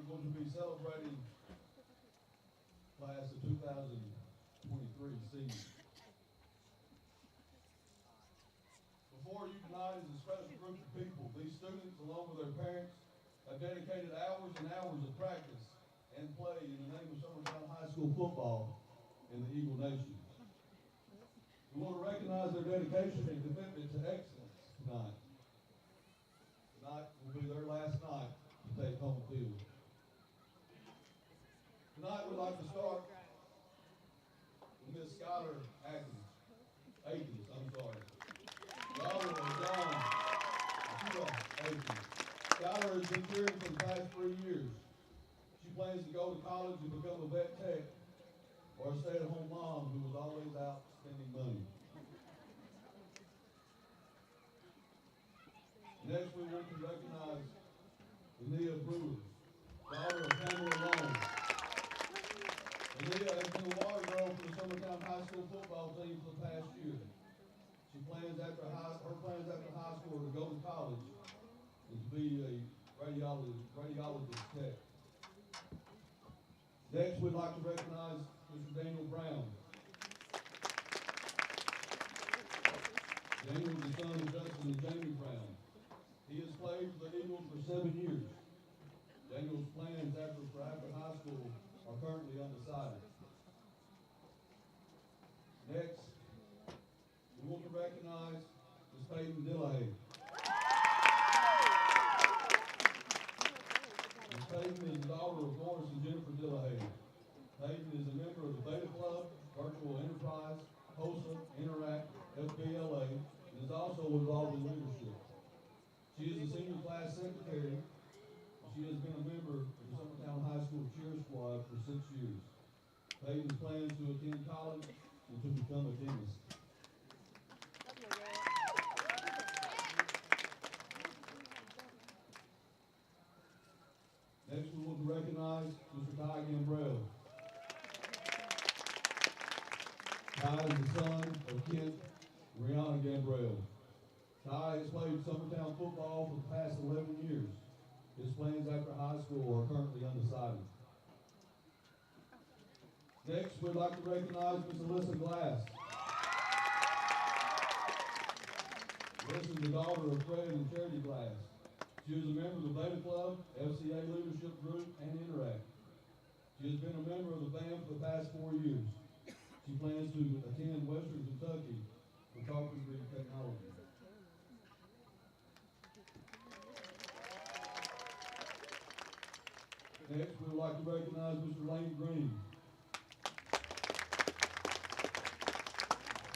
going to be celebrating class of 2023 seniors. Before you tonight is a special group of people. These students, along with their parents, have dedicated hours and hours of practice and play in the name of Summertown High School football in the Eagle Nation. We want to recognize their dedication and commitment to excellence tonight. Tonight will be their last night to take home field. Tonight we'd like to start with Miss Skylar Akins. Daughter of John Akins. Skylar has been cheering for the past 3 years. She plans to go to college and become a vet tech or a stay-at-home mom who was always out spending money. Next, we want to recognize Ania Brewer, daughter of Pamela Long. Ania has been a water girl for the Summertown High School football team for the past year. Her plans after high school are to go to college and to be a radiologist tech. Next, we'd like to recognize Mr. Daniel Brown. Daniel is the son of Justin and Jamie Brown. He has played for the Eagles for 7 years. Daniel's plans for after high school are currently undecided. Next, we want to recognize Ms. Peyton Dillahay. Ms. Peyton is the daughter of Morris and Jennifer Dillahay. Peyton is a member of the Beta Club, Virtual Enterprise, HOSA, Interact, FBLA, and is also involved in leadership. She is the senior class secretary, and she has been a member of the Summertown High School cheer squad for 6 years. Peyton plans to attend college and to become a dentist. Next, we want to recognize Mr. Ty Gambrell. Ty is the son of Kent and Rihanna Gambrell. Ty has played Summertown football for the past 11 years. His plans after high school are currently undecided. Next, we'd like to recognize Ms. Alyssa Glass. Alyssa is the daughter of Fred and Charity Glass. She is a member of the Beta Club, FCA Leadership Group, and Interact. She has been a member of the band for the past 4 years. She plans to attend Western Kentucky for carpentry technology. Next, we would like to recognize Mr. Lane Green.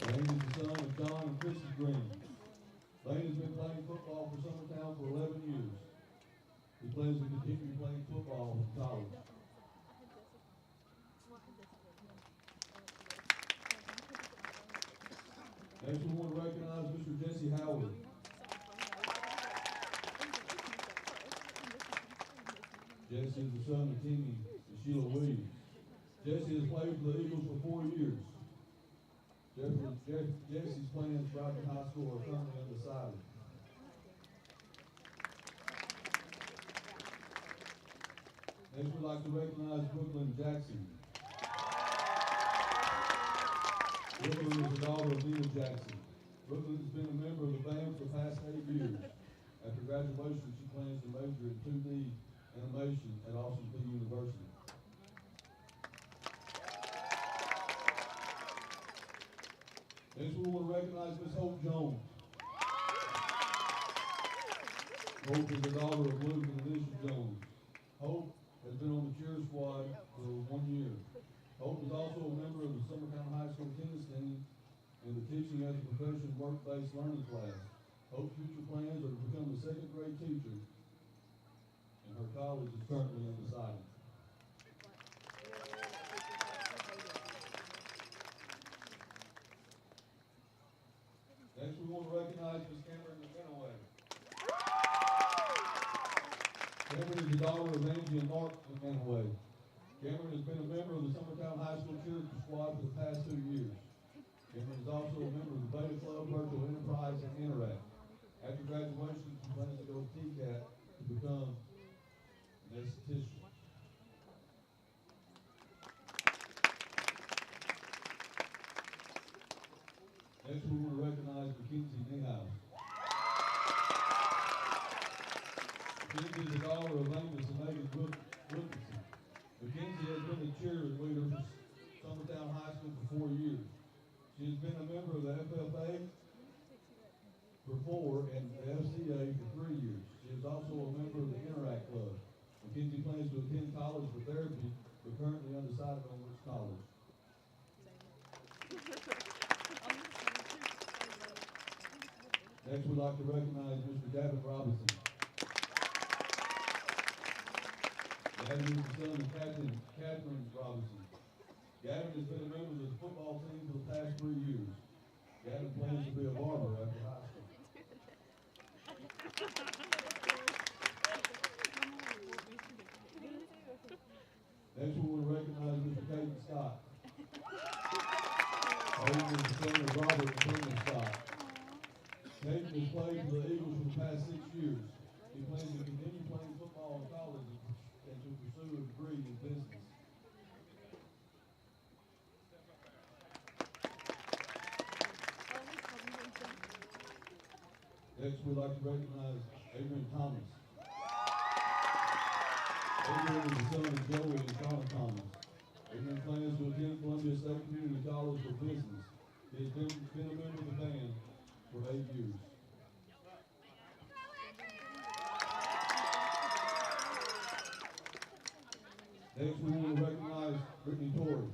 Lane is the son of John and Chrissy Green. Lane has been playing football for Summertown for 11 years. He plans to continue playing football in college. Next, we want to recognize Mr. Jesse Howard. Jesse is the son of Timmy and Sheila Williams. Jesse has played for the Eagles for 4 years. Jesse's plans for after high school are currently undecided. Next, we'd like to recognize Brooklyn Jackson. Brooklyn is the daughter of Lena Jackson. Brooklyn has been a member of the band for the past 8 years. After graduation, she plans to major in 2D animation at Austin Peay University. Next, we want to recognize Miss Hope Jones. Hope is the daughter of Luke and Alicia Jones. Hope has been on the cheer squad for 1 year. Hope is also a member of the Summertown High School tennis team and the Teaching as a Profession work-based learning class. Hope's future plans are to become a second-grade teacher, and her college is currently undecided. Next, we want to recognize Ms. Cameron McGinaway. Cameron is the daughter of Angie and Mark McGinaway. Cameron has been a member of the Summertown High School cheerleading squad for the past 2 years. Cameron is also a member of the Beta Club, Virtual Enterprise, and Interact. After graduation, she plans to go to TCAT to become an esthetician. Next, we want to recognize Mackenzie Niehaus. Mackenzie is the daughter of Amos and Megan Wilkinson. Mackenzie has been the cheerleader for Summertown High School for 4 years. She has been a member of the FFA for 4 and the FCA for 3 years. She is also a member of the Interact Club. Mackenzie plans to attend college for therapy, but currently undecided on which college. Next, we'd like to recognize Mr. Gavin Robinson. Gavin is the son of Catherine Robinson. Gavin has been a member of the football team for the past 3 years. Gavin plans to be a barber after high school. Next, we want to recognize Mr. Caden Scott. Caden is the son of Robert and Brenda Scott. Caden has played for the Eagles for the past 6 years. He plans to continue playing football in college and to pursue a degree in business. Next, we'd like to recognize Adrian Thomas. Adrian is the son of Joey and Shauna Thomas. Adrian plans to attend Columbia State Community College for Business. He has been a member of the band for 8 years. Next, we want to recognize Brittany Torrey.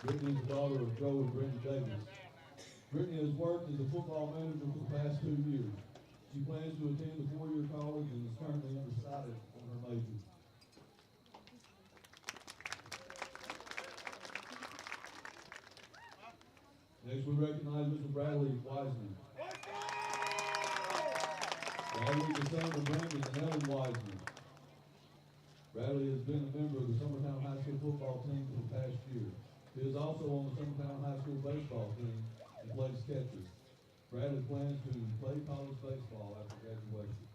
Brittany is the daughter of Joe and Brenda Davis. Brittany has worked as a football manager for the past 2 years. She plans to attend a 4-year college and is currently undecided on her major. Next, we recognize Mr. Bradley Wiseman. Bradley is the son of Brandon and Ellen Wiseman. Bradley has been a member of the Summertown High School football team for the past year. He is also on the Summertown High School baseball team and plays catcher. Bradley plans to play college baseball after graduation.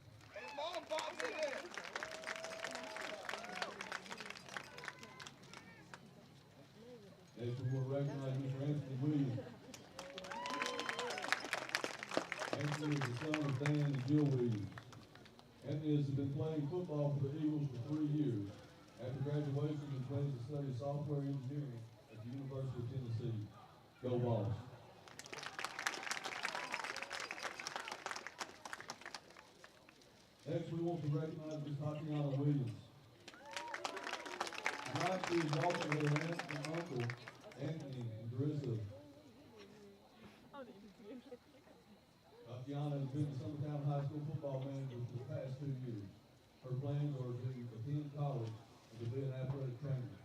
Next, we will recognize Mr. Anthony Williams. Anthony is the son of Dan and Jill Williams. Anthony has been playing football for the Eagles for 3 years. After graduation, he plans to study software engineering at the University of Tennessee. Go Vols. Next, we want to recognize Ms. Tatiana Williams. Tonight, she is walking with her aunt and uncle, Anthony and Carissa. Tatiana has been the Summertown High School football manager for the past 2 years. Her plans are to attend college and to be an athletic trainer.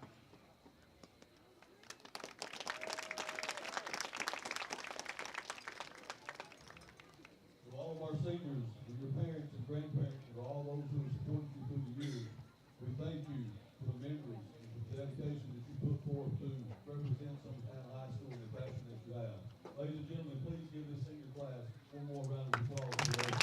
To all of our seniors, and your parents and grandparents, and all those who have supported you through the years, we thank you for the memories and for the dedication that you put forth to represent Summertown High School and the passion that you have. Ladies and gentlemen, please give this senior class one more round of applause for their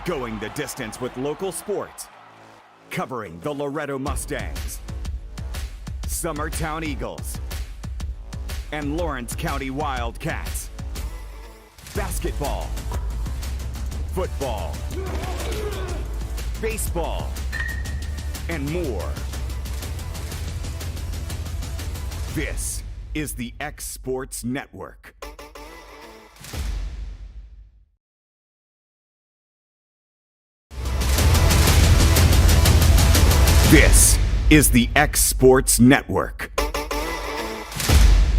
Going the distance with local sports. Covering the Loretto Mustangs, Summertown Eagles, and Lawrence County Wildcats. Basketball, football, baseball, and more. This is the X Sports Network. This is the X Sports Network.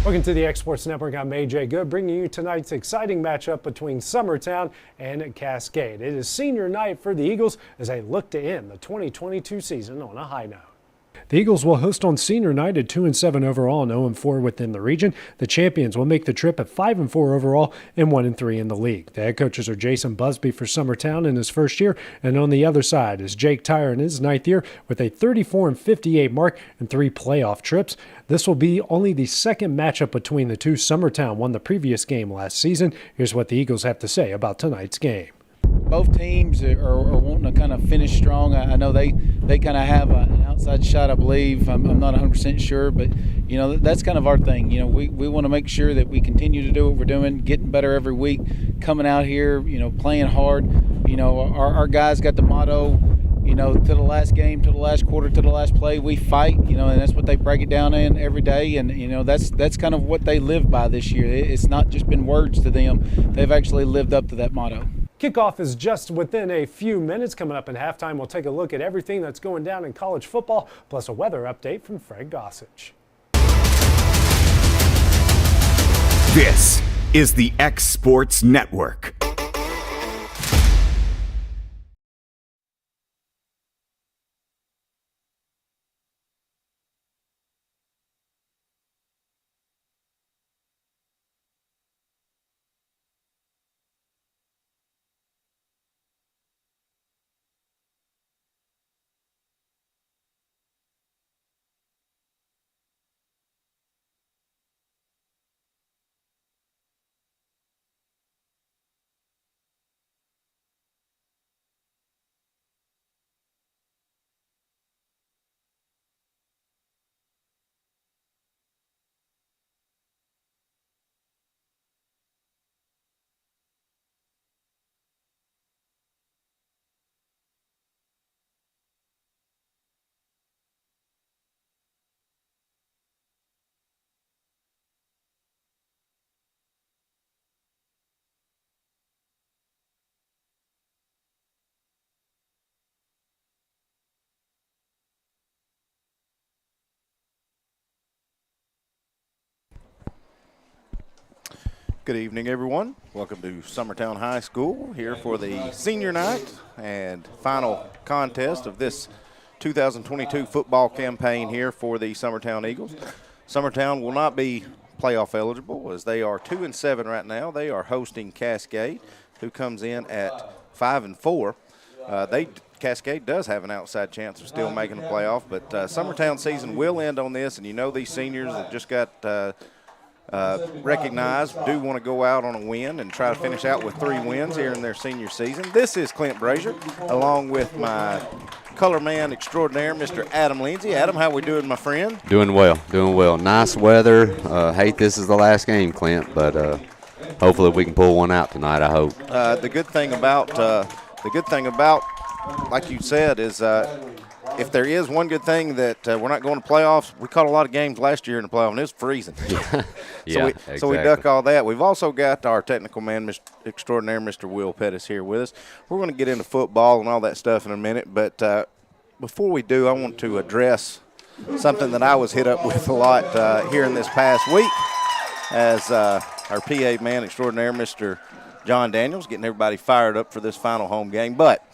Welcome to the X Sports Network. I'm AJ Good, bringing you tonight's exciting matchup between Summertown and Cascade. It is senior night for the Eagles as they look to end the 2022 season on a high note. The Eagles will host on senior night at 2-7 overall and 0-4 within the region. The champions will make the trip at 5-4 overall and 1-3 in the league. The head coaches are Jason Busby for Summertown in his first year, and on the other side is Jake Tyre in his ninth year with a 34-58 mark and 3 playoff trips. This will be only the second matchup between the two. Summertown won the previous game last season. Here's what the Eagles have to say about tonight's game. Both teams are wanting to kind of finish strong. I know they kind of have an outside shot, I believe. I'm not 100% sure, but, you know, that's kind of our thing. You know, we want to make sure that we continue to do what we're doing, getting better every week, coming out here, you know, playing hard. You know, our guys got the motto, you know, to the last game, to the last quarter, to the last play, we fight, you know, and that's what they break it down in every day. And, you know, that's kind of what they live by this year. It's not just been words to them. They've actually lived up to that motto. Kickoff is just within a few minutes. Coming up in halftime, we'll take a look at everything that's going down in college football, plus a weather update from Fred Gossage. This is the X Sports Network. Good evening, everyone. Welcome to Summertown High School here for the senior night and final contest of this 2022 football campaign here for the Summertown Eagles. Summertown will not be playoff eligible as they are 2-7 right now. They are hosting Cascade, who comes in at 5-4. Cascade does have an outside chance of still making the playoff, but Summertown season will end on this, and you know these seniors that just got recognized do want to go out on a win and try to finish out with 3 wins here in their senior season. This is Clint Brazier, along with my color man extraordinaire, Mr. Adam Lindsay. Adam, how we doing, my friend? Doing well. Nice weather. Hate this is the last game, Clint, but hopefully we can pull one out tonight, I hope. The good thing about, like you said, is if there is one good thing that we're not going to playoffs, we caught a lot of games last year in the playoffs, and it was freezing. Exactly. So we duck all that. We've also got our technical man, Mr. Extraordinaire, Mr. Will Pettis, here with us. We're going to get into football and all that stuff in a minute, but before we do, I want to address something that I was hit up with a lot here in this past week as our PA man extraordinaire, Mr. John Daniels, getting everybody fired up for this final home game. But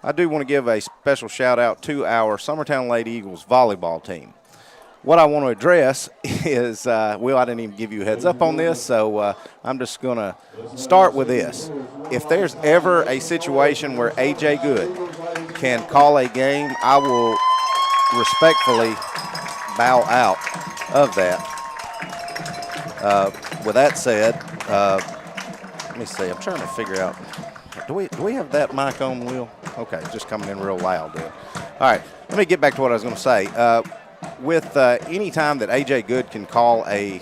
I do want to give a special shout-out to our Summertown Lady Eagles volleyball team. What I want to address is, Will, I didn't even give you a heads up on this, so I'm just going to start with this. If there's ever a situation where A.J. Good can call a game, I will respectfully bow out of that. With that said, let me see. I'm trying to figure out Do we have that mic on, Will? Okay, it's just coming in real loud there. All right, let me get back to what I was going to say. With any time that A.J. Good can call a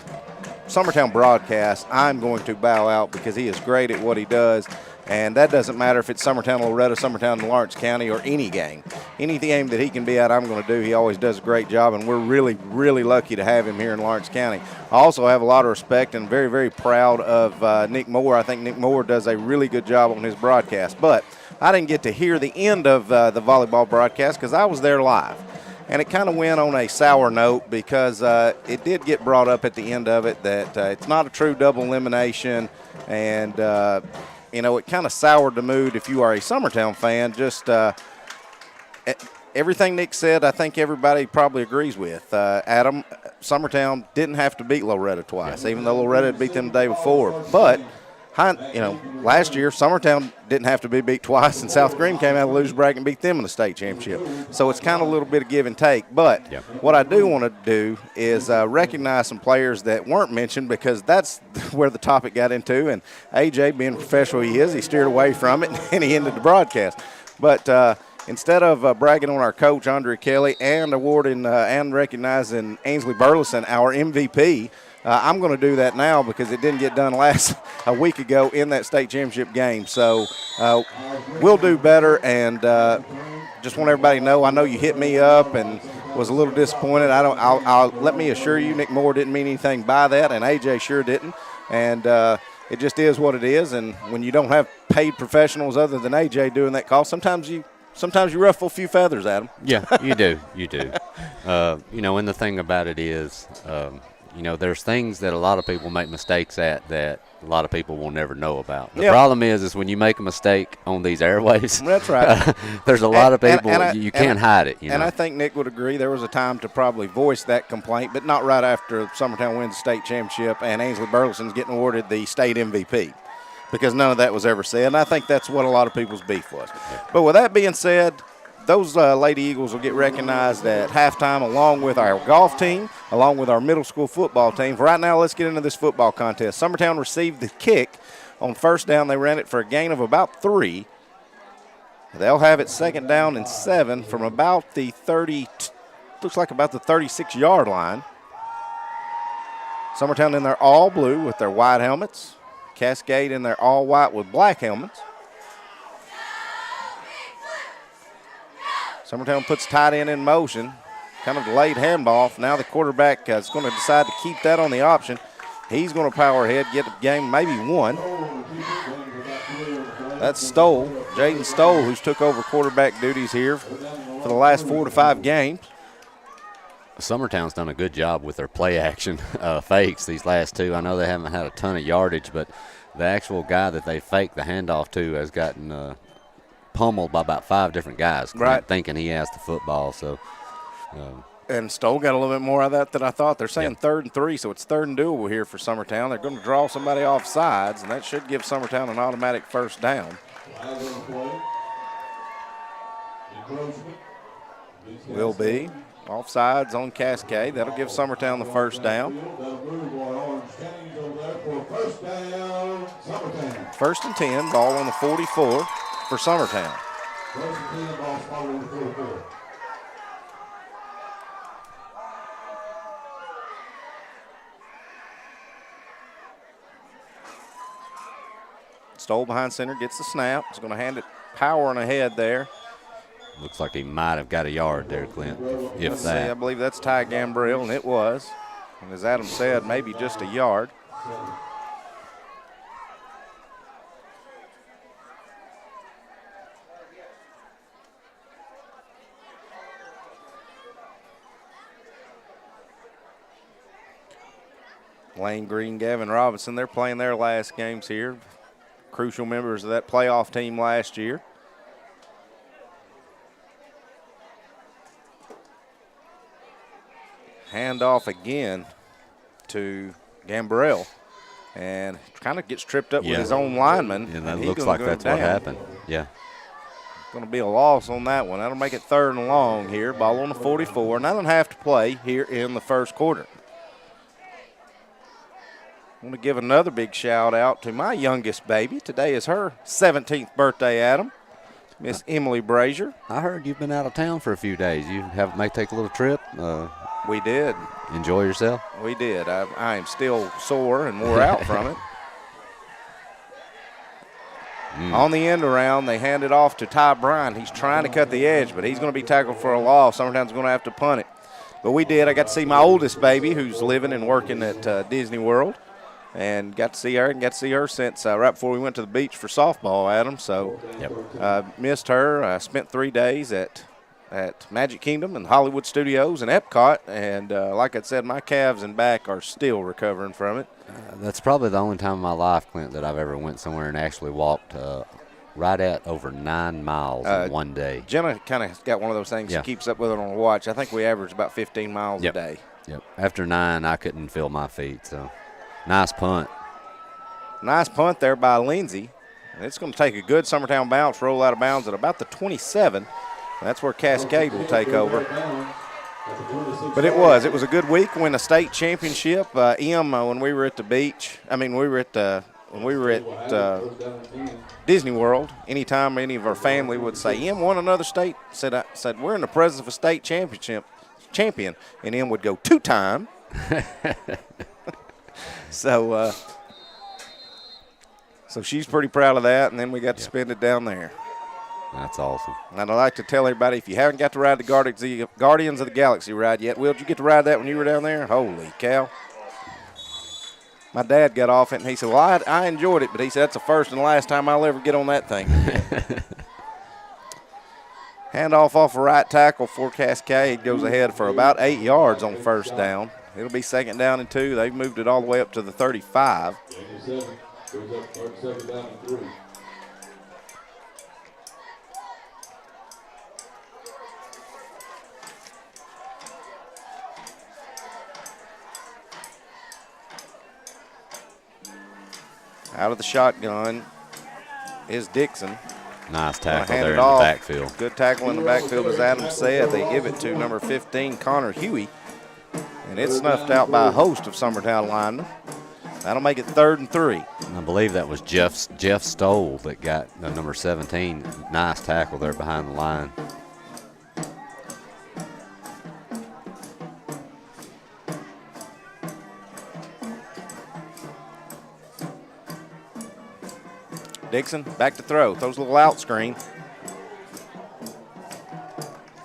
Summertown broadcast, I'm going to bow out because he is great at what he does. And that doesn't matter if it's Summertown, Loretto, Summertown, and Lawrence County, or any game. Any game that he can be at, I'm going to do. He always does a great job, and we're really, really lucky to have him here in Lawrence County. I also have a lot of respect and very, very proud of Nick Moore. I think Nick Moore does a really good job on his broadcast. But I didn't get to hear the end of the volleyball broadcast because I was there live. And it kind of went on a sour note because it did get brought up at the end of it that it's not a true double elimination, and it kind of soured the mood if you are a Summertown fan. Just everything Nick said, I think everybody probably agrees with. Adam, Summertown didn't have to beat Loretto twice, even though Loretto had beat them the day before. But last year, Summertown didn't have to be beat twice, and South Green came out of the loser bracket and beat them in the state championship. So it's kind of a little bit of give and take. But what I do want to do is recognize some players that weren't mentioned because that's where the topic got into. And A.J., being professional he is, he steered away from it, and he ended the broadcast. But instead of bragging on our coach, Andre Kelly, and awarding and recognizing Ainsley Burleson, our MVP, I'm going to do that now because it didn't get done a week ago in that state championship game. So we'll do better, and just want everybody to know. I know you hit me up and was a little disappointed. I'll let me assure you, Nick Moore didn't mean anything by that, and AJ sure didn't. And it just is what it is. And when you don't have paid professionals other than AJ doing that call, sometimes you ruffle a few feathers, Adam. Yeah, you do. You do. And the thing about it is, there's things that a lot of people make mistakes at that a lot of people will never know about. The problem is when you make a mistake on these airwaves. That's right. There's a lot of people, you can't hide it. And I think Nick would agree there was a time to probably voice that complaint, but not right after Summertown wins the state championship and Ainsley Burleson's getting awarded the state MVP, because none of that was ever said. And I think that's what a lot of people's beef was. But with that being said, those Lady Eagles will get recognized at halftime along with our golf team, along with our middle school football team. For right now, let's get into this football contest. Summertown received the kick on first down. They ran it for a gain of about 3. They'll have it second down and 7 from about the 36-yard line. Summertown in their all blue with their white helmets. Cascade in their all white with black helmets. Summertown puts tight end in motion, kind of delayed handoff. Now the quarterback is going to decide to keep that on the option. He's going to power ahead, get the game maybe 1. That's Stoll, Jaden Stoll, who's took over quarterback duties here for the last 4 to 5 games. Summertown's done a good job with their play action fakes these last 2. I know they haven't had a ton of yardage, but the actual guy that they faked the handoff to has gotten pummeled by about 5 different guys, right, thinking he has the football. So, and Stoll got a little bit more of that than I thought. They're saying 3rd and 3, so it's 3rd and doable here for Summertown. They're going to draw somebody off sides, and that should give Summertown an automatic first down. Will be offsides on Cascade. That'll give Summertown the first down. 1st and 10, ball on the 44 for Summertown. Stoll behind center, gets the snap. He's going to hand it powering ahead there. Looks like he might have got a yard there, Clint, if Let's that. See, I believe that's Ty Gambrell, and it was. And as Adam said, maybe just a yard. Lane Green, Gavin Robinson, they're playing their last games here. Crucial members of that playoff team last year. Handoff again to Gambrell, and kind of gets tripped up with his own lineman. And that looks like that's what happened. Yeah. Going to be a loss on that one. That'll make it 3rd and long here. Ball on the 44. 9.5 to play here in the first quarter. I want to give another big shout out to my youngest baby. Today is her 17th birthday, Adam. Miss Emily Brazier. I heard you've been out of town for a few days. You may take a little trip. We did. Enjoy yourself. We did. I am still sore and wore out from it. On the end around, they hand it off to Ty Bryan. He's trying to cut the edge, but he's going to be tackled for a loss. Summertown's going to have to punt it. But we did. I got to see my oldest baby, who's living and working at Disney World, and got to see her. And got to see her since right before we went to the beach for softball, Adam. So missed her. I spent 3 days at Magic Kingdom and Hollywood Studios and Epcot. And like I said, my calves and back are still recovering from it. That's probably the only time in my life, Clint, that I've ever went somewhere and actually walked right at over 9 miles in one day. Jenna kind of got one of those things. She keeps up with it on a watch. I think we average about 15 miles a day. Yep. After 9, I couldn't feel my feet. So, nice punt. Nice punt there by Lindsay. It's going to take a good Summertown bounce, roll out of bounds at about the 27. That's where Cascade will take over. But it was a good week. Win a state championship. When we were at the beach, when we were at Disney World, anytime any of our family would say, "Em won another state," said we're in the presence of a state champion, and Em would go 2-time. So she's pretty proud of that, and then we got to spend it down there. That's awesome. And I'd like to tell everybody, if you haven't got to ride the Guardians of the Galaxy ride yet, Will, did you get to ride that when you were down there? Holy cow. My dad got off it, and he said, well, I enjoyed it, but he said that's the first and last time I'll ever get on that thing. Handoff off a right tackle for Cascade. Goes ahead for about 8 yards on first down. It'll be 2nd down and 2. They've moved it all the way up to the 35. Goes up 2nd down and 3. Out of the shotgun is Dixon. Nice tackle there in the backfield. Good tackle in the backfield, as Adam said. They give it to number 15, Connor Huey. And it's snuffed out by a host of Summertown linemen. That'll make it 3rd and 3. I believe that was Jeff Stoll that got number 17. Nice tackle there behind the line. Dixon back to throw. Throws a little out screen.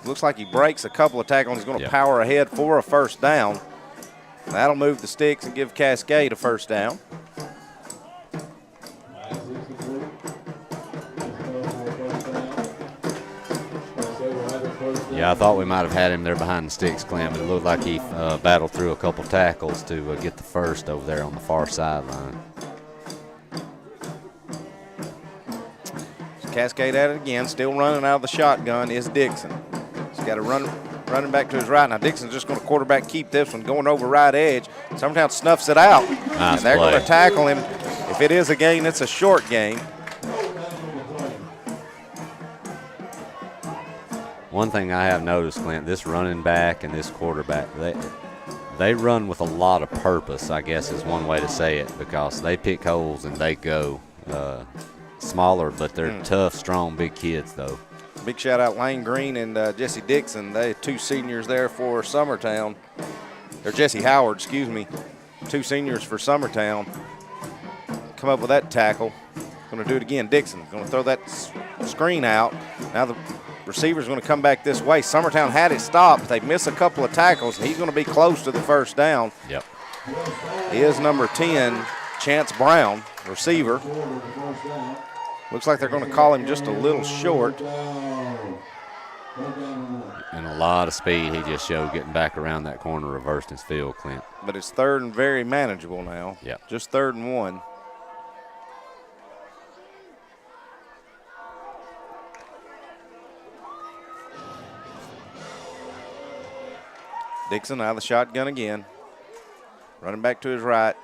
Looks like he breaks a couple of tackles. He's going to power ahead for a first down. That'll move the sticks and give Cascade a first down. Yeah, I thought we might have had him there behind the sticks, Clem, but it looked like he battled through a couple tackles to get the first over there on the far sideline. Cascade at it again, still running out of the shotgun is Dixon. He's got a running back to his right. Now Dixon's just going to quarterback keep this one, going over right edge. Summertown snuffs it out. Nice and they're play. going to tackle him. If it is a gain, it's a short gain. One thing I have noticed, Clint, this running back and this quarterback, they run with a lot of purpose, I guess is one way to say it, because they pick holes and they go. Smaller, but they're tough, strong, big kids, though. Big shout out Lane Green and Jesse Dixon. They 2 seniors there for Summertown. Or Jesse Howard, excuse me. 2 seniors for Summertown. Come up with that tackle. Going to do it again. Dixon going to throw that screen out. Now the receiver's going to come back this way. Summertown had it stopped. They miss a couple of tackles. He's going to be close to the first down. Yep. He is number 10, Chance Brown, receiver. Looks like they're going to call him just a little short. And a lot of speed he just showed getting back around that corner, reversed his field, Clint. But it's 3rd and very manageable now. Yep. Just 3rd and 1. Dixon out of the shotgun again. Running back to his right.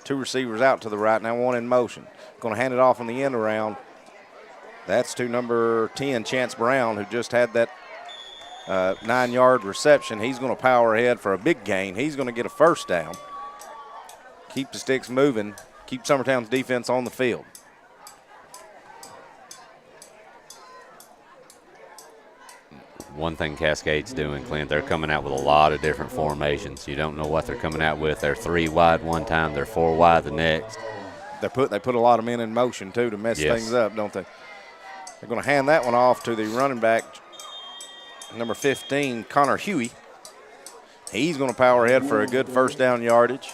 2 receivers out to the right, now 1 in motion. Going to hand it off on the end around. That's to number 10, Chance Brown, who just had that 9-yard reception. He's going to power ahead for a big gain. He's going to get a first down. keep the sticks moving, keep Summertown's defense on the field. One thing Cascade's doing, Clint, they're coming out with a lot of different formations. You don't know what they're coming out with. They're 3 wide one time, they're 4 wide the next. They put a lot of men in motion, too, to mess things up, don't they? They're going to hand that one off to the running back, number 15, Connor Huey. He's going to power ahead for a good first down yardage.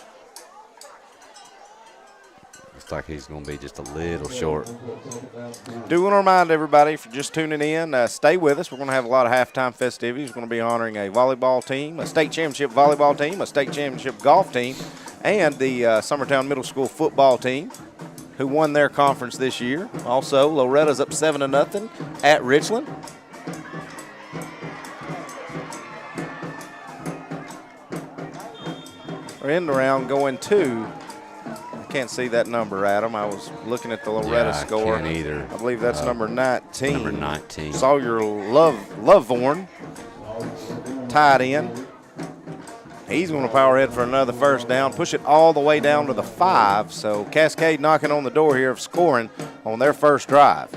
Looks like he's going to be just a little short. Do want to remind everybody, if you're just tuning in, stay with us. We're going to have a lot of halftime festivities. We're going to be honoring a volleyball team, a state championship volleyball team, a state championship golf team, and the Summertown Middle School football team who won their conference this year. Also, Loretta's up 7-0 at Richland. Our end around going to, I can't see that number, Adam. I was looking at the Loretta score. I can't either. I believe that's number 19. Number 19. Sawyer Lovevorn tied in. He's going to power ahead for another first down, push it all the way down to the 5. So Cascade knocking on the door here of scoring on their first drive.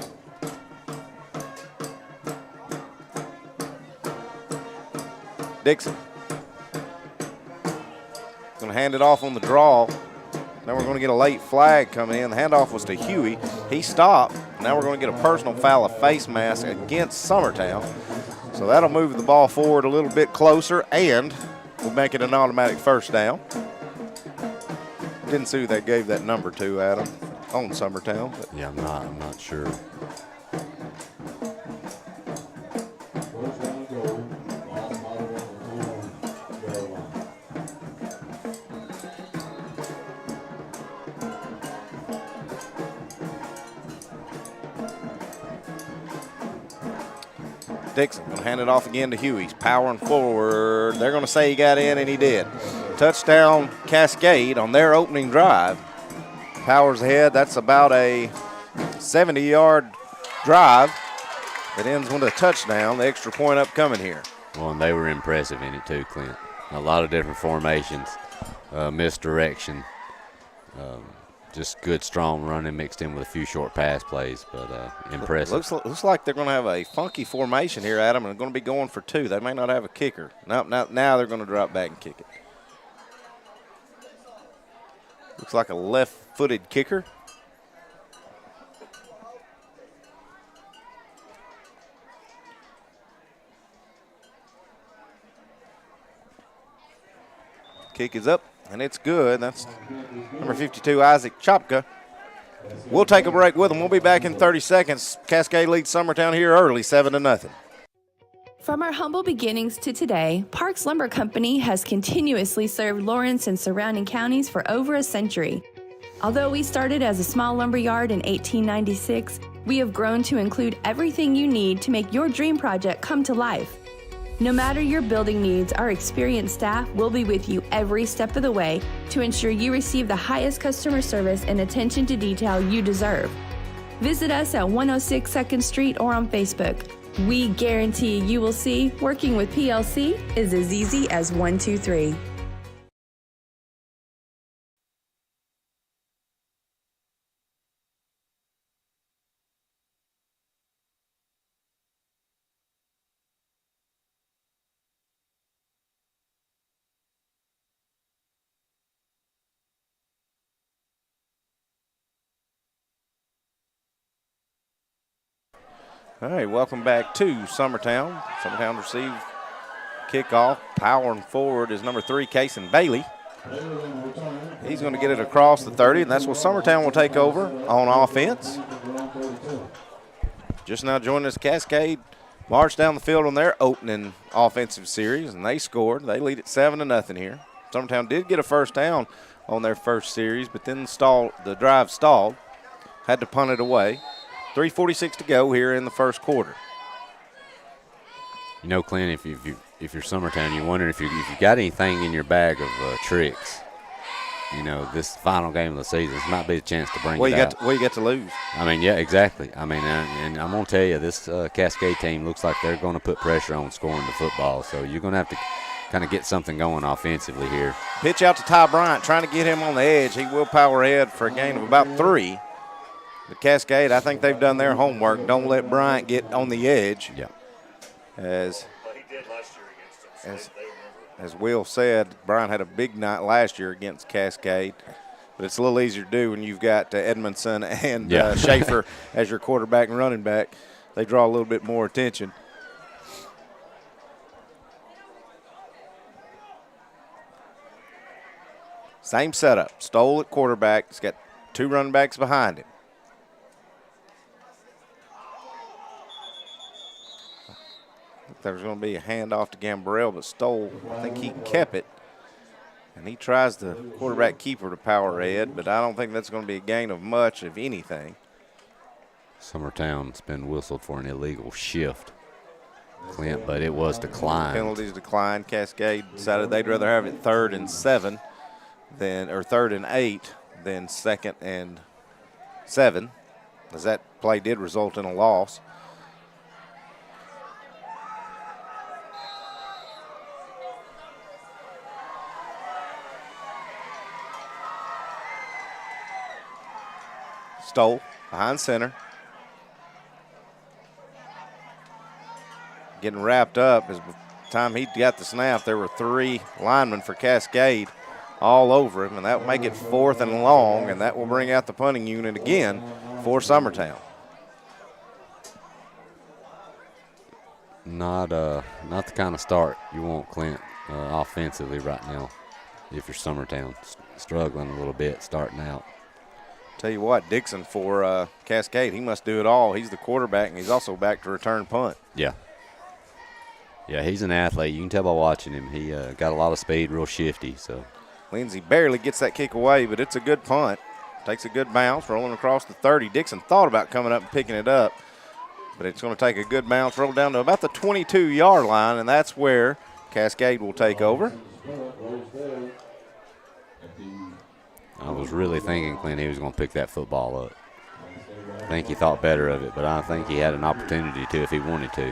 Dixon. Going to hand it off on the draw. Now we're going to get a late flag coming in. The handoff was to Huey. He stopped. Now we're going to get a personal foul of face mask against Summertown. So that'll move the ball forward a little bit closer, and we'll make it an automatic first down. Didn't see who they gave that number to, Adam, on Summertown. Yeah, I'm not sure. Dixon going to hand it off again to Huey. He's powering forward. They're going to say he got in, and he did. Touchdown Cascade on their opening drive. Powers ahead. That's about a 70-yard drive that ends with a touchdown. The extra point upcoming here. Well, and they were impressive in it too, Clint. A lot of different formations, misdirection, just good, strong running mixed in with a few short pass plays, but impressive. Looks like they're going to have a funky formation here, Adam, and they're going to be going for 2. They may not have a kicker. Now they're going to drop back and kick it. Looks like a left-footed kicker. Kick is up, and it's good. That's number 52, Isaac Chopka. We'll take a break with them. We'll be back in 30 seconds. Cascade leads Summertown here early, 7-0. From our humble beginnings to today, Parks Lumber Company has continuously served Lawrence and surrounding counties for over a century. Although we started as a small lumber yard in 1896, we have grown to include everything you need to make your dream project come to life. No matter your building needs, our experienced staff will be with you every step of the way to ensure you receive the highest customer service and attention to detail you deserve. Visit us at 106 2nd Street or on Facebook. We guarantee you will see working with PLC is as easy as 1, 2, 3. All right, welcome back to Summertown. Summertown receive kickoff. Powering forward is number 3, Cason Bailey. He's going to get it across the 30, and that's what Summertown will take over on offense. Just now joining us, Cascade marched down the field on their opening offensive series, and they scored. They lead at 7-0 here. Summertown did get a first down on their first series, but then the drive stalled, had to punt it away. 3:46 to go here in the first quarter. You know, Clint, if you're Summertown, you're wondering if you got anything in your bag of tricks. You know, this final game of the season, this might be a chance to bring it out. What you got to lose? I mean, yeah, exactly. I mean, and I'm going to tell you, this Cascade team looks like they're going to put pressure on scoring the football. So you're going to have to kind of get something going offensively here. Pitch out to Ty Bryant, trying to get him on the edge. He will power ahead for a gain of about 3. But Cascade, I think they've done their homework. Don't let Bryant get on the edge. Yeah. As Will said, Bryant had a big night last year against Cascade. But it's a little easier to do when you've got Edmondson and Schaefer as your quarterback and running back. They draw a little bit more attention. Same setup. Stoll at quarterback. He's got 2 running backs behind him. There was going to be a handoff to Gambrell, but Stoll, I think he kept it. And he tries the quarterback keeper to power ahead, but I don't think that's going to be a gain of much, of anything. Summertown's been whistled for an illegal shift, Clint, but it was declined. Penalties declined. Cascade decided they'd rather have it 3rd and 7 or 3rd and 8 than 2nd and 7, as that play did result in a loss. Stoll behind center. Getting wrapped up. As by the time he got the snap, there were 3 linemen for Cascade all over him, and that will make it 4th and long, and that will bring out the punting unit again for Summertown. Not the kind of start you want, Clint, offensively right now if you're Summertown. Struggling a little bit starting out. Tell you what, Dixon for Cascade, he must do it all. He's the quarterback, and he's also back to return punt. Yeah. Yeah, he's an athlete. You can tell by watching him. He got a lot of speed, real shifty. So Lindsey barely gets that kick away, but it's a good punt. Takes a good bounce, rolling across the 30. Dixon thought about coming up and picking it up, but it's going to take a good bounce, roll down to about the 22-yard line, and that's where Cascade will take over. I was really thinking, Clint, he was going to pick that football up. I think he thought better of it, but I think he had an opportunity to if he wanted to.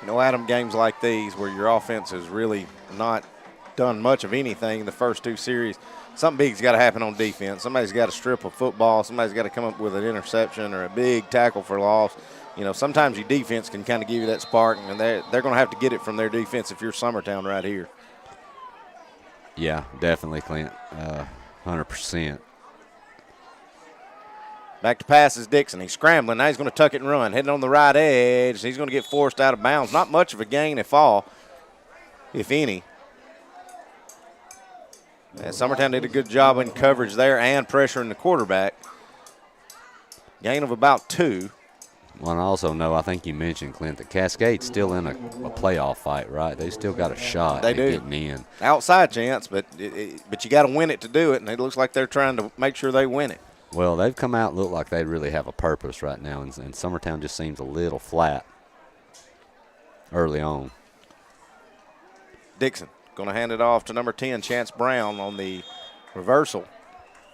You know, Adam, games like these where your offense has really not done much of anything in the first 2 series, something big's got to happen on defense. Somebody's got to strip a football. Somebody's got to come up with an interception or a big tackle for loss. You know, sometimes your defense can kind of give you that spark, and they're going to have to get it from their defense if you're Summertown right here. Yeah, definitely, Clint. 100%. Back to pass is Dixon. He's scrambling. Now he's going to tuck it and run. Heading on the right edge. He's going to get forced out of bounds. Not much of a gain, if all, if any. And Summertown did a good job in coverage there and pressuring the quarterback. Gain of about 2. Well, and I also know, I think you mentioned, Clint, that Cascade's still in a playoff fight, right? They still got a shot at getting in. Outside chance, but you got to win it to do it, and it looks like they're trying to make sure they win it. Well, they've come out and look like they really have a purpose right now, and Summertown just seems a little flat early on. Dixon going to hand it off to number 10, Chance Brown, on the reversal.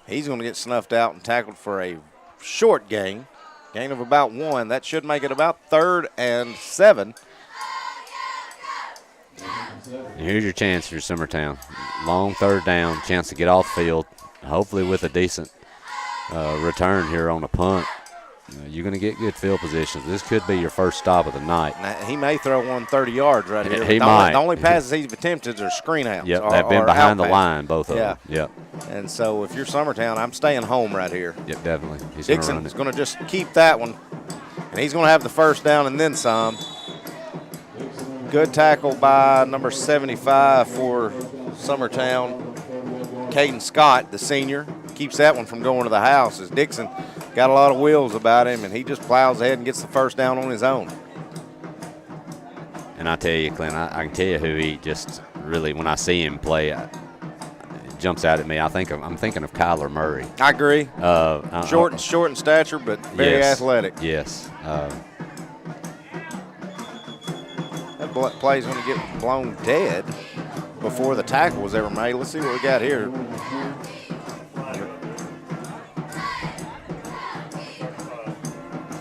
He's going to get snuffed out and tackled for a short gain. Gain of about 1. That should make it about 3rd and 7. And here's your chance for Summertown. Long 3rd down, chance to get off the field, hopefully with a decent return here on a punt. You're going to get good field positions. This could be your first stop of the night. Now, he may throw one 30 yards right here. He might. The only passes he's attempted are screen outs. Yep, they've been behind the line, both of them. Yep. And so if you're Summertown, I'm staying home right here. Yep, definitely. Dixon is going to just keep that one, and he's going to have the first down and then some. Good tackle by number 75 for Summertown. Caden Scott, the senior, keeps that one from going to the house as Dixon got a lot of wheels about him, and he just plows ahead and gets the first down on his own. And I tell you, Clint, I can tell you who he just really, when I see him play, it jumps out at me. I'm thinking of Kyler Murray. I agree. Short in stature, but very athletic. Yes. That play's going to get blown dead before the tackle was ever made. Let's see what we got here.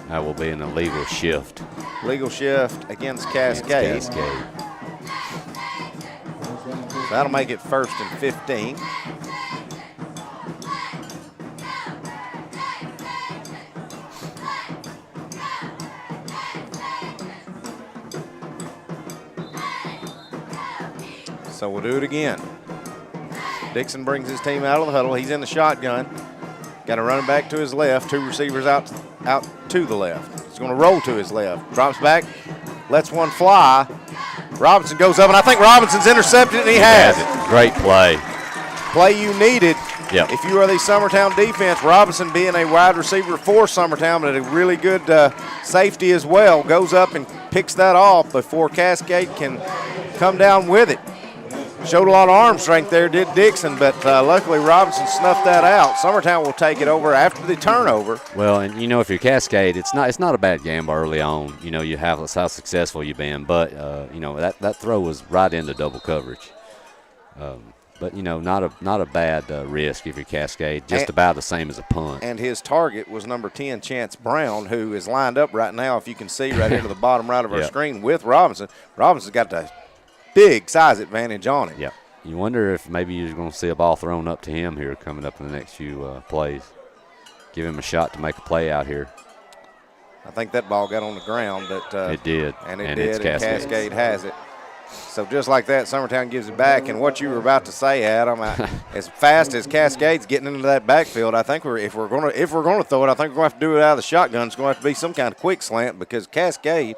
That will be an illegal shift. Legal shift against Cascade. Cascade. So that'll make it 1st and 15. So we'll do it again. Dixon brings his team out of the huddle. He's in the shotgun. Got a running back to his left, 2 receivers out to the left. He's going to roll to his left. Drops back, lets one fly. Robinson goes up, and I think Robinson's intercepted, and he has it. Great play. Play you needed. Yep. If you are the Summertown defense, Robinson being a wide receiver for Summertown, but a really good safety as well, goes up and picks that off before Cascade can come down with it. Showed a lot of arm strength there, did Dixon, but luckily Robinson snuffed that out. Summertown will take it over after the turnover. Well, and if you're Cascade, it's not a bad gamble early on. You have how successful you've been, but that throw was right into double coverage. But not a bad risk if you're Cascade. Just about the same as a punt. And his target was number 10, Chance Brown, who is lined up right now, if you can see right into the bottom right of our screen with Robinson. Robinson's got the big size advantage on him. Yeah. You wonder if maybe you're going to see a ball thrown up to him here coming up in the next few plays. Give him a shot to make a play out here. I think that ball got on the ground, but it did. And it's Cascade has it. So just like that, Summertown gives it back. And what you were about to say, Adam, as fast as Cascade's getting into that backfield, I think if we're going to throw it, I think we're going to have to do it out of the shotgun. It's going to have to be some kind of quick slant because Cascade,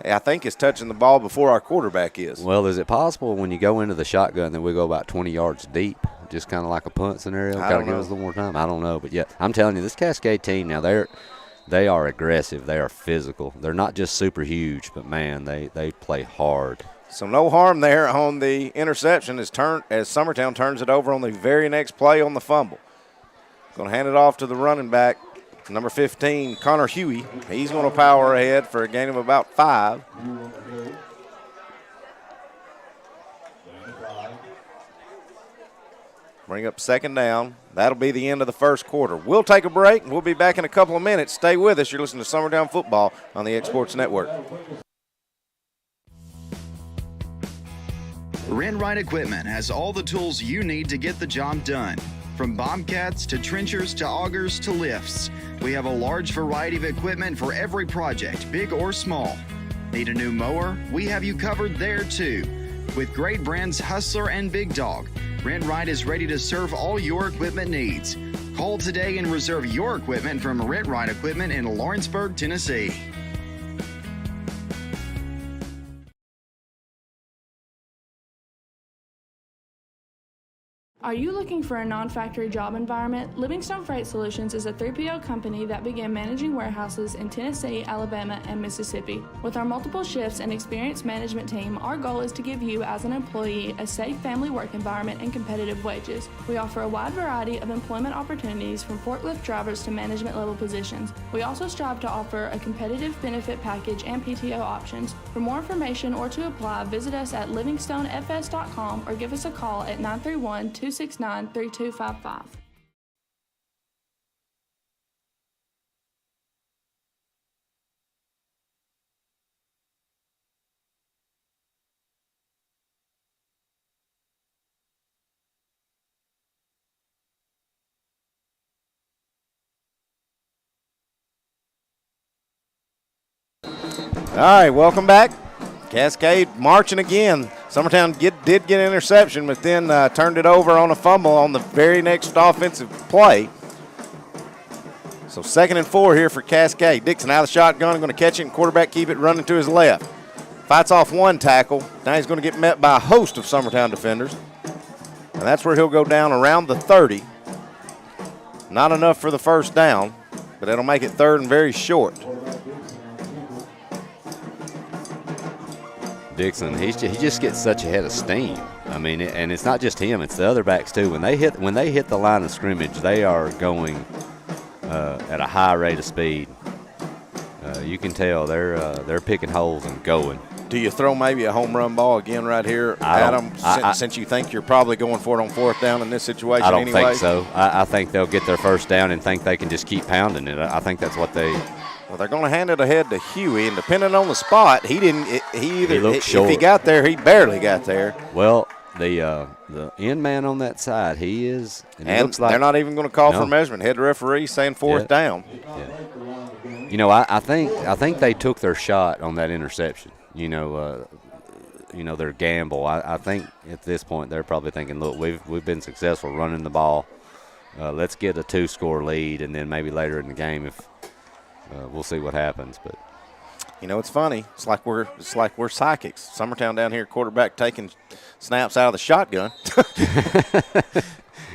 I think, is touching the ball before our quarterback is. Well, is it possible when you go into the shotgun that we go about 20 yards deep, just kind of like a punt scenario? Got to give us a little more time. I don't know, but yeah, I'm telling you, this Cascade team now they are aggressive. They are physical. They're not just super huge, but man, they play hard. So no harm there on the interception as Summertown turns it over on the very next play on the fumble. Going to hand it off to the running back, number 15, Connor Huey. He's going to power ahead for a gain of about 5. Bring up 2nd down. That'll be the end of the first quarter. We'll take a break, and we'll be back in a couple of minutes. Stay with us. You're listening to Summertown Football on the X Sports Network. Renwright Equipment has all the tools you need to get the job done. From bobcats to trenchers to augers to lifts, we have a large variety of equipment for every project, big or small. Need a new mower? We have you covered there too. With great brands Hustler and Big Dog, Renwright is ready to serve all your equipment needs. Call today and reserve your equipment from Renwright Equipment in Lawrenceburg, Tennessee. Are you looking for a non-factory job environment? Livingstone Freight Solutions is a 3PL company that began managing warehouses in Tennessee, Alabama, and Mississippi. With our multiple shifts and experienced management team, our goal is to give you, as an employee, a safe family work environment and competitive wages. We offer a wide variety of employment opportunities from forklift drivers to management level positions. We also strive to offer a competitive benefit package and PTO options. For more information or to apply, visit us at livingstonefs.com or give us a call at 931-269-3255. All right, welcome back. Cascade marching again. Summertown did get an interception, but then turned it over on a fumble on the very next offensive play. So 2nd and 4 here for Cascade. Dixon out of the shotgun, going to catch it, and quarterback keep it running to his left. Fights off one tackle. Now he's going to get met by a host of Summertown defenders. And that's where he'll go down around the 30. Not enough for the first down, but that'll make it 3rd and very short. Dixon, he just gets such a head of steam. I mean, and it's not just him; it's the other backs too. When they hit the line of scrimmage, they are going at a high rate of speed. You can tell they're picking holes and going. Do you throw maybe a home run ball again right here, Adam? Since you think you're probably going for it on 4th down in this situation, I don't anyway? think so. I think they'll get their first down and think they can just keep pounding it. I think that's what they. Well, they're going to hand it ahead to Huey, and depending on the spot, he looked short. If he got there, he barely got there. Well, the end man on that side, he is. And it And looks like they're not even going to call No. for measurement. Head referee saying fourth down. Yeah. You know, I think they took their shot on that interception. You know, their gamble. I think at this point they're probably thinking, look, we've been successful running the ball. Let's get a 2-score lead, and then maybe later in the game, if we'll see what happens. But You know, it's funny. It's like we're psychics. Summertown down here, quarterback taking snaps out of the shotgun.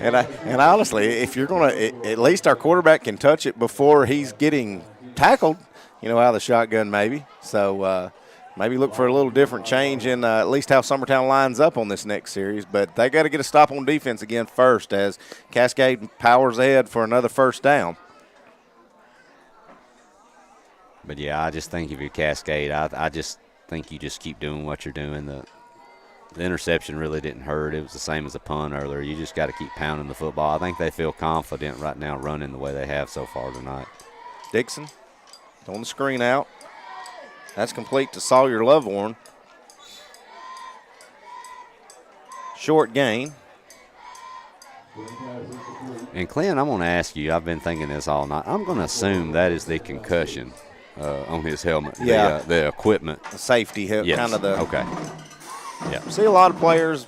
and honestly, if you're going to, at least our quarterback can touch it before he's getting tackled, you know, out of the shotgun maybe. So maybe look for a little different change in at least how Summertown lines up on this next series. But they got to get a stop on defense again first as Cascade powers ahead for another first down. But, yeah, I just think if you're Cascade, I just think you just keep doing what you're doing. The interception really didn't hurt. It was the same as a punt earlier. You just got to keep pounding the football. I think they feel confident right now running the way they have so far tonight. Dixon on the screen out. That's complete to Sawyer Lovewarn. Short gain. And, Clint, I'm going to ask you, I've been thinking this all night. I'm going to assume that is the concussion on his helmet, Yeah. the equipment. The safety, Yes. kind of the. Okay. Yeah. See a lot of players,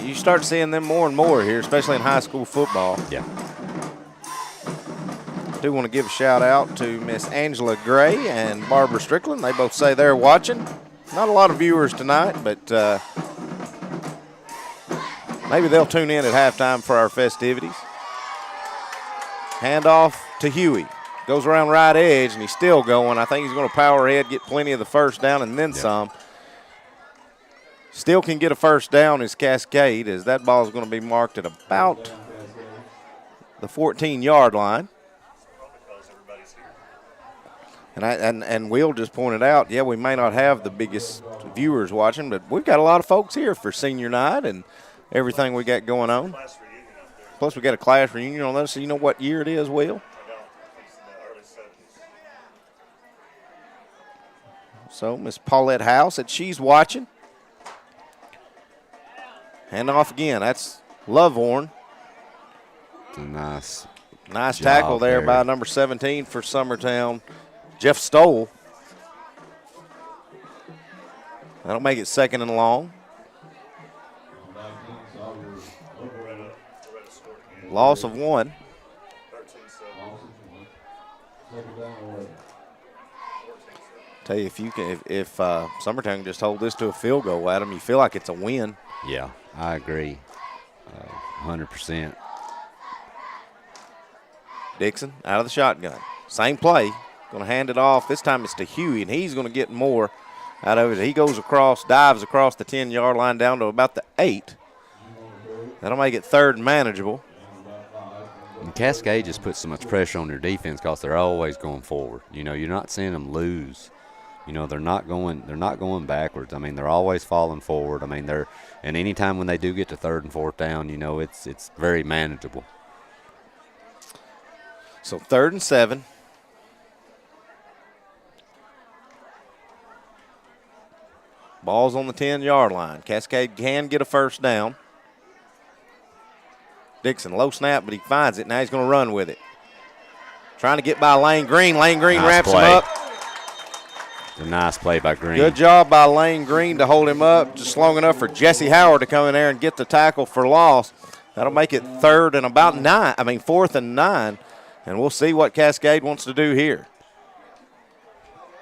you start seeing them more and more here, especially in high school football. Yeah. I do want to give a shout out to Miss Angela Gray and Barbara Strickland. They both say they're watching. Not a lot of viewers tonight, but maybe they'll tune in at halftime for our festivities. Handoff to Huey. Goes around right edge, and he's still going. I think he's going to power ahead, get plenty of the first down, and then some. Still can get a first down as Cascade, as that ball is going to be marked at about the 14-yard line. And Will just pointed out, yeah, we may not have the biggest viewers watching, but we've got a lot of folks here for senior night and everything we got going on. Plus, we got a class reunion on this. So you know what year it is, Will? So Miss Paulette House, that she's watching. Hand off again. That's Lovewarn. Nice Tackle there by number 17 for Summertown, Jeff Stoll. That'll make it second and long. Loss of 1. Tell you, if Summertown can just hold this to a field goal, Adam, you feel like it's a win. Yeah, I agree, 100%. Dixon out of the shotgun. Same play. Going to hand it off. This time it's to Huey, and he's going to get more out of it. He goes across, dives across the 10-yard line down to about the 8. That'll make it third and manageable. And Cascade just puts so much pressure on their defense because they're always going forward. You know, you're not seeing them lose. You know, they're not going backwards. I mean, they're always falling forward. I mean, and anytime when they do get to third and fourth down, you know, it's very manageable. So 3rd and 7. Ball's on the 10-yard line. Cascade can get a first down. Dixon, low snap, but he finds it. Now he's going to run with it. Trying to get by Lane Green. Lane Green Nice wraps play. him up. It's a nice play by Green. Good job by Lane Green to hold him up just long enough for Jesse Howard to come in there and get the tackle for loss. That'll make it 4th and 9. And we'll see what Cascade wants to do here.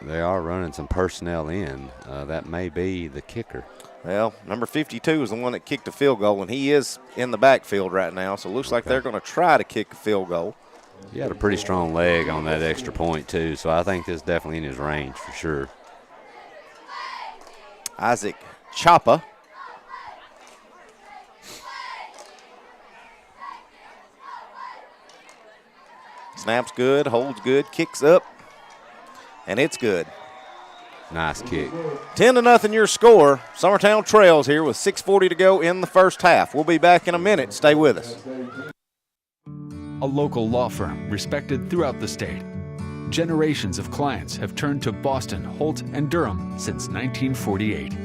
They are running some personnel in. That may be the kicker. Well, number 52 is the one that kicked the field goal, and he is in the backfield right now, so it looks like they're going to try to kick a field goal. He had a pretty strong leg on that extra point, too, so I think this is definitely in his range for sure. Isaac Chapa. Snaps good, holds good, kicks up, and it's good. Nice kick. 10-0 your score. Summertown trails here with 6:40 to go in the first half. We'll be back in a minute. Stay with us. A local law firm respected throughout the state. Generations of clients have turned to Boston, Holt, and Durham since 1948.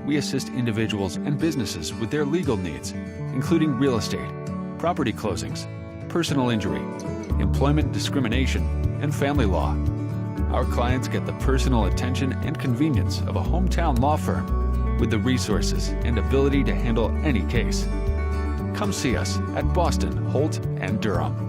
we assist individuals and businesses with their legal needs, including real estate, property closings, personal injury, employment discrimination, and family law. Our clients get the personal attention and convenience of a hometown law firm with the resources and ability to handle any case. Come see us at Boston, Holt, and Durham.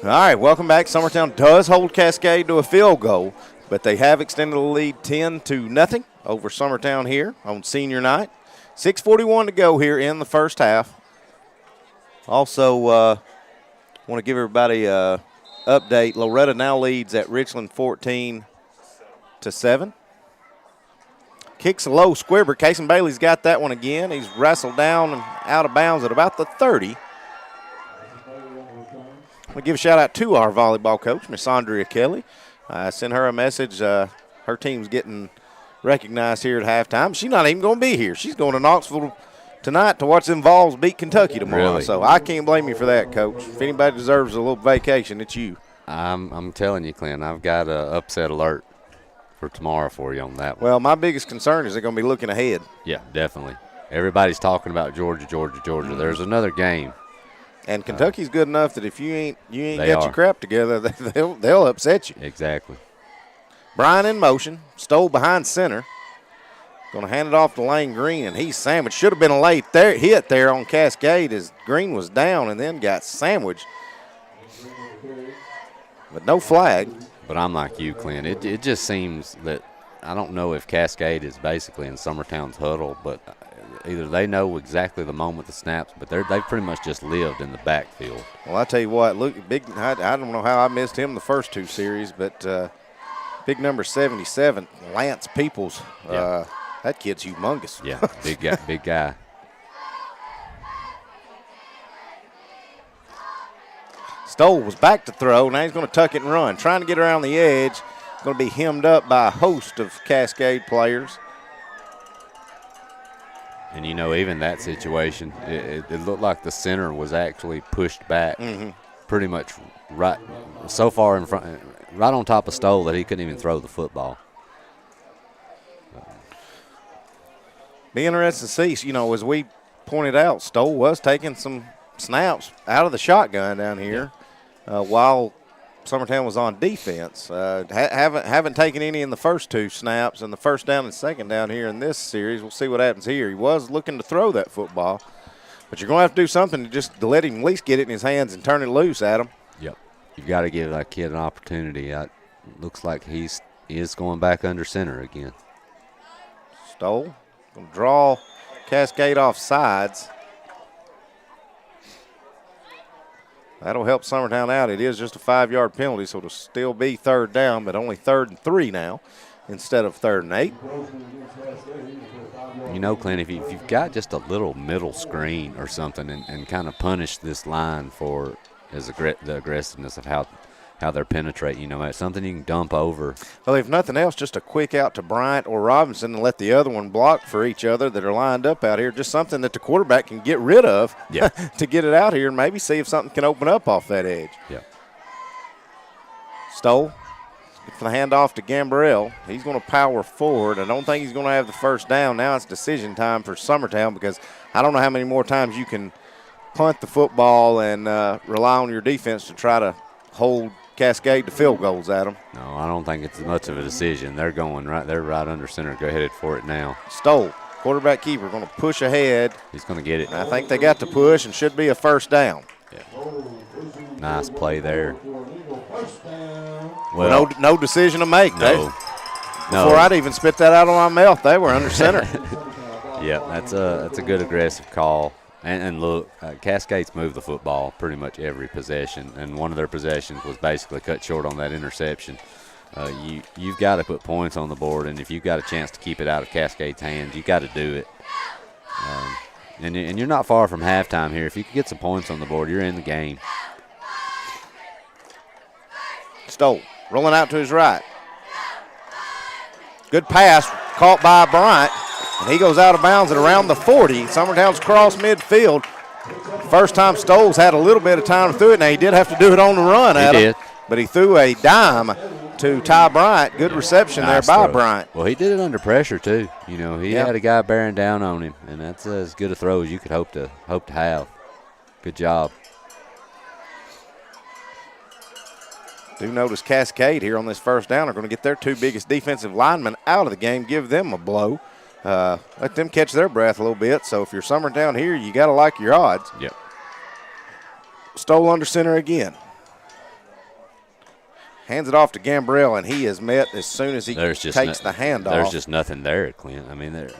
All right, welcome back. Summertown does hold Cascade to a field goal, but they have extended the lead 10-0 over Summertown here on senior night. 6:41 to go here in the first half. Also, want to give everybody an update. Loretta now leads at Richland 14-7. Kicks a low squibber. Casey Bailey's got that one again. He's wrestled down and out of bounds at about the 30. I'm going to give a shout-out to our volleyball coach, Miss Andrea Kelly. I sent her a message. Her team's getting recognized here at halftime. She's not even going to be here. She's going to Knoxville tonight to watch them Vols beat Kentucky tomorrow. Really? So I can't blame you for that, Coach. If anybody deserves a little vacation, it's you. I'm telling you, Clint, I've got an upset alert for tomorrow for you on that one. Well, my biggest concern is they're going to be looking ahead. Yeah, definitely. Everybody's talking about Georgia. There's another game. And Kentucky's good enough that if you ain't got are. your crap together, they'll upset you. Exactly. Bryan in motion, Stoll behind center. Going to hand it off to Lane Green, and he's sandwiched. Should have been a late hit there on Cascade as Green was down and then got sandwiched. But no flag. But I'm like you, Clint. It just seems that I don't know if Cascade is basically in Summertown's huddle, but either they know exactly the moment the snaps, but they've pretty much just lived in the backfield. Well, I tell you what, look, I don't know how I missed him the first two series, but big number 77, Lance Peoples, Yeah. that kid's humongous. Yeah, big guy. Stoll was back to throw. Now he's going to tuck it and run. Trying to get around the edge. Going to be hemmed up by a host of Cascade players. And, even that situation, it looked like the center was actually pushed back pretty much right so far in front, right on top of Stoll that he couldn't even throw the football. Be interested to see, as we pointed out, Stoll was taking some snaps out of the shotgun down here while Summertown was on defense. Haven't taken any in the first two snaps, and the first down and second down here in this series. We'll see what happens here. He was looking to throw that football, but you're going to have to do something to let him at least get it in his hands and turn it loose, Adam. Yep. You've got to give that kid an opportunity. Looks like he is going back under center again. Stoll going to draw Cascade off sides. That'll help Summertown out. It is just a 5-yard penalty, so it'll still be third down, but only 3rd and 3 now instead of 3rd and 8. Clint, if you've got just a little middle screen or something and kind of punish this line for the aggressiveness of how they're penetrating, it's something you can dump over. Well, if nothing else, just a quick out to Bryant or Robinson and let the other one block for each other that are lined up out here. Just something that the quarterback can get rid of to get it out here and maybe see if something can open up off that edge. Yeah. Stoll for the handoff to Gambrell. He's going to power forward. I don't think he's going to have the first down. Now it's decision time for Summertown because I don't know how many more times you can punt the football and rely on your defense to try to hold Cascade to field goals, Adam. No, I don't think it's much of a decision. They're right under center. Go headed for it now. Stoll, quarterback keeper, going to push ahead. He's going to get it. And I think they got to push and should be a first down. Yeah. Nice play there. Well, no decision to make. No. Before I'd even spit that out of my mouth, they were under center. Yeah, that's a good aggressive call. And look, Cascade's moved the football pretty much every possession, and one of their possessions was basically cut short on that interception. You've got to put points on the board, and if you've got a chance to keep it out of Cascade's hands, you've got to do it. And you're not far from halftime here. If you can get some points on the board, you're in the game. Stoll rolling out to his right. Good pass, caught by Bryant, and he goes out of bounds at around the 40. Summertown's cross midfield. First time Stoll's had a little bit of time to throw it. Now, he did have to do it on the run, Adam, but he threw a dime to Ty Bryant. Good reception nice there by throw. Bryant. Well, he did it under pressure, too. You know, he had a guy bearing down on him, and that's as good a throw as you could hope to have. Good job. Do notice Cascade here on this first down are going to get their two biggest defensive linemen out of the game, give them a blow, let them catch their breath a little bit. So if you're Summertown here, you got to like your odds. Yep. Stoll under center again. Hands it off to Gambrell, and he is met as soon as he takes the handoff. There's just nothing there, Clint. I mean, there's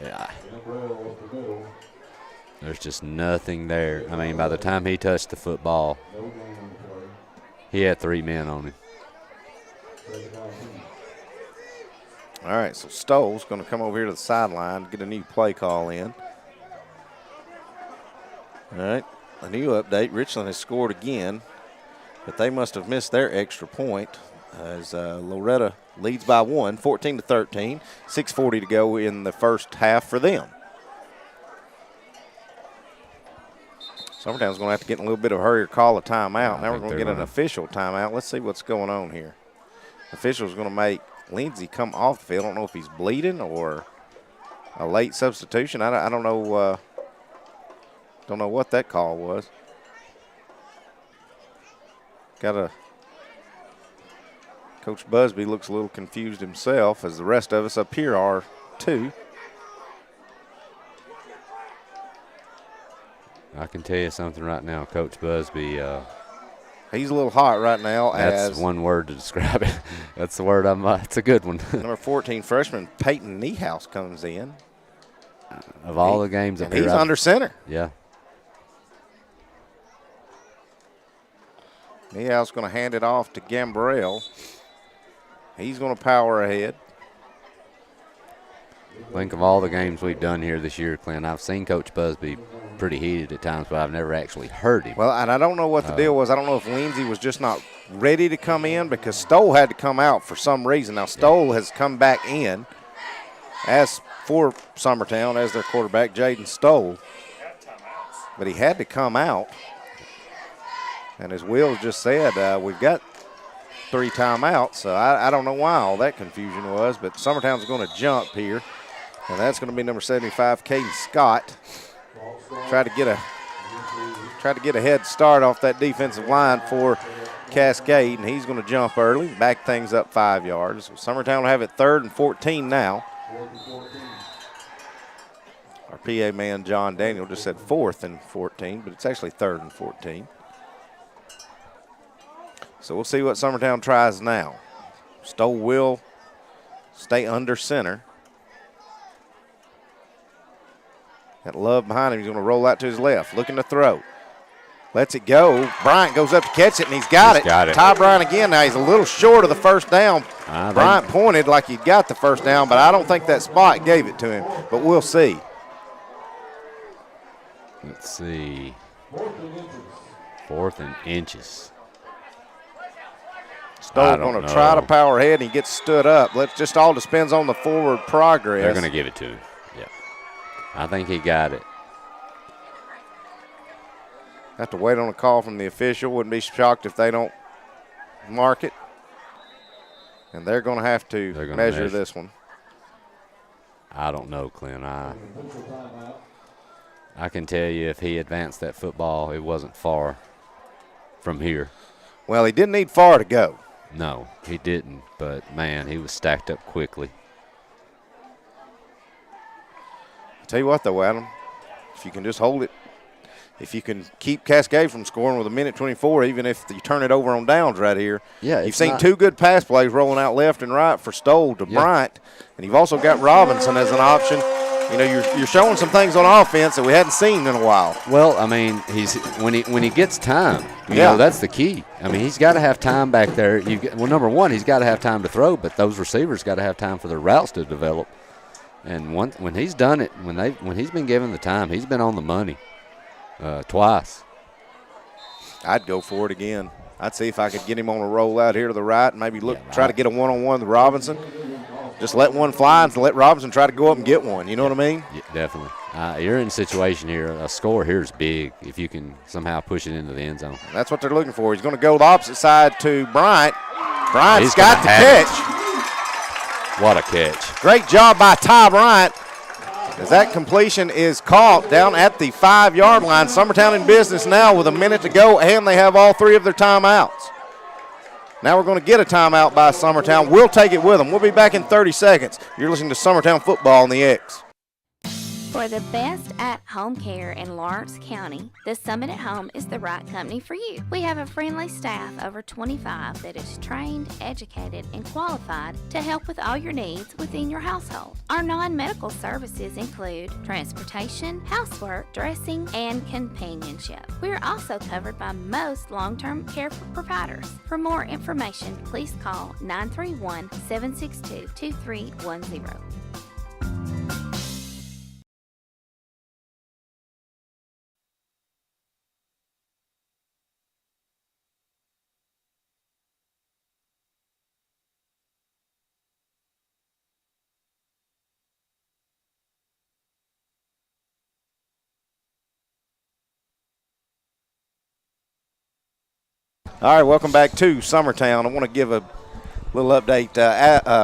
just nothing there. I mean, by the time he touched the football, he had 3 men on him. All right, so Stoll's going to come over here to the sideline, get a new play call in. All right, a new update. Richland has scored again, but they must have missed their extra point as Loretta leads by 1, 14-13, 6:40 to go in the first half for them. Summertown's going to have to get in a little bit of a hurry or call a timeout. Now we're going to get an official timeout. Let's see what's going on here. The official's going to make Lindsey come off the field. I don't know if he's bleeding or a late substitution. I don't know. Don't know what that call was. Coach Busby looks a little confused himself, as the rest of us up here are too. I can tell you something right now, Coach Busby. He's a little hot right now. That's one word to describe it. That's the word it's a good one. Number 14 freshman Peyton Niehaus comes in. Of all the games up here, he's under center. Yeah. Niehaus going to hand it off to Gambrell. He's going to power ahead. Think of all the games we've done here this year, Clint. I've seen Coach Busby pretty heated at times, but I've never actually heard him. Well, and I don't know what the deal was. I don't know if Lindsey was just not ready to come in, because Stoll had to come out for some reason. Now, Stoll has come back in as for Summertown as their quarterback, Jaden Stoll. But he had to come out. And as Will just said, we've got 3 timeouts, so I don't know why all that confusion was, but Summertown's going to jump here, and that's going to be number 75, Caden Scott. Try to get a head start off that defensive line for Cascade, and he's going to jump early, back things up 5 yards. Summertown will have it 3rd and 14 now. Our PA man, John Daniel, just said 4th and 14, but it's actually 3rd and 14. So we'll see what Summertown tries now. Stoll will stay under center. Got Love behind him. He's going to roll out to his left, looking to throw. Lets it go. Bryant goes up to catch it, and he's got it. Ty Bryant again. Now he's a little short of the first down. Bryant pointed like he got the first down, but I don't think that spot gave it to him. But we'll see. Let's see. 4th and inches. Stoll going to try to power ahead, and he gets stood up. It just all depends on the forward progress. They're going to give it to him. Yeah. I think he got it. Have to wait on a call from the official. Wouldn't be shocked if they don't mark it. And they're going to have to measure this one. I don't know, Clint. I can tell you if he advanced that football, it wasn't far from here. Well, he didn't need far to go. No, he didn't. But, man, he was stacked up quickly. I'll tell you what, though, Adam, if you can just hold it, if you can keep Cascade from scoring with 1:24, even if you turn it over on downs right here. Yeah, you've seen 2 good pass plays rolling out left and right for Stoll to Bryant, and you've also got Robinson as an option You know, you're showing some things on offense that we hadn't seen in a while. Well, I mean, when he gets time, you know, that's the key. I mean, he's got to have time back there. Well, number one, he's got to have time to throw, but those receivers got to have time for their routes to develop. And when he's done it, when he's been given the time, he's been on the money twice. I'd go for it again. I'd see if I could get him on a roll out here to the right and maybe try to get a one-on-one with Robinson. Just let one fly and let Robinson try to go up and get one. You know what I mean? Yeah, definitely. You're in a situation here. A score here is big if you can somehow push it into the end zone. That's what they're looking for. He's going to go the opposite side to Bryant. Bryant's got the catch. What a catch. Great job by Ty Bryant. As that completion is caught down at the 5-yard line. Summertown in business now with a minute to go, and they have all 3 of their timeouts. Now we're going to get a timeout by Summertown. We'll take it with them. We'll be back in 30 seconds. You're listening to Summertown Football on the X. For the best at-home care in Lawrence County, the Summit at Home is the right company for you. We have a friendly staff over 25 that is trained, educated, and qualified to help with all your needs within your household. Our non-medical services include transportation, housework, dressing, and companionship. We are also covered by most long-term care providers. For more information, please call 931-762-2310. All right, welcome back to Summertown. I want to give a little update.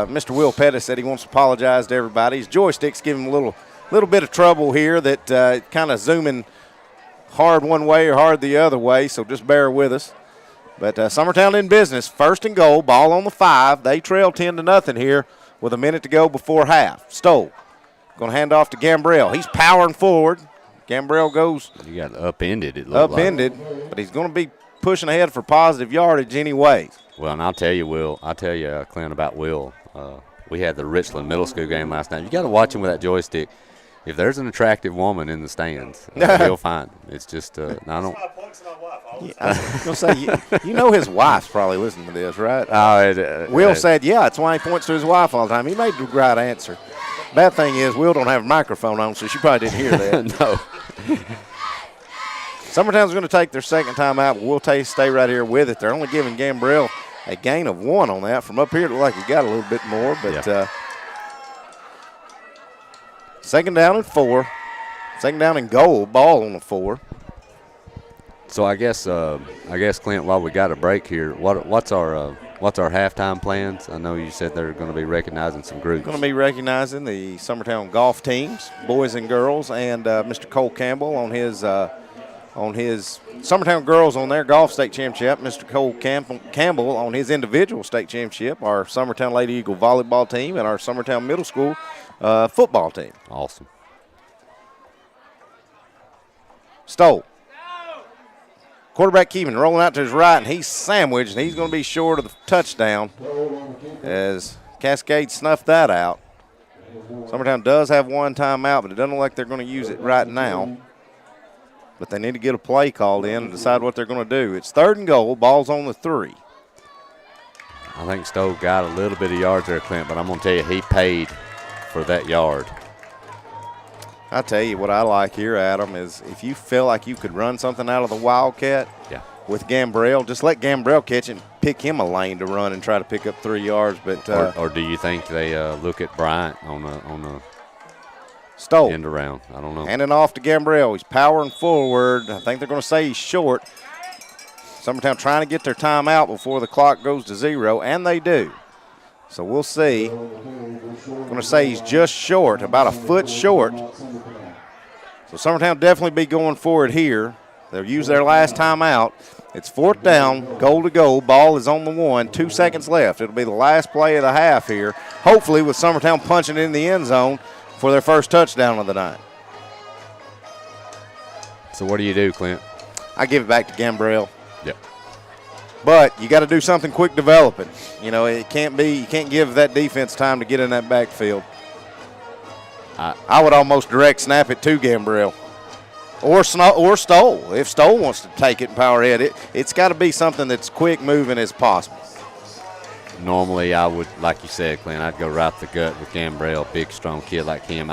Mr. Will Pettis said he wants to apologize to everybody. His joystick's giving him a little bit of trouble here, that kind of zooming hard one way or hard the other way, so just bear with us. But Summertown in business, 1st and goal, ball on the 5. They trail 10-0 here with a minute to go before half. Stoll going to hand off to Gambrell. He's powering forward. Gambrell goes. You got upended, it looked upended, but he's going to be pushing ahead for positive yardage anyway. Well, and I'll tell you, Clint, about Will. We had the Richland Middle School game last night. You got to watch him with that joystick. If there's an attractive woman in the stands, he'll find him. It's just, I don't. Yeah, I was going to say, you know his wife's probably listening to this, right? Will said, yeah, it's why he points to his wife all the time. He made the right answer. Bad thing is, Will don't have a microphone on, so she probably didn't hear that. No. Summertown's going to take their second time out, but we'll stay right here with it. They're only giving Gambrell a gain of 1 on that. From up here, it looked like he got a little bit more, but second down and 4. Second down and goal, ball on the 4. So I guess Clint, while we got a break here, what's our halftime plans? I know you said they're going to be recognizing some groups. Going to be recognizing the Summertown golf teams, boys and girls, and Mr. Cole Campbell on his Summertown girls on their golf state championship, Mr. Cole Campbell on his individual state championship, our Summertown Lady Eagle volleyball team, and our Summertown Middle School football team. Awesome. Stoll. Quarterback Keeman rolling out to his right, and he's sandwiched, and he's going to be short of the touchdown as Cascade snuffed that out. Summertown does have 1 timeout, but it doesn't look like they're going to use it right now. But they need to get a play called in and decide what they're going to do. It's 3rd and goal, ball's on the 3. I think Stowe got a little bit of yards there, Clint, but I'm going to tell you, he paid for that yard. I tell you what I like here, Adam, is if you feel like you could run something out of the Wildcat with Gambrell, just let Gambrell catch it and pick him a lane to run and try to pick up 3 yards. But or do you think they look at Bryant on a Stoll end around? I don't know. Handing off to Gambrell. He's powering forward. I think they're going to say he's short. Summertown trying to get their timeout before the clock goes to 0, and they do. So we'll see. I'm going to say he's just short, about a foot short. So Summertown definitely be going for it here. They'll use their last timeout. It's 4th down, goal to go. Ball is on the 1, 2 seconds left. It'll be the last play of the half here, hopefully with Summertown punching in the end zone for their first touchdown of the night. So what do you do, Clint? I give it back to Gambrell. Yep. But you got to do something quick developing. You know, you can't give that defense time to get in that backfield. I would almost direct snap it to Gambrell. Or Stoll. If Stoll wants to take it and power ahead, it's got to be something that's quick moving as possible. Normally, I would, like you said, Clint, I'd go right the gut with Gambrell, big, strong kid like him.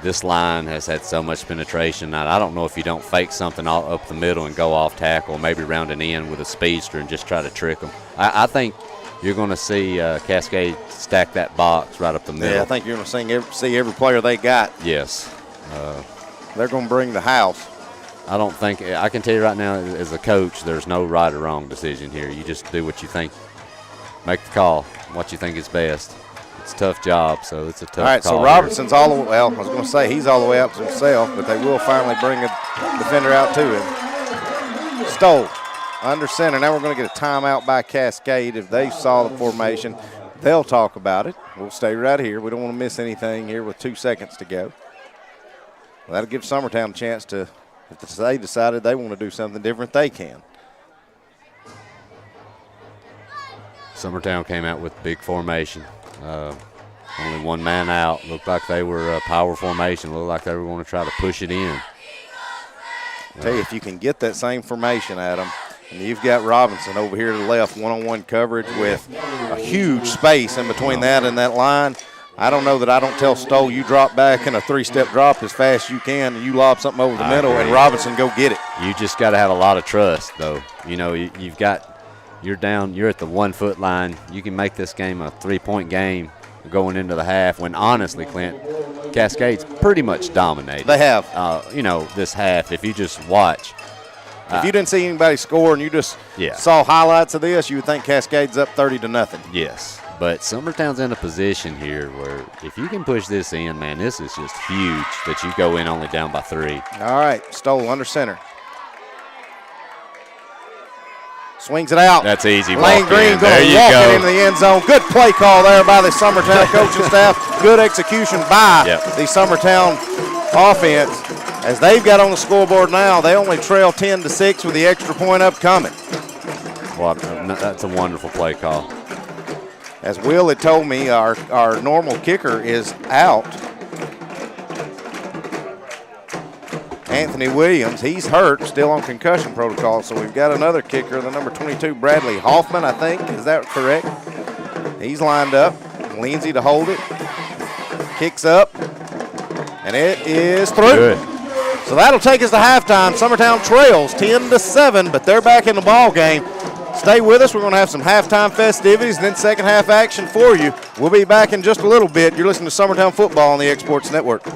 This line has had so much penetration. I don't know if you don't fake something all up the middle and go off tackle, maybe round an end with a speedster and just try to trick them. I think you're going to see Cascade stack that box right up the middle. Yeah, I think you're going to see every player they got. Yes. They're going to bring the house. I can tell you right now, as a coach, there's no right or wrong decision here. You just do what you think. Make the call, what you think is best. It's a tough job, so it's a tough call. All right, so Robertson's all the way, well, I was going to say he's all the way up to himself, but they will finally bring a defender out to him. Stoll, under center. Now we're going to get a timeout by Cascade. If they saw the formation, they'll talk about it. We'll stay right here. We don't want to miss anything here with 2 seconds to go. Well, that'll give Summertown a chance to, if they decided they want to do something different, they can. Summertown came out with big formation. Only one man out. Looked like they were a power formation. Looked like they were going to try to push it in. I tell you, if you can get that same formation, Adam, and you've got Robinson over here to the left, one-on-one coverage with a huge space in between that and that line, I don't know that I don't tell Stoll you drop back in a 3-step drop as fast as you can and you lob something over the middle and Robinson go get it. You just got to have a lot of trust, though. You know, you're down, you're at the 1 foot line. You can make this game a 3-point game going into the half when, honestly, Clint, Cascade's pretty much dominated. They have. This half, if you just watch. If you didn't see anybody score and you just saw highlights of this, you would think Cascade's up 30-0. Yes, but Summertown's in a position here where if you can push this in, man, this is just huge that you go in only down by 3. All right, Stoll under center. Swings it out. That's easy. Lane Green going to walk it into the end zone. Good play call there by the Summertown coaching staff. Good execution by the Summertown offense. As they've got on the scoreboard now, they only trail 10-6 with the extra point upcoming. Well, that's a wonderful play call. As Will had told me, our normal kicker is out. Anthony Williams, he's hurt, still on concussion protocol, so we've got another kicker, the number 22, Bradley Hoffman, I think. Is that correct? He's lined up. Lindsay to hold it. Kicks up. And it is through. Good. So that'll take us to halftime. Summertown trails 10-7, but they're back in the ball game. Stay with us. We're going to have some halftime festivities and then second half action for you. We'll be back in just a little bit. You're listening to Summertown Football on the Exports Network.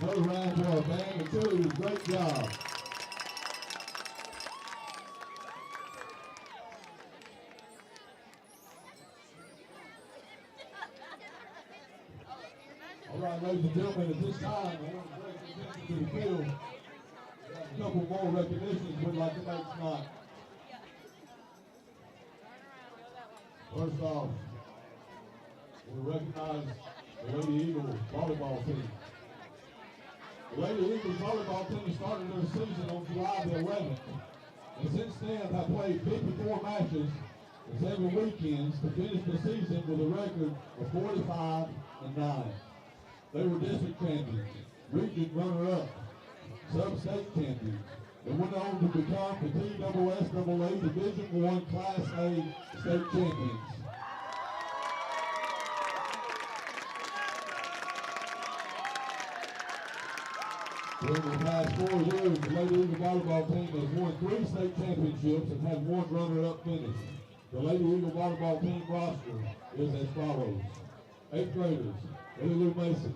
Another round to our band of two. Great job. All right, ladies and gentlemen, at this time, I want to bring attention to the field. We have a couple more recognitions we'd like to make tonight. First off, we recognize the Lady Eagles volleyball team. The Lady Eagles volleyball team started their season on July the 11th, and since then have played 54 matches and 7 weekends to finish the season with a record of 45-9. They were district champions, region runner-up, sub-state champions. They went on to become the TSSAA Division I Class A state champions. During the past 4 years, the Lady Eagle volleyball team has won 3 state championships and had 1 runner-up finish. The Lady Eagle volleyball team roster is as follows. 8th graders: Lily Lou Mason,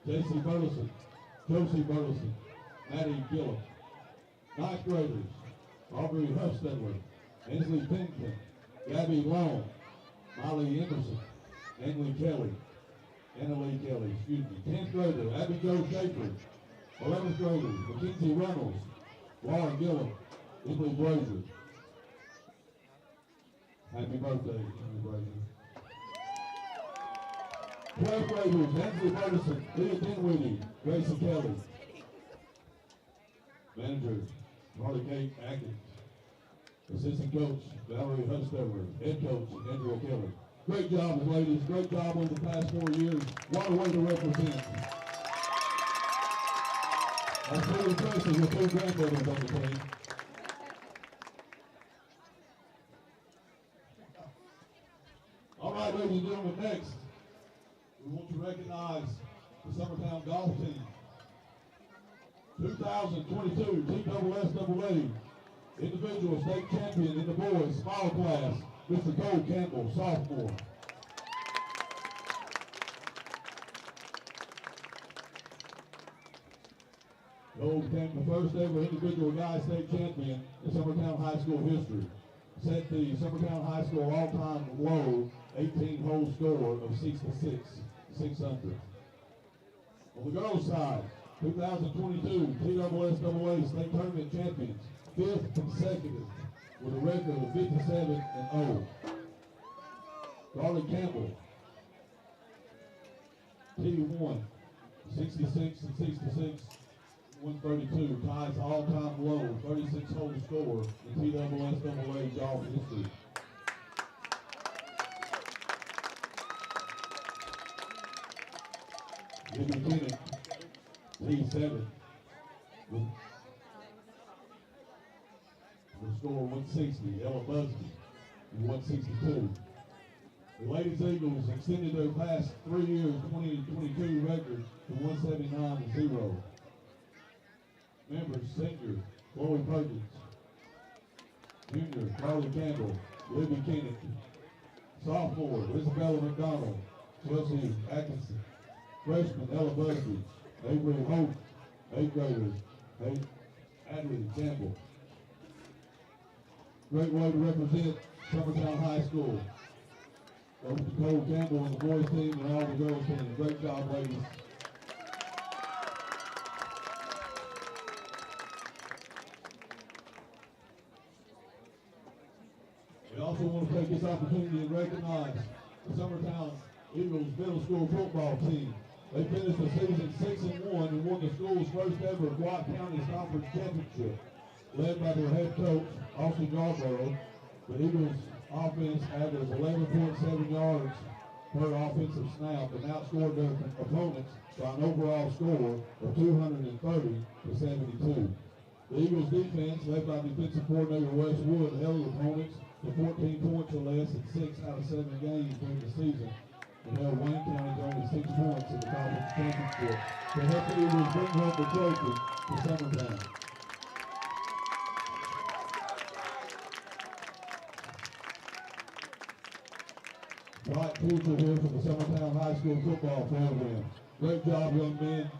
J.C. Burleson, Josie Burleson, Maddie Gillum. 9th graders: Aubrey Huffstedler, Ainsley Pennington, Gabby Long, Molly Emerson, Annalee Kelly. 10th grader: Abby Jo Schaefer. 11th graders: Mackenzie Reynolds, Laura Gillum, Emily Brazier. Happy birthday, Emily Brazier. 12th graders: Ansley Ferguson, Leah Dinwiddie, Gracie Kelly. Manager: Marty Kate Atkins. Assistant coach: Valerie Hustever. Head coach: Andrew Kelly. Great job, ladies. Great job over the past 4 years. What a way to represent. Our pretty impressive with 2 grandmothers on the team. All right, ladies and gentlemen, next, we want to recognize the Summertown golf team. 2022 TSSAA individual state champion in the boys small class, Mr. Cole Campbell, sophomore. Cole became the first ever individual guy state champion in Summertown High School history. Set the Summertown High School all-time low 18-hole score of 66, 600. On the girls' side, 2022 TSSAA state tournament champions, 5th consecutive, with a record of 57-0. Carly Campbell, T1, 66-66. 132 ties all-time low 36-hole score in TSSAA golf history. Libby Kennett, T7, with the score 160. Ella Busby, 162. The Ladies Eagles extended their past 3 years 20-22 record to 179-0. Members: senior Chloe Perkins, junior Carly Campbell, Libby Kennett, sophomore Isabella McDonald, Chelsea Atkinson, freshman Ella Busby, Avery Hope, 8th graders, Adley Campbell. Great way to represent Summertown High School. Over to Cole Campbell and the boys team and all the girls team. Great job, ladies. We also want to take this opportunity and recognize the Summertown Eagles middle school football team. They finished the season 6-1 and won the school's first ever Gwinnett County Conference Championship. Led by their head coach, Austin Yarborough, the Eagles offense averaged 11.7 yards per offensive snap and outscored their opponents by an overall score of 230-72. The Eagles defense, led by defensive coordinator Wes Wood, held opponents to 14 points or less in 6 out of 7 games during the season, and held Wayne County to only 6 points in the conference championship. To help the Eagles bring home the trophy to Summertown. Bright future here for the Summertown High School football program. Great job, young men.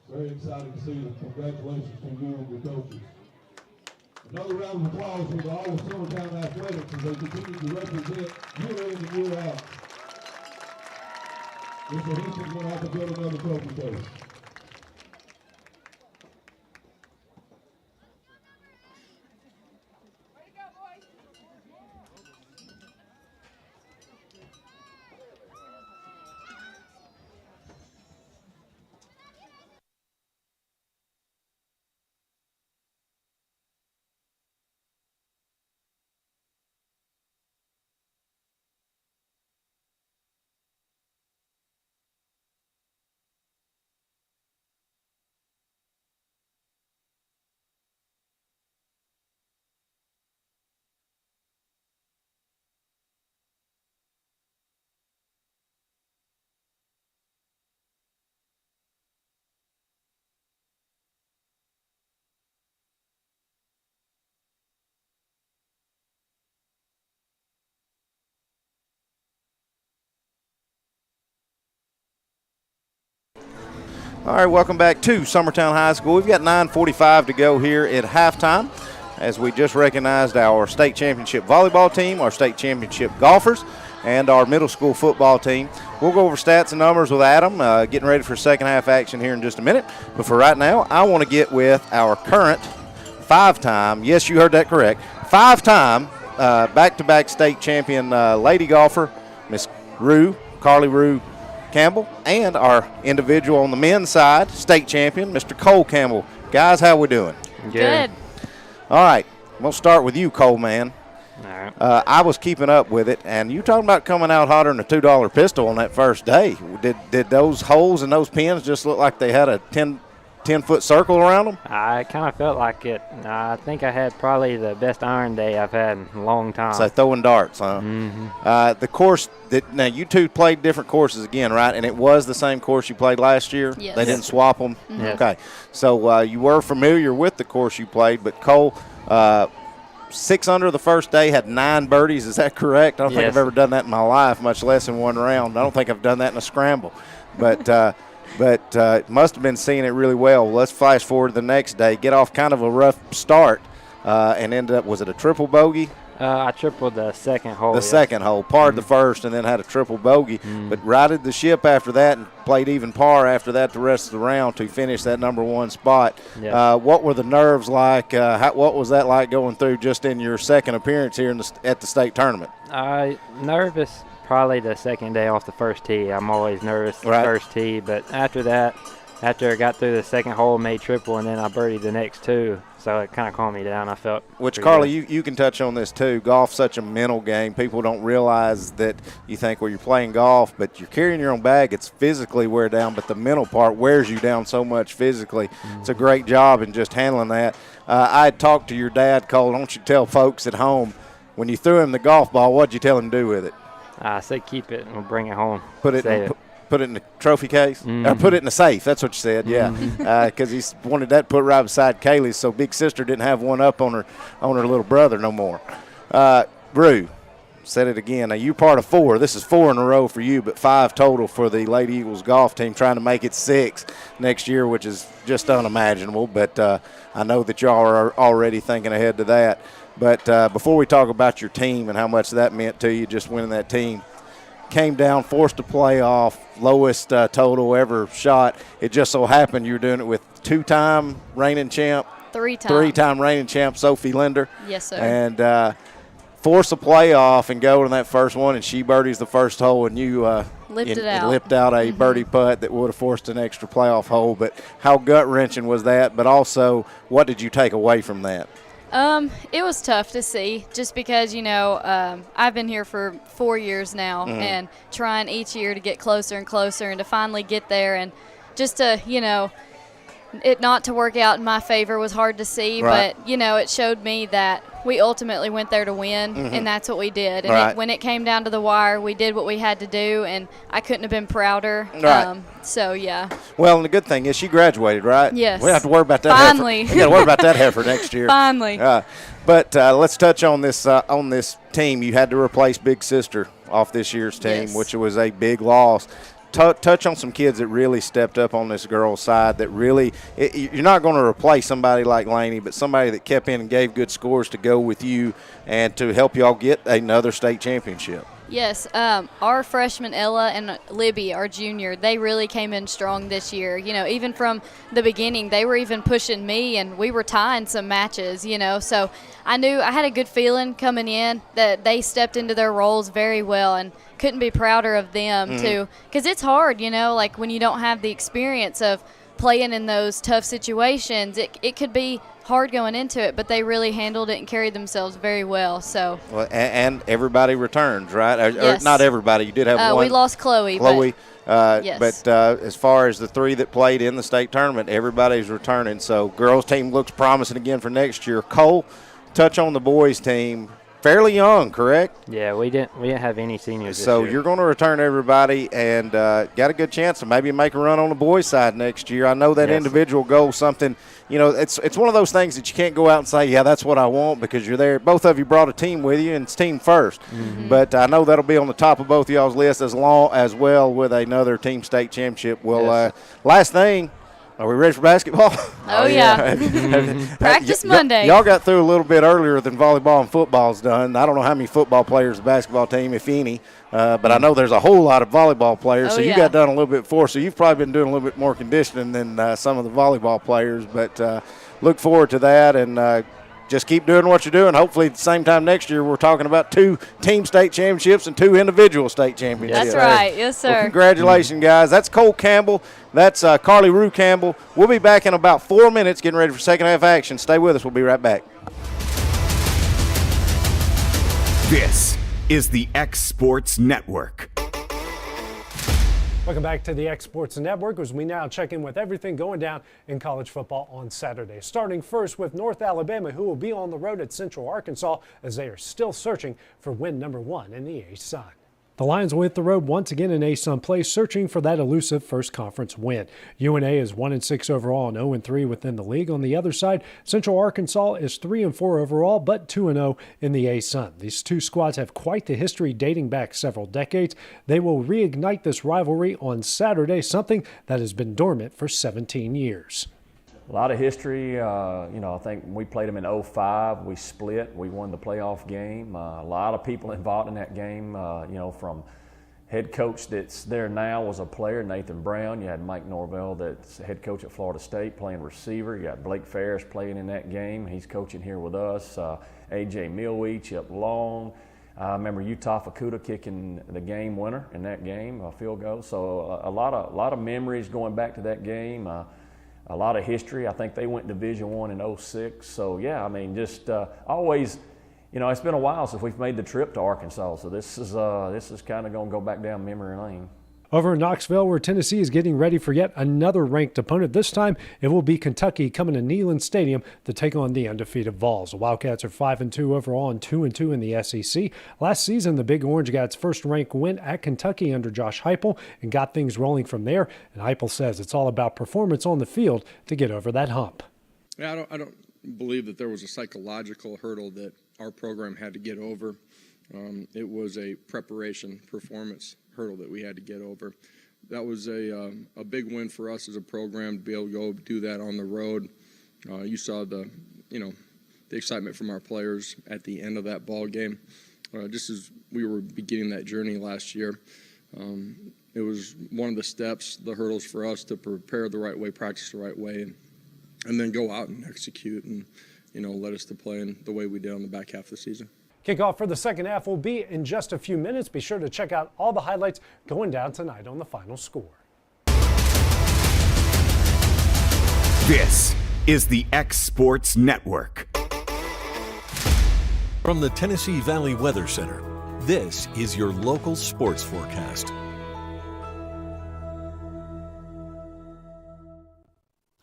Very excited to see them. Congratulations to you and your coaches. Another round of applause for all of Summertown Athletics as they continue to represent year in and year out. Mr. Hinson's going to have to build another trophy case. All right, welcome back to Summertown High School. We've got 9:45 to go here at halftime as we just recognized our state championship volleyball team, our state championship golfers, and our middle school football team. We'll go over stats and numbers with Adam, getting ready for second half action here in just a minute. But for right now, I want to get with our current five-time, yes, you heard that correct, five-time back-to-back state champion lady golfer, Miss Carly Rue Campbell, and our individual on the men's side, state champion, Mr. Cole Campbell. Guys, how we doing? Good. All right, we'll start with you, Cole, man. All right. I was keeping up with it, and you talking about coming out hotter than a $2 pistol on that first day. Did those holes and those pins just look like they had a 10-foot circle around them? I kind of felt like it. I think I had probably the best iron day I've had in a long time. So throwing darts, huh? Mm-hmm. The course now you two played different courses again, right? And it was the same course you played last year? Yes. They didn't swap them? Mm-hmm. Yes. Okay. So you were familiar with the course you played, but Cole, 6 under the first day, had 9 birdies. Is that correct? I don't think Yes. I've ever done that in my life, much less in one round. I don't think I've done that in a scramble. But must have been seeing it really well. Let's flash forward to the next day. Get off kind of a rough start and ended up, was it a triple bogey? I tripled the second hole. The second hole, parred the first, and then had a triple bogey. But righted the ship after that and played even par after that the rest of the round to finish that number 1 spot. Yes. What were the nerves like? What was that like going through just in your second appearance here at the state tournament? Nervous probably the second day off the first tee. I'm always nervous the Right. first tee, but after that, after I got through the second hole, made triple, and then I birdied the next 2. So it kind of calmed me down. I felt. Which, Carly, you can touch on this too. Golf's such a mental game. People don't realize that you think, well, you're playing golf, but you're carrying your own bag. It's physically wear down, but the mental part wears you down so much physically. It's a great job in just handling that. I had talked to your dad, Cole. Don't you tell folks at home, when you threw him the golf ball, what'd you tell him to do with it? I said keep it and we'll bring it home. Put it in the trophy case? Or put it in the safe. That's what you said, yeah. Because he wanted that put right beside Kaylee's so big sister didn't have one up on her little brother no more. Rue, said it again. Now, you're part of 4. This is 4 in a row for you, but 5 total for the Lady Eagles golf team, trying to make it 6 next year, which is just unimaginable. But I know that y'all are already thinking ahead to that. But before we talk about your team and how much that meant to you, just winning that team, came down, forced a playoff, lowest total ever shot. It just so happened you were doing it with 2-time reigning champ. 3-time reigning champ Sophie Linder. Yes, sir. And force a playoff and go in that first one, and she birdies the first hole, and you lipped out a birdie putt that would have forced an extra playoff hole. But how gut-wrenching was that? But also, what did you take away from that? It was tough to see just because, I've been here for 4 years now and trying each year to get closer and closer and to finally get there, and just to, it not to work out in my favor was hard to see, right. But, it showed me that we ultimately went there to win, and that's what we did. And right. when it came down to the wire, we did what we had to do, and I couldn't have been prouder. Right. So, yeah. Well, and the good thing is she graduated, right? Yes. We don't have to worry about that. Finally. We got to worry about that heifer next year. Finally. But let's touch on this team. You had to replace Big Sister off this year's team, Yes. which was a big loss. touch on some kids that really stepped up on this girls' side. That really, you're not going to replace somebody like Laney, but somebody that kept in and gave good scores to go with you and to help y'all get another state championship. Yes, our freshmen Ella and Libby, our junior, they really came in strong this year. You know, even from the beginning, they were even pushing me, and we were tying some matches, you know. So I knew I had a good feeling coming in that they stepped into their roles very well, and couldn't be prouder of them too. Because it's hard, you know, like when you don't have the experience of playing in those tough situations, it could be hard going into it, but they really handled it and carried themselves very well. So, well, and everybody returns, right? Yes. Or not everybody. You did have one. We lost Chloe. Yes. But as far as the 3 that played in the state tournament, everybody's returning. So, girls team looks promising again for next year. Cole, touch on the boys team. Fairly young, correct? Yeah, we didn't have any seniors so this year. You're going to return everybody and got a good chance to maybe make a run on the boys' side next year. I know that individual goal something, you know, it's one of those things that you can't go out and say, yeah, that's what I want, because you're there. Both of you brought a team with you, and it's team first. But I know that'll be on the top of both of y'all's list as well with another team state championship. Well, last thing. Are we ready for basketball? Oh, yeah. Practice Monday. Y'all got through a little bit earlier than volleyball and football's done. I don't know how many football players the basketball team, if any, but I know there's a whole lot of volleyball players. So you got done a little bit before. So you've probably been doing a little bit more conditioning than some of the volleyball players. But look forward to that, and just keep doing what you're doing. Hopefully at the same time next year we're talking about 2 team state championships and 2 individual state championships. That's right. Yes, sir. Well, congratulations, guys. That's Cole Campbell. That's Carly Rue Campbell. We'll be back in about 4 minutes getting ready for second half action. Stay with us. We'll be right back. This is the X Sports Network. Welcome back to the X Sports Network as we now check in with everything going down in college football on Saturday. Starting first with North Alabama, who will be on the road at Central Arkansas as they are still searching for win number 1 in the A-Sun. The Lions will hit the road once again in A-Sun play, searching for that elusive first conference win. UNA is 1-6 overall and 0-3 within the league. On the other side, Central Arkansas is 3-4 overall, but 2-0 in the A-Sun. These 2 squads have quite the history dating back several decades. They will reignite this rivalry on Saturday, something that has been dormant for 17 years. A lot of history. You know, I think when we played them in 2005, we split. We won the playoff game. A lot of people involved in that game. You know, from head coach that's there now was a player, Nathan Brown. You had Mike Norvell, that's head coach at Florida State, playing receiver. You got Blake Ferris playing in that game. He's coaching here with us. A.J. Milweach up long. I remember Utah Fukuda kicking the game winner in that game, a field goal. So a lot of memories going back to that game. A lot of history. I think they went Division I in 2006. So, yeah, I mean, just always, you know, it's been a while since we've made the trip to Arkansas. So this is kind of going to go back down memory lane. Over in Knoxville, where Tennessee is getting ready for yet another ranked opponent. This time, it will be Kentucky coming to Neyland Stadium to take on the undefeated Vols. The Wildcats are 5-2 overall and 2-2 in the SEC. Last season, the Big Orange got its first ranked win at Kentucky under Josh Heupel and got things rolling from there. And Heupel says it's all about performance on the field to get over that hump. Yeah, I don't believe that there was a psychological hurdle that our program had to get over. It was a preparation performance hurdle that we had to get over. That was a big win for us as a program to be able to go do that on the road. You saw the excitement from our players at the end of that ball game. Just as we were beginning that journey last year, it was one of the steps, the hurdles for us to prepare the right way, practice the right way, and then go out and execute and led us to playing the way we did on the back half of the season. Kickoff for the second half will be in just a few minutes. Be sure to check out all the highlights going down tonight on The Final Score. This is the X Sports Network. From the Tennessee Valley Weather Center, this is your local sports forecast.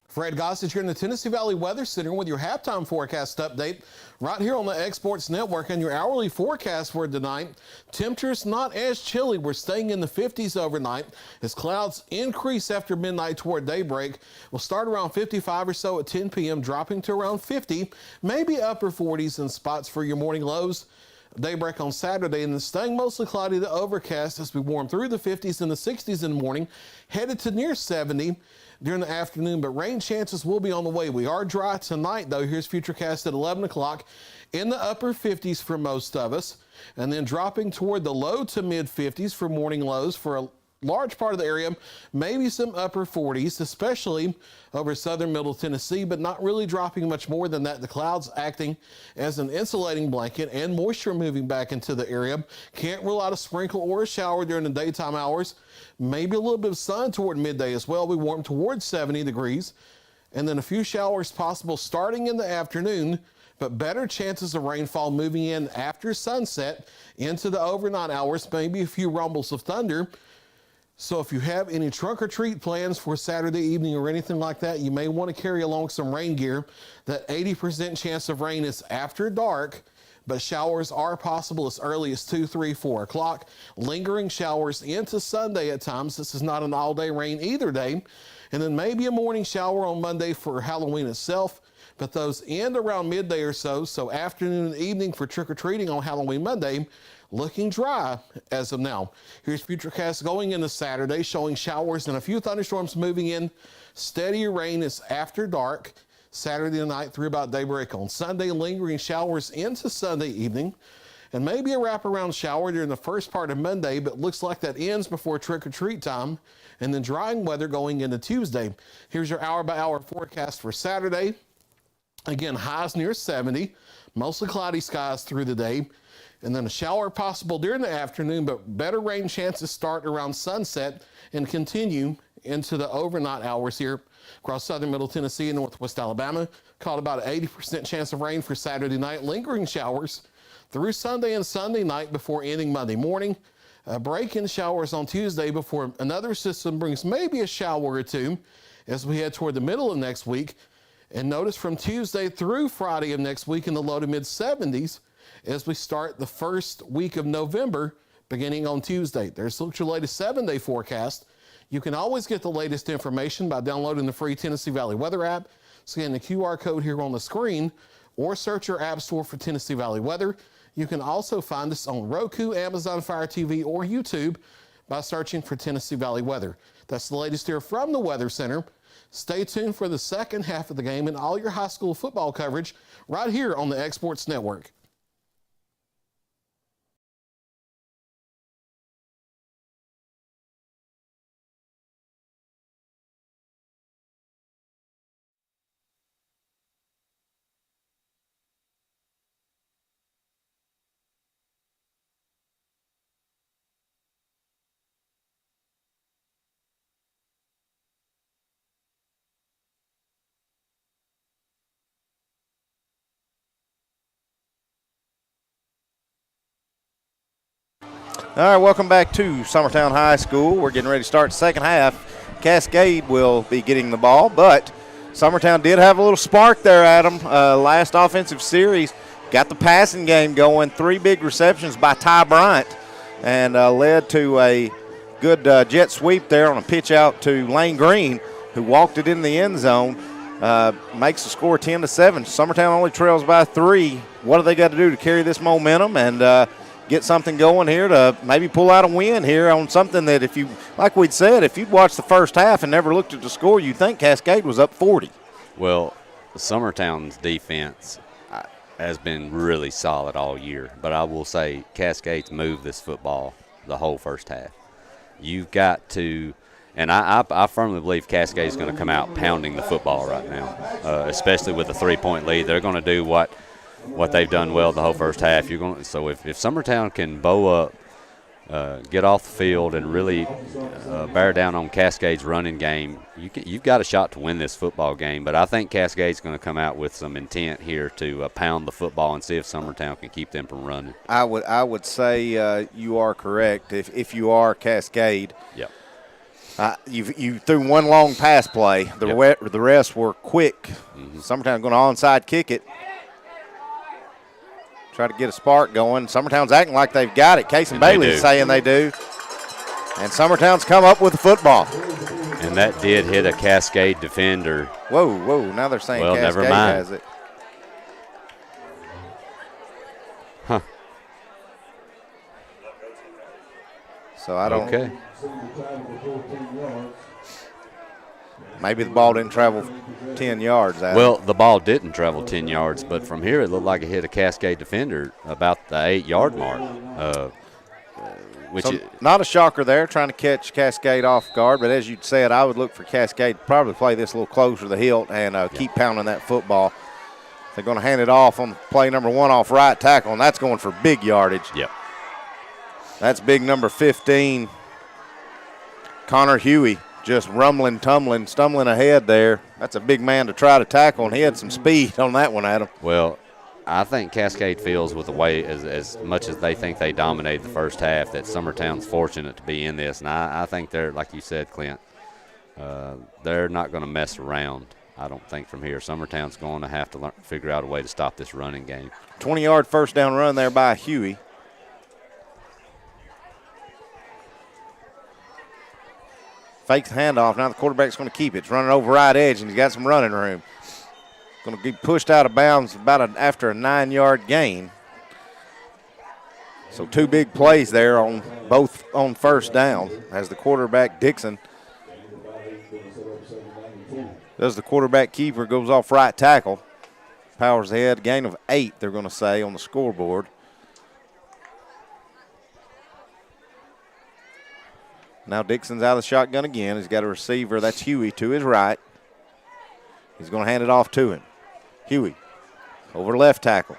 Fred Gossage here in the Tennessee Valley Weather Center with your halftime forecast update right here on the X Sports Network and your hourly forecast for tonight. Temperatures not as chilly. We're staying in the 50s overnight as clouds increase after midnight toward daybreak. We'll start around 55 or so at 10 p.m., dropping to around 50, maybe upper 40s in spots for your morning lows. daybreak on Saturday, and then staying mostly cloudy to overcast as we warm through the 50s and the 60s in the morning, headed to near 70 during the afternoon, but rain chances will be on the way. We are dry tonight, though. Here's Futurecast at 11 o'clock in the upper 50s for most of us, and then dropping toward the low to mid 50s for morning lows for a large part of the area, maybe some upper 40s, especially over southern middle Tennessee, but not really dropping much more than that. The clouds acting as an insulating blanket and moisture moving back into the area. Can't rule out a sprinkle or a shower during the daytime hours. Maybe a little bit of sun toward midday as well. We warm towards 70 degrees, and then a few showers possible starting in the afternoon, but better chances of rainfall moving in after sunset into the overnight hours, maybe a few rumbles of thunder. So if you have any trunk or treat plans for Saturday evening or anything like that, you may want to carry along some rain gear. That 80% chance of rain is after dark, but showers are possible as early as 2, 3, 4 o'clock. Lingering showers into Sunday at times. This is not an all-day rain either day. And then maybe a morning shower on Monday for Halloween itself, but those end around midday or so. So afternoon and evening for trick-or-treating on Halloween Monday, looking dry as of now. Here's Futurecast going into Saturday, showing showers and a few thunderstorms moving in. Steadier rain is after dark Saturday night through about daybreak on Sunday. Lingering showers into Sunday evening, and maybe a wraparound shower during the first part of Monday, but looks like that ends before trick-or-treat time, and then drying weather going into Tuesday. Here's your hour-by-hour forecast for Saturday. Again, highs near 70, mostly cloudy skies through the day, and then a shower possible during the afternoon, but better rain chances start around sunset and continue into the overnight hours here across southern middle Tennessee and northwest Alabama. Called about an 80% chance of rain for Saturday night. Lingering showers through Sunday and Sunday night before ending Monday morning. Break-in showers on Tuesday before another system brings maybe a shower or two as we head toward the middle of next week. And notice from Tuesday through Friday of next week in the low to mid 70s as we start the first week of November beginning on Tuesday. There's your latest 7-day forecast. You can always get the latest information by downloading the free Tennessee Valley Weather app, scan the QR code here on the screen, or search your app store for Tennessee Valley Weather. You can also find us on Roku, Amazon Fire TV, or YouTube by searching for Tennessee Valley Weather. That's the latest here from the Weather Center. Stay tuned for the second half of the game and all your high school football coverage right here on the Exports Network. All right, welcome back to Summertown High School. We're getting ready to start the second half. Cascade will be getting the ball, but Summertown did have a little spark there, Adam. Last offensive series, got the passing game going. 3 big receptions by Ty Bryant, and led to a good jet sweep there on a pitch out to Lane Green, who walked it in the end zone. Makes the score 10-7. Summertown only trails by 3. What do they got to do to carry this momentum and get something going here to maybe pull out a win here on something that, if you, like we'd said, if you'd watched the first half and never looked at the score, you'd think Cascade was up 40. Well, Summertown's defense has been really solid all year, but I will say Cascade's moved this football the whole first half. You've got to, and I firmly believe Cascade's going to come out pounding the football right now, especially with a 3-point lead. They're going to do what they've done well the whole first half. So if Summertown can bow up, get off the field, and really bear down on Cascade's running game, you've got a shot to win this football game. But I think Cascade's going to come out with some intent here to pound the football and see if Summertown can keep them from running. I would say you are correct. If you are Cascade, yep. You threw one long pass play. The rest were quick. Mm-hmm. Summertown going to onside kick it. Try to get a spark going. Summertown's acting like they've got it. Case and Bailey's saying they do. And Summertown's come up with the football. And that did hit a Cascade defender. Whoa. Now they're saying Cascade never mind. has it. Huh. So I don't. Okay. Maybe the ball didn't travel 10 yards. Adam. Well, the ball didn't travel 10 yards, but from here it looked like it hit a Cascade defender about the 8-yard mark. So not a shocker there, trying to catch Cascade off guard. But as you said, I would look for Cascade to probably play this a little closer to the hilt and keep pounding that football. They're going to hand it off on play number 1 off right tackle, and that's going for big yardage. Yep. That's big number 15, Connor Huey, just rumbling, tumbling, stumbling ahead there. That's a big man to try to tackle, and he had some speed on that one, Adam. Well, I think Cascade feels with the way, as much as they think they dominated the first half, that Summertown's fortunate to be in this. And I think they're, like you said, Clint, they're not going to mess around, I don't think, from here. Summertown's going to have to figure out a way to stop this running game. 20-yard first down run there by Huey. Fakes the handoff. Now the quarterback's going to keep it. It's running over right edge, and he's got some running room. Going to be pushed out of bounds after a 9-yard gain. So 2 big plays there on both on first down as the quarterback, Dixon, does the quarterback keeper, goes off right tackle. Powers ahead, gain of 8, they're going to say, on the scoreboard. Now Dixon's out of the shotgun again. He's got a receiver. That's Huey to his right. He's going to hand it off to him. Huey over left tackle.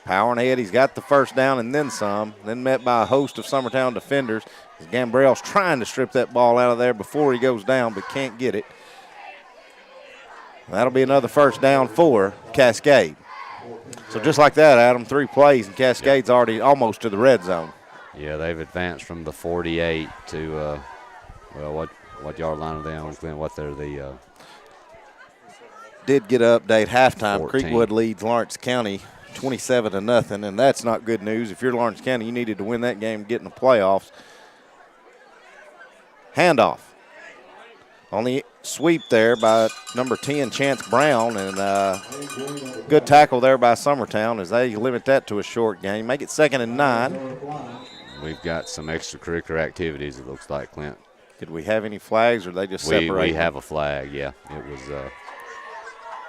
Powering ahead. He's got the first down and then some. Then met by a host of Summertown defenders. As Gambrell's trying to strip that ball out of there before he goes down, but can't get it. That'll be another first down for Cascade. So just like that, Adam, 3 plays, and Cascade's already almost to the red zone. Yeah, they've advanced from the 48 to, what yard line are they on, Clint? What they're the did get an update halftime. 14. Creekwood leads Lawrence County 27-0, and that's not good news. If you're Lawrence County, you needed to win that game and get in the playoffs. Handoff. On the sweep there by number 10, Chance Brown, and good tackle there by Summertown as they limit that to a short game. Make it 2nd and 9. We've got some extracurricular activities, it looks like, Clint. Did we have any flags, or they just separate? We have a flag, yeah. It was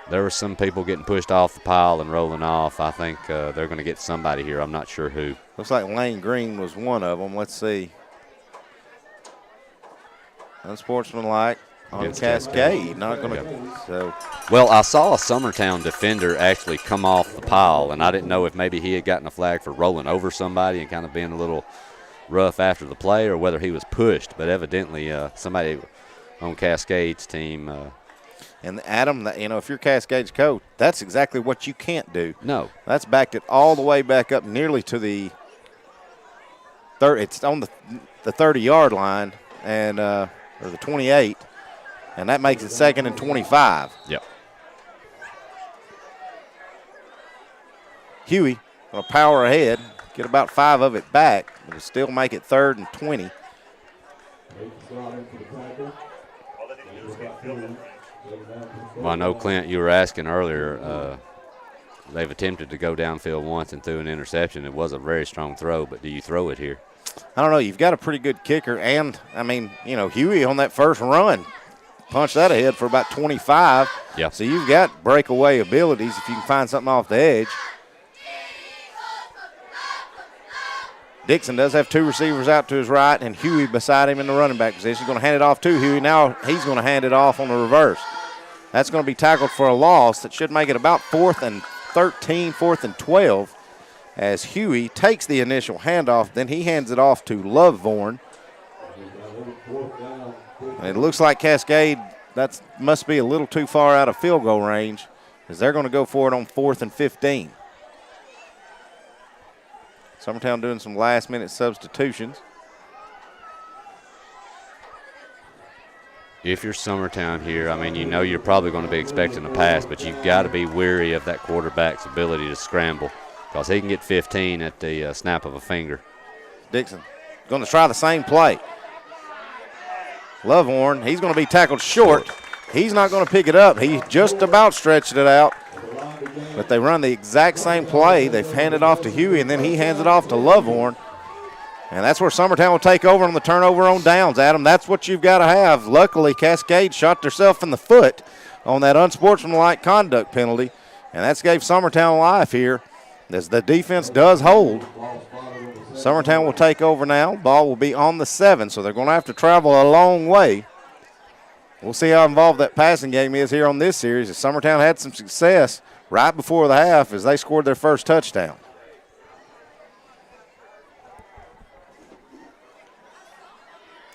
there were some people getting pushed off the pile and rolling off. I think they're going to get somebody here. I'm not sure who. Looks like Lane Green was one of them. Let's see. Unsportsmanlike on Cascade. Not going to. So. Well, I saw a Summertown defender actually come off the pile, and I didn't know if maybe he had gotten a flag for rolling over somebody and kind of being a little rough after the play, or whether he was pushed. But evidently, somebody on Cascade's team. And Adam, if you're Cascade's coach, that's exactly what you can't do. No. That's backed it all the way back up nearly to the 30. It's on the 30-yard line, and or the 28, and that makes it 2nd and 25. Yep. Huey going to power ahead, get about 5 of it back, but still make it 3rd and 20. Well, I know, Clint, you were asking earlier, they've attempted to go downfield once and threw an interception. It was a very strong throw, but do you throw it here? I don't know. You've got a pretty good kicker, and, Huey on that first run punched that ahead for about 25. Yeah. So you've got breakaway abilities if you can find something off the edge. Dixon does have 2 receivers out to his right, and Huey beside him in the running back position. He's going to hand it off to Huey. Now he's going to hand it off on the reverse. That's going to be tackled for a loss. That should make it about 4th and 13, 4th and 12, as Huey takes the initial handoff. Then he hands it off to Loveborn. And it looks like Cascade, that must be a little too far out of field goal range, as they're going to go for it on 4th and 15. Summertown doing some last-minute substitutions. If you're Summertown here, you're probably going to be expecting a pass, but you've got to be wary of that quarterback's ability to scramble, because he can get 15 at the snap of a finger. Dixon going to try the same play. Lovehorn, he's going to be tackled short. He's not going to pick it up. He just about stretched it out. But they run the exact same play. They've handed it off to Huey, and then he hands it off to Lovehorn. And that's where Summertown will take over on the turnover on downs, Adam. That's what you've got to have. Luckily, Cascade shot themselves in the foot on that unsportsmanlike conduct penalty, and that's gave Summertown life here as the defense does hold. Summertown will take over now. Ball will be on the 7, so they're going to have to travel a long way. We'll see how involved that passing game is here on this series, as Summertown had some success right before the half as they scored their first touchdown.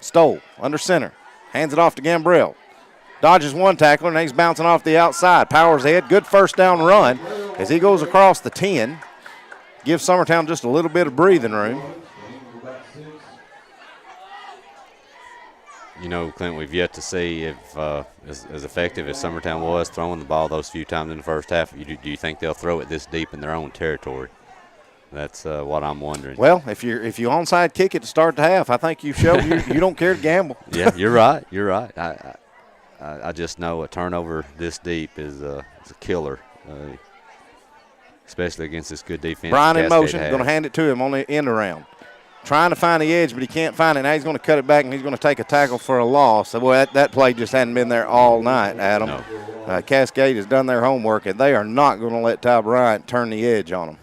Stoll under center, hands it off to Gambrell. Dodges one tackler, and he's bouncing off the outside. Powers ahead, good first down run as he goes across the 10. Gives Summertown just a little bit of breathing room. You know, Clint, we've yet to see if as effective as Summertown was throwing the ball those few times in the first half. Do you think they'll throw it this deep in their own territory? That's what I'm wondering. Well, if you onside kick it to start the half, I think you show you don't care to gamble. Yeah, you're right. You're right. I just know a turnover this deep is a killer, especially against this good defense. Brian in motion, going to hand it to him on the end around. Trying to find the edge, but he can't find it. Now he's going to cut it back, and he's going to take a tackle for a loss. So, boy, that play just hadn't been there all night, Adam. No. Cascade has done their homework, and they are not going to let Ty Bryant turn the edge on them.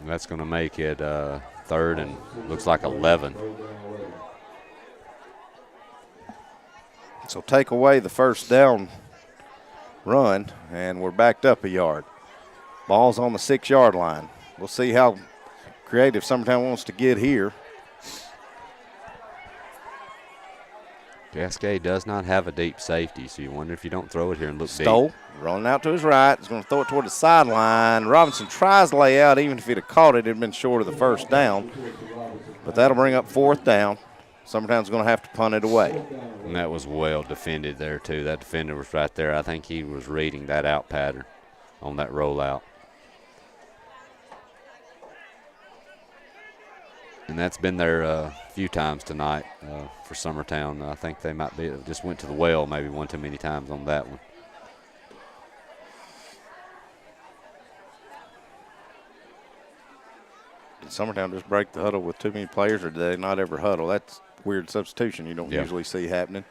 That's going to make it 3rd and looks like 11. So take away the first down run, and we're backed up a yard. Ball's on the 6-yard line. We'll see how creative Summertown wants to get here. Cascade does not have a deep safety, so you wonder if you don't throw it here and look Stoll, deep. Rolling out to his right. He's going to throw it toward the sideline. Robinson tries to lay out. Even if he'd have caught it, it'd been short of the first down. But that'll bring up 4th down. Summertown's going to have to punt it away. And that was well defended there, too. That defender was right there. I think he was reading that out pattern on that rollout. And that's been there a few times tonight for Summertown. I think they might be just went to the well maybe one too many times on that one. Did Summertown just break the huddle with too many players, or did they not ever huddle? That's weird substitution you don't usually see happening.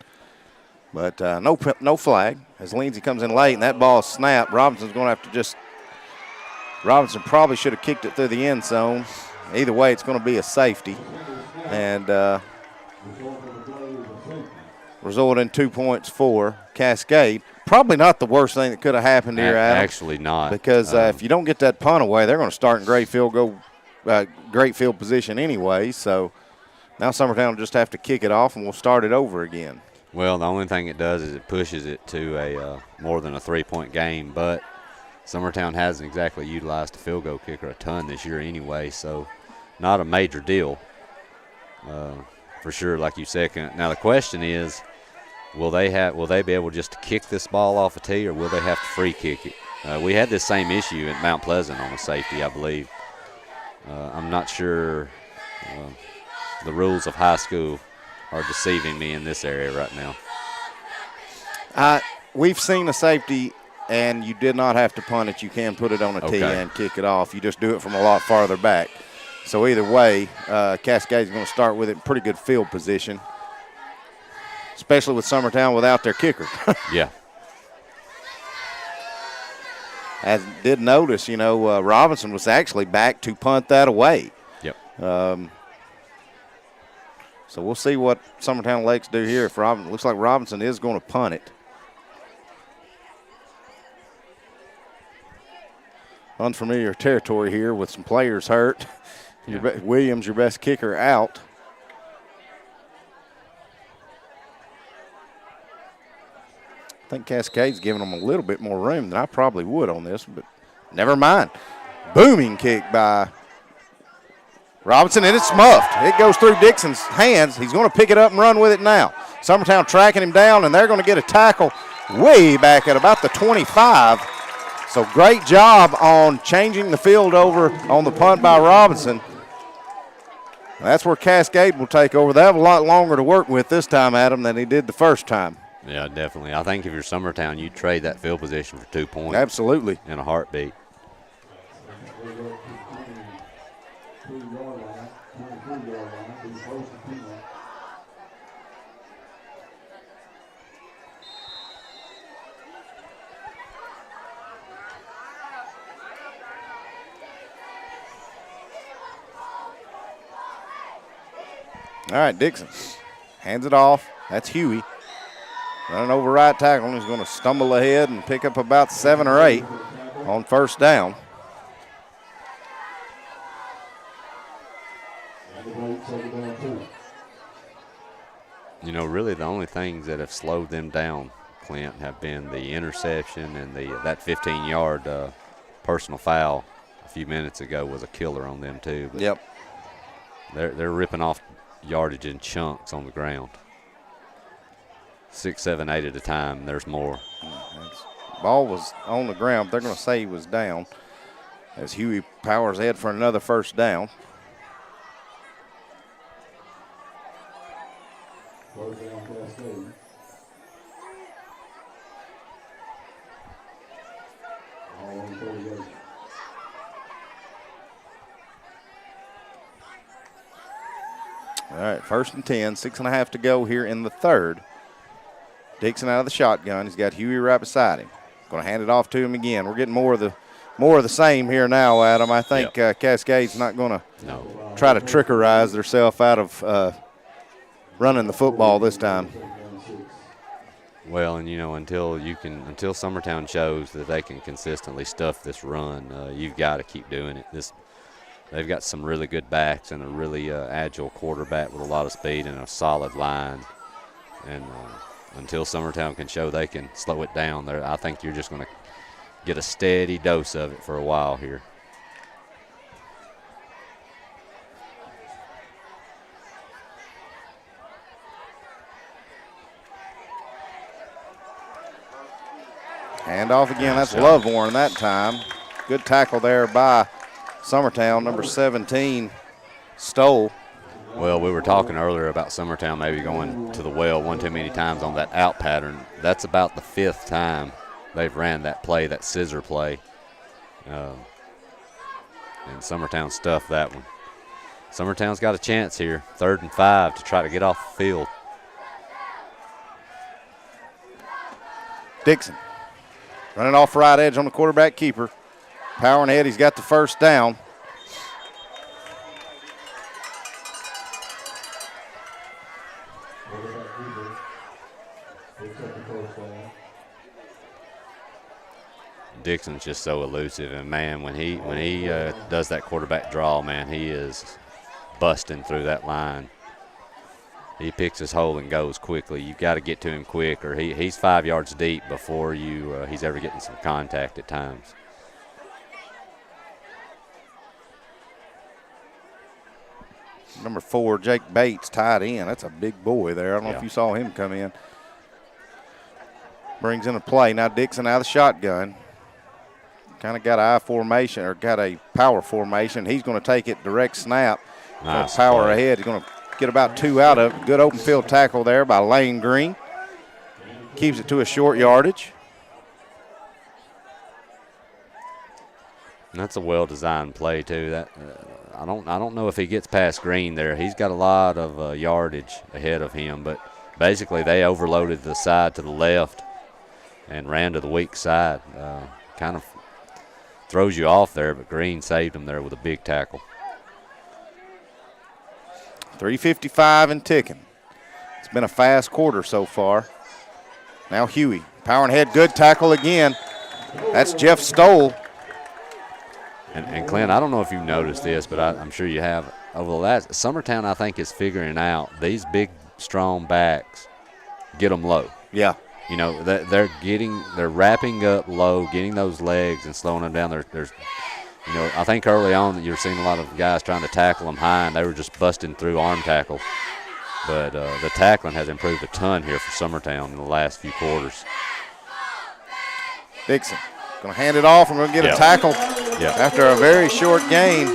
But no flag as Lindsey comes in late, and that ball is snapped. Robinson's going to have to just – Robinson probably should have kicked it through the end zone. Either way, it's going to be a safety. And result in 2 points for Cascade. Probably not the worst thing that could have happened here, Adam. Actually not. Because if you don't get that punt away, they're going to start in great field position anyway. So now Summertown will just have to kick it off, and we'll start it over again. Well, the only thing it does is it pushes it to a more than a 3-point game, but Summertown hasn't exactly utilized a field goal kicker a ton this year anyway, so not a major deal for sure, like you said. Now the question is, will they be able just to kick this ball off a tee, or will they have to free kick it? We had this same issue at Mount Pleasant on a safety, I believe. I'm not sure. The rules of high school are deceiving me in this area right now. We've seen a safety, and you did not have to punt it. You can put it on a tee and kick it off. You just do it from a lot farther back. So either way, Cascade's going to start with it in pretty good field position, especially with Summertown without their kicker. Yeah. As did notice, Robinson was actually back to punt that away. Yep. So we'll see what Summertown Lakes do here. Looks like Robinson is going to punt it. Unfamiliar territory here with some players hurt. Yeah. Williams, your best kicker, out. I think Cascade's giving them a little bit more room than I probably would on this, but never mind. Booming kick by Robinson, and it's muffed. It goes through Dixon's hands. He's going to pick it up and run with it now. Summertown tracking him down, and they're going to get a tackle way back at about the 25. So great job on changing the field over on the punt by Robinson. That's where Cascade will take over. They have a lot longer to work with this time, Adam, than he did the first time. Yeah, definitely. I think if you're Summertown, you'd trade that field position for 2 points. Absolutely. In a heartbeat. All right, Dixon hands it off. That's Huey. Running over right tackle. He's going to stumble ahead and pick up about 7 or 8 on first down. You know, really the only things that have slowed them down, Clint, have been the interception and that 15-yard personal foul a few minutes ago was a killer on them too. But yep. They're ripping off yardage in chunks on the ground. 6, 7, 8 at a time. There's more. Ball was on the ground. They're going to say he was down as Huey powers ahead for another first down. All right, 1st and 10, 6.5 to go here in the third. Dixon out of the shotgun. He's got Huey right beside him. Going to hand it off to him again. We're getting more of the same here now, Adam. I think Cascade's not going to try to trickerize themselves out of running the football this time. Well, and you know, until Summertown shows that they can consistently stuff this run, you've got to keep doing it. They've got some really good backs and a really agile quarterback with a lot of speed and a solid line. And until Summertown can show they can slow it down, I think you're just going to get a steady dose of it for a while here. Hand off again. That's Lovewarn that time. Good tackle there by Summertown. Number 17, Stoll. Well, we were talking earlier about Summertown maybe going to the well one too many times on that out pattern. That's about the 5th time they've ran that play, that scissor play. And Summertown stuffed that one. Summertown's got a chance here, 3rd and 5 to try to get off the field. Dixon running off right edge on the quarterback keeper. Powering ahead, he's got the first down. Dixon's just so elusive, and man, when he does that quarterback draw, man, he is busting through that line. He picks his hole and goes quickly. You've got to get to him quick, or he's 5 yards deep before he's ever getting some contact at times. Number 4, Jake Bates, tied in. That's a big boy there. I don't know if you saw him come in. Brings in a play. Now Dixon out of the shotgun. Kind of got an I formation, or got a power formation. He's going to take it direct snap. Nice power play. ahead. He's going to get about 2 out of it. Good open field tackle there by Lane Green. Keeps it to a short yardage. And that's a well-designed play too. That I don't know if he gets past Green there. He's got a lot of yardage ahead of him, but basically they overloaded the side to the left and ran to the weak side. Kind of throws you off there, but Green saved him there with a big tackle. 3:55 and ticking. It's been a fast quarter so far. Now Huey, powering ahead, good tackle again. That's Jeff Stoll. And Clint, I don't know if you've noticed this, but I'm sure you have. Over the last, Summertown, I think, is figuring out these big, strong backs, get them low. Yeah. You know, they're wrapping up low, getting those legs and slowing them down. There's, you know, I think early on that you're seeing a lot of guys trying to tackle them high, and they were just busting through arm tackles. But the tackling has improved a ton here for Summertown in the last few quarters. Dixon going to hand it off and we'll get a tackle after a very short gain.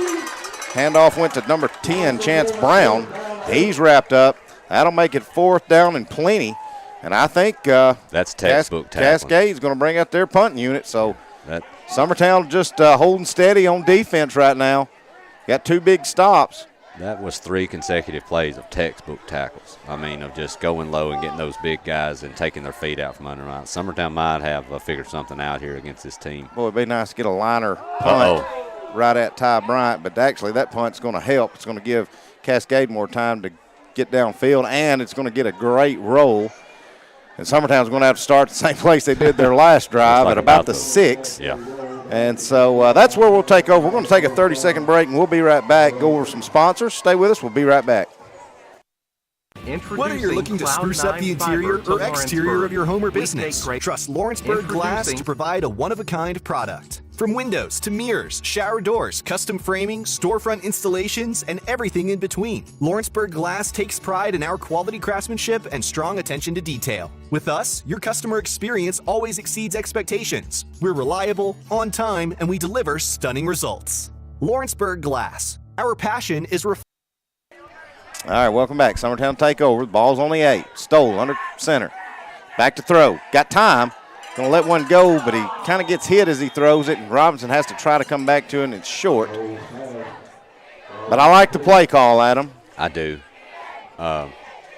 Handoff went to number 10, Chance Brown. He's wrapped up. That'll make it 4th down and plenty. And I think that's textbook tackling. Cascade's going to bring out their punting unit. So Summertown just holding steady on defense right now. Got 2 big stops. That was 3 consecutive plays of textbook tackles. I mean, of just going low and getting those big guys and taking their feet out from under them. Summertown might have figured something out here against this team. Boy, it'd be nice to get a liner punt right at Ty Bryant, but actually that punt's going to help. It's going to give Cascade more time to get downfield, and it's going to get a great roll. And Summertown's going to have to start the same place they did their last drive at about the 6. Yeah. And so that's where we'll take over. We're going to take a 30-second break, and we'll be right back. Go over some sponsors. Stay with us. We'll be right back. Whether you're looking to spruce up the interior or exterior of your home or business, trust Lawrenceburg Glass to provide a one-of-a-kind product. From windows to mirrors, shower doors, custom framing, storefront installations, and everything in between, Lawrenceburg Glass takes pride in our quality craftsmanship and strong attention to detail. With us, your customer experience always exceeds expectations. We're reliable, on time, and we deliver stunning results. Lawrenceburg Glass. Our passion is All right, welcome back. Summertown takeover. The ball's on the 8. Stoll under center. Back to throw. Got time. Going to let one go, but he kind of gets hit as he throws it, and Robinson has to try to come back to it, and it's short. But I like the play call, Adam. I do.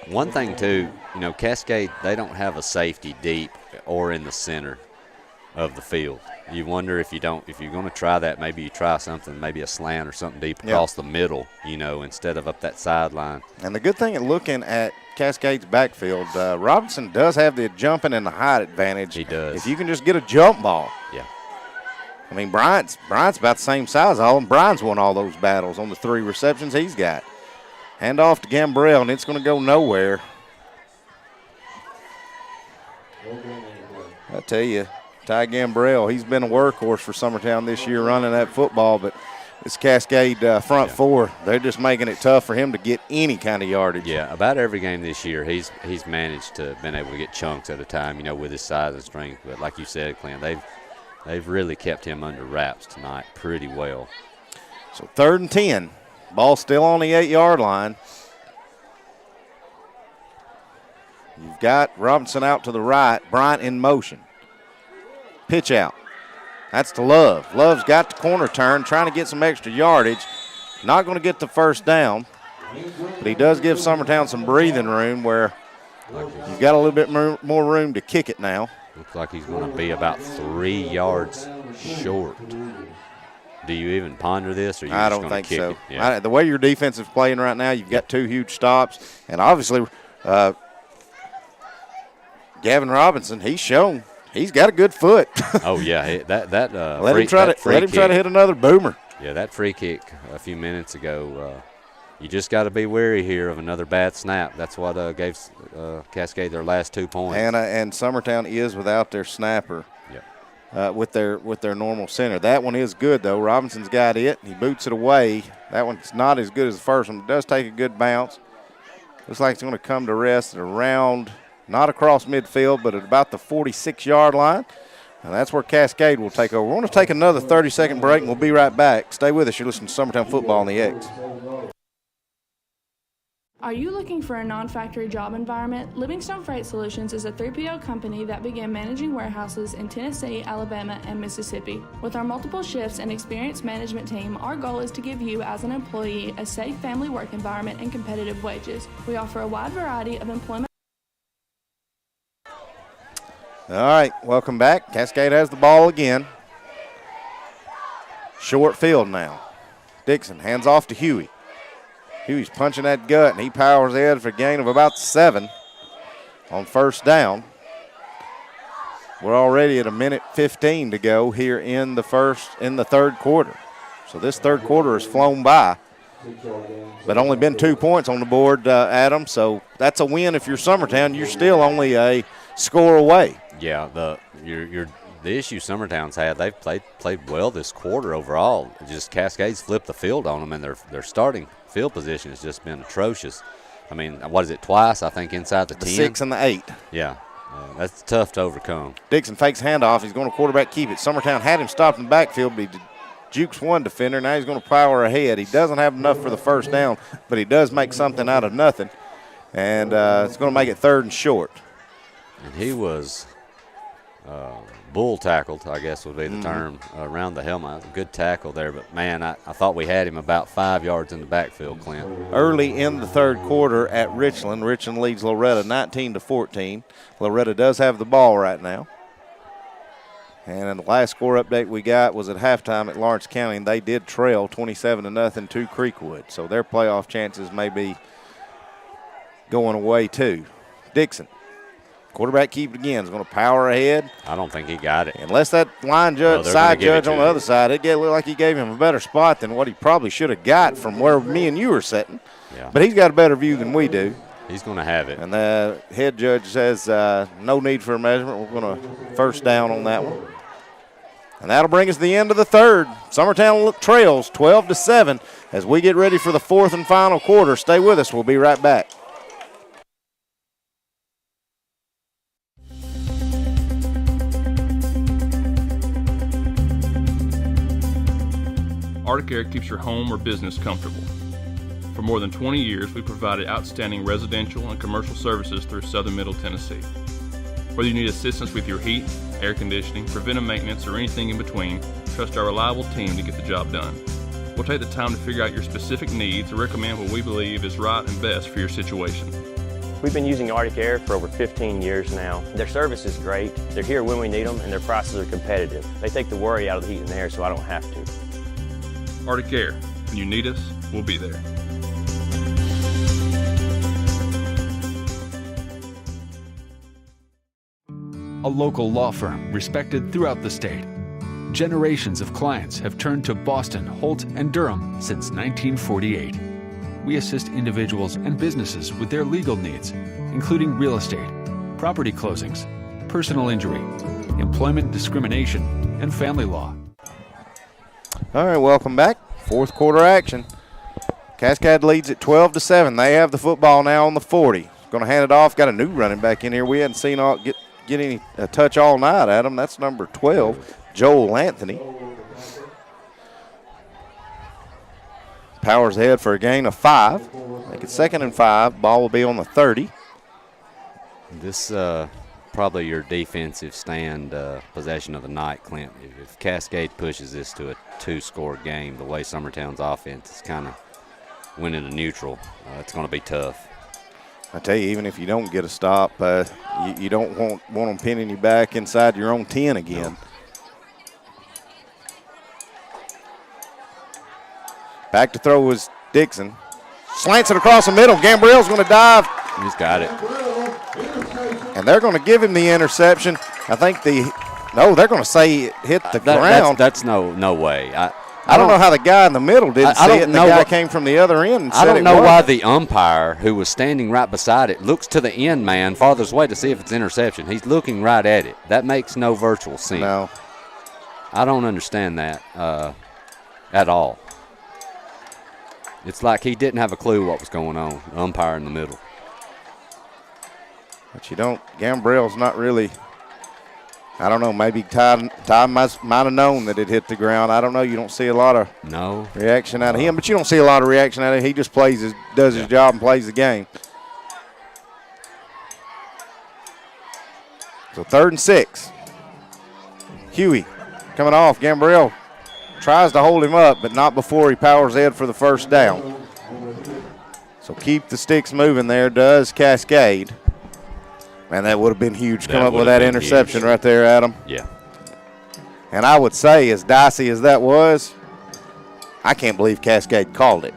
One thing, too, Cascade, they don't have a safety deep or in the center of the field. You wonder if you're going to try that, maybe you try something, maybe a slant or something deep across the middle, instead of up that sideline. And the good thing at looking at Cascade's backfield, Robinson does have the jumping and the height advantage. He does. If you can just get a jump ball. Yeah. I mean, Bryant's about the same size as all, and Bryant's won all those battles on the 3 receptions he's got. Hand off to Gambrell, and it's going to go nowhere. I tell you, Ty Gambrell, he's been a workhorse for Summertown this year running that football, but this Cascade front 4, they're just making it tough for him to get any kind of yardage. Yeah, about every game this year, he's managed to been able to get chunks at a time, with his size and strength. But like you said, Clint, they've really kept him under wraps tonight pretty well. So 3rd and 10, ball still on the 8-yard line. You've got Robinson out to the right, Bryant in motion. Pitch out. That's to Love. Love's got the corner turn, trying to get some extra yardage. Not going to get the first down, but he does give Summertown some breathing room where you've got a little bit more room to kick it now. Looks like he's going to be about 3 yards short. Do you even ponder this, or I don't think kick so. It? Yeah. The way your defense is playing right now, you've got 2 huge stops, and obviously Gavin Robinson, he's shown he's got a good foot. Oh yeah, let him try to hit another boomer. Yeah, that free kick a few minutes ago. You just got to be wary here of another bad snap. That's what gave Cascade their last 2 points. And Summertown is without their snapper. With their normal center. That one is good though. Robinson's got it. He boots it away. That one's not as good as the first one. It does take a good bounce. Looks like it's going to come to rest at around, not across midfield, but at about the 46-yard line. And that's where Cascade will take over. We're going to take another 30-second break, and we'll be right back. Stay with us. You're listening to Summertown Football on the X. Are you looking for a non-factory job environment? Livingstone Freight Solutions is a 3PL company that began managing warehouses in Tennessee, Alabama, and Mississippi. With our multiple shifts and experienced management team, our goal is to give you, as an employee, a safe family work environment and competitive wages. We offer a wide variety of employment. All right, welcome back. Cascade has the ball again. Short field now. Dixon hands off to Huey. Huey's punching that gut, and he powers ahead for a gain of about 7 on first down. We're already at 1:15 to go here in the third quarter. So this third quarter has flown by, but only been 2 points on the board, Adam. So that's a win if you're Summertown. You're still only a score away. Yeah, the issue Summertown's had, they've played well this quarter overall. Just Cascade's flipped the field on them, and their starting field position has just been atrocious. I mean, what is it, twice, I think, inside the 10? 6 and the 8. Yeah, that's tough to overcome. Dixon fakes handoff. He's going to quarterback keep it. Summertown had him stopped in the backfield, but he jukes one defender. Now he's going to power ahead. He doesn't have enough for the first down, but he does make something out of nothing. And it's going to make it 3rd and short. And he was bull tackled, I guess would be the term, around the helmet. Good tackle there, but, man, I thought we had him about 5 yards in the backfield, Clint. Early in the third quarter at Richland. Richland leads Loretta 19-14. Loretta does have the ball right now. And the last score update we got was at halftime at Lawrence County, and they did trail 27-0 to Creekwood. So their playoff chances may be going away too. Dixon. Quarterback keep it again. Is going to power ahead. I don't think he got it. Unless that line judge, side judge on the other side, it looked like he gave him a better spot than what he probably should have got from where me and you were sitting. Yeah. But he's got a better view than we do. He's going to have it. And the head judge says no need for a measurement. We're going to first down on that one. And that'll bring us to the end of the third. Summertown trails 12-7 as we get ready for the fourth and final quarter. Stay with us. We'll be right back. Arctic Air keeps your home or business comfortable. For more than 20 years, we provided outstanding residential and commercial services through Southern Middle Tennessee. Whether you need assistance with your heat, air conditioning, preventive maintenance, or anything in between, trust our reliable team to get the job done. We'll take the time to figure out your specific needs and recommend what we believe is right and best for your situation. We've been using Arctic Air for over 15 years now. Their service is great, they're here when we need them, and their prices are competitive. They take the worry out of the heat and air so I don't have to. Arctic Air. When you need us, we'll be there. A local law firm respected throughout the state. Generations of clients have turned to Boston, Holt, and Durham since 1948. We assist individuals and businesses with their legal needs, including real estate, property closings, personal injury, employment discrimination, and family law. All right, welcome back. Fourth quarter action. Cascade leads at 12-7. They have the football now on the 40. Going to hand it off. Got a new running back in here. We hadn't seen get any touch all night, Adam. That's number 12, Joel Anthony. Powers ahead for a gain of 5. Make it 2nd and 5. Ball will be on the 30. This probably your defensive stand possession of the night, Clint. If Cascade pushes this to a 2-score game, the way Summertown's offense is kind of winning a neutral, it's going to be tough. I tell you, even if you don't get a stop, you don't want them pinning you back inside your own 10 again. No. Back to throw was Dixon. Slants it across the middle. Gambriel's going to dive. He's got it. And they're going to give him the interception. I think they're going to say it hit the ground. That's no way. I don't know how the guy in the middle didn't see it, and the guy came from the other end and said it I don't know why the umpire, who was standing right beside it, looks to the end man farthest away to see if it's interception. He's looking right at it. That makes no virtual sense. No. I don't understand that at all. It's like he didn't have a clue what was going on, the umpire in the middle. But Gambriel's not really, I don't know, maybe Ty might have known that it hit the ground. I don't know. You don't see a lot of reaction out of him, but you don't see a lot of reaction out of him. He just does his job and plays the game. So 3rd and 6. Huey coming off. Gambriel tries to hold him up, but not before he powers ahead for the first down. So keep the sticks moving there, does Cascade. Man, that would have been huge. Come up with that interception right there, Adam. Yeah. And I would say, as dicey as that was, I can't believe Cascade called it.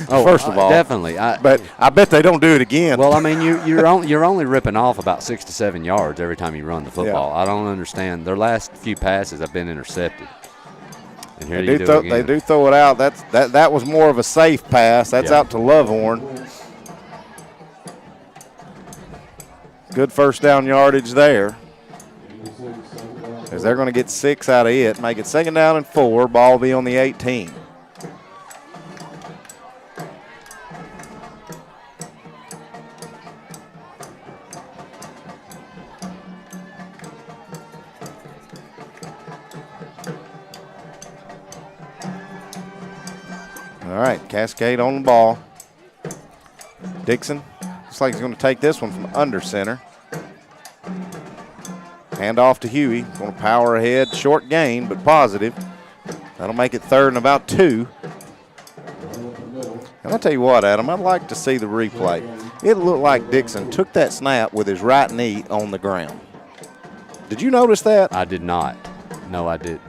First of all, definitely. But I bet they don't do it again. Well, I mean, you're only ripping off about 6 to 7 yards every time you run the football. Yeah. I don't understand. Their last few passes have been intercepted. And here they do throw it out. That was more of a safe pass. That's out to Lovehorn. Good first down yardage there. As they're going to get 6 out of it. Make it 2nd down and 4. Ball will be on the 18. All right, Cascade on the ball. Dixon looks like he's going to take this one from under center. Hand off to Huey. Going to power ahead. Short gain, but positive. That'll make it 3rd and about 2. And I'll tell you what, Adam, I'd like to see the replay. It looked like Dixon took that snap with his right knee on the ground. Did you notice that? I did not. No, I did.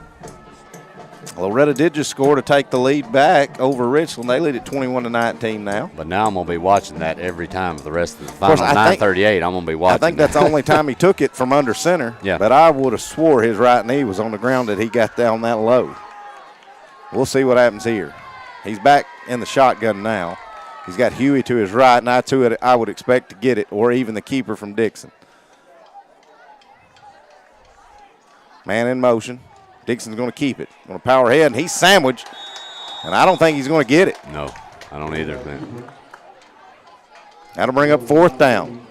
Loretta did just score to take the lead back over Richland. They lead at 21-19 now. But now I'm going to be watching that every time for the rest of the final. 9:38, I'm going to be watching. I think that's the only time he took it from under center. Yeah. But I would have swore his right knee was on the ground that he got down that low. We'll see what happens here. He's back in the shotgun now. He's got Huey to his right, and I would expect to get it, or even the keeper from Dixon. Man in motion. Dixon's going to keep it. Going to power ahead, and he's sandwiched. And I don't think he's going to get it. No, I don't either, man. That'll bring up 4th down.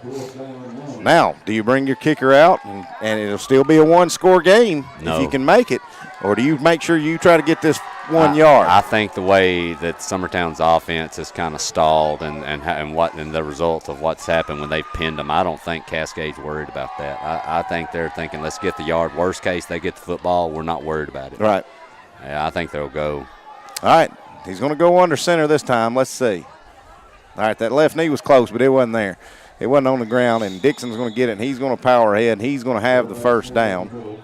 Now, do you bring your kicker out, and it'll still be a one-score game if you can make it, or do you make sure you try to get this 1 yard? I think the way that Summertown's offense has kind of stalled and the result of what's happened when they've pinned them, I don't think Cascade's worried about that. I think they're thinking, let's get the yard. Worst case, they get the football. We're not worried about it. Right. Yeah, I think they'll go. All right. He's going to go under center this time. Let's see. All right, that left knee was close, but it wasn't there. It wasn't on the ground, and Dixon's going to get it, and he's going to power ahead, and he's going to have the first down.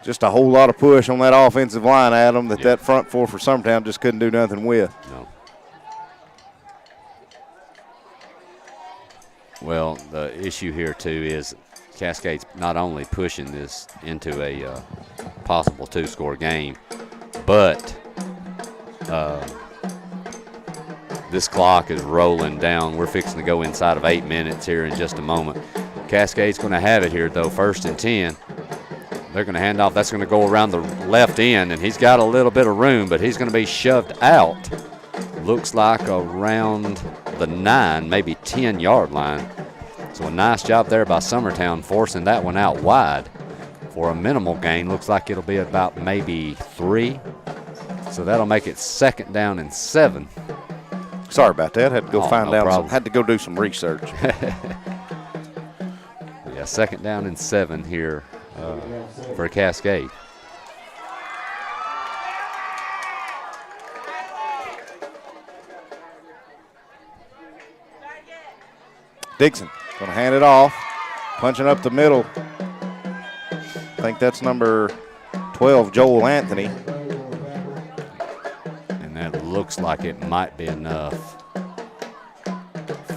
Just a whole lot of push on that offensive line, Adam, that front four for Summertown just couldn't do nothing with. No. Well, the issue here, too, is Cascade's not only pushing this into a possible 2-score game, but this clock is rolling down. We're fixing to go inside of 8 minutes here in just a moment. Cascade's going to have it here, though, 1st and 10. They're going to hand off. That's going to go around the left end, and he's got a little bit of room, but he's going to be shoved out. Looks like around the 9, maybe 10-yard line. So a nice job there by Summertown forcing that one out wide for a minimal gain. Looks like it'll be about maybe 3. So that'll make it 2nd down and 7. Sorry about that. Had to go had to go do some research. Yeah, 2nd down and 7 here for Cascade. Dixon going to hand it off, punching up the middle. I think that's number 12, Joel Anthony. And that looks like it might be enough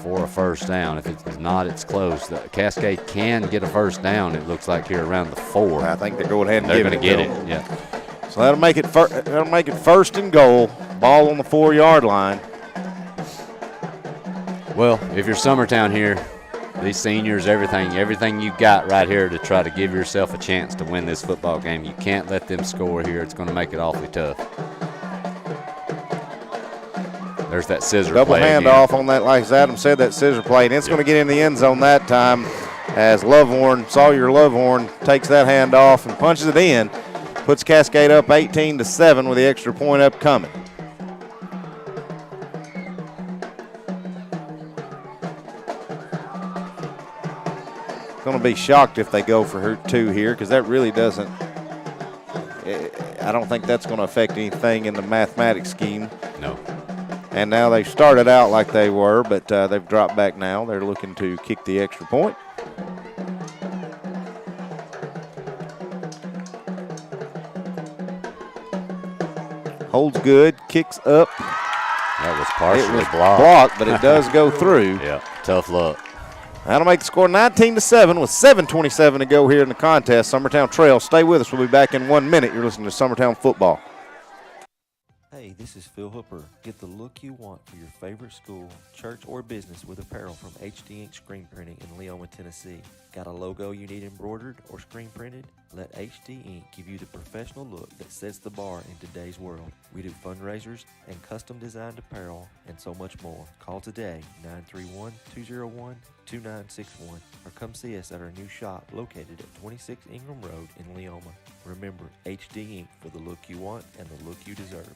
for a 1st down. If it's not, it's close. The Cascade can get a 1st down, it looks like, here around the 4. I think they're going ahead and they're going to get it. Yeah. So that'll make it 1st and goal. Ball on the 4-yard line. Well, if you're Summertown here, these seniors, everything you got right here to try to give yourself a chance to win this football game. You can't let them score here. It's going to make it awfully tough. There's that scissor Double play handoff again. on that, like Adam said, that scissor play. And it's going to get in the end zone that time as Sawyer Lovehorn takes that handoff and punches it in. Puts Cascade up 18-7 with the extra point upcoming. Going to be shocked if they go for 2 here, because that really doesn't. I don't think that's going to affect anything in the mathematics scheme. No. And now they've started out like they were, but they've dropped back now. They're looking to kick the extra point. Holds good, kicks up. That was partially blocked, but it does go through. Yeah, tough luck. That'll make the score 19-7 with 7:27 to go here in the contest. Summertown trails. Stay with us. We'll be back in 1 minute. You're listening to Summertown football. Hey, this is Phil Hooper. Get the look you want for your favorite school, church, or business with apparel from HD Ink Screen Printing in Leoma, Tennessee. Got a logo you need embroidered or screen printed? Let HD Ink give you the professional look that sets the bar in today's world. We do fundraisers and custom designed apparel and so much more. Call today, 931-201-2961, or come see us at our new shop located at 26 Ingram Road in Leoma. Remember, HD Ink for the look you want and the look you deserve.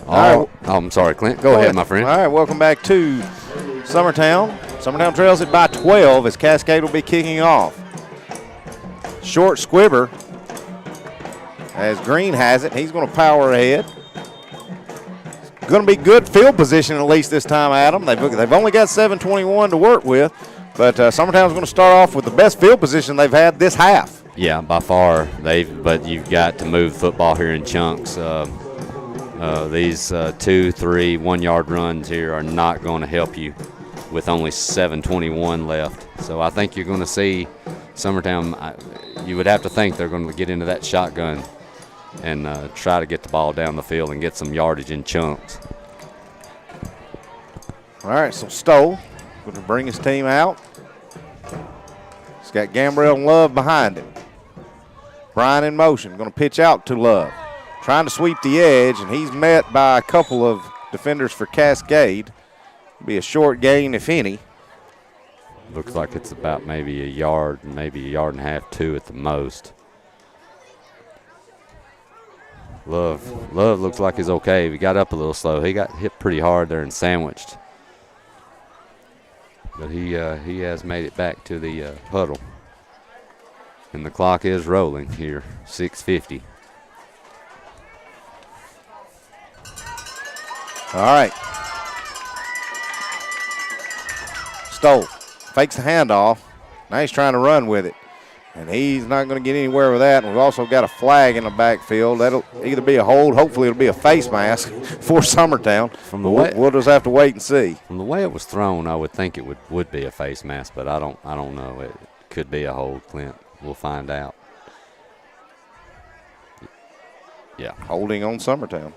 All right. Oh, I'm sorry, Clint. Go ahead, my friend. All right, welcome back to Summertown. Summertown trails it by 12 as Cascade will be kicking off. Short squibber as Green has it. He's going to power ahead. Going to be good field position at least this time, Adam. They've only got 7:21 to work with, but Summertown's going to start off with the best field position they've had this half. Yeah, by far. But you've got to move the football here in chunks. These 2, 3, 1 yard runs here are not going to help you with only 7:21 left. So I think you're going to see Summertown. You would have to think they're going to get into that shotgun and try to get the ball down the field and get some yardage in chunks. All right, so Stoll going to bring his team out. He's got Gambrell and Love behind him. Brian in motion, going to pitch out to Love. Trying to sweep the edge, and he's met by a couple of defenders for Cascade. Be a short gain, if any. Looks like it's about maybe a yard and a half, 2 at the most. Love looks like he's okay. He got up a little slow. He got hit pretty hard there and sandwiched. But he has made it back to the huddle. And the clock is rolling here, 6:50. All right. Stoll fakes the handoff. Now he's trying to run with it. And he's not going to get anywhere with that. And we've also got a flag in the backfield. That'll either be a hold. Hopefully it'll be a face mask for Summertown. We'll just have to wait and see. From the way it was thrown, I would think it would be a face mask, but I don't know. It could be a hold, Clint. We'll find out. Yeah. Holding on Summertown.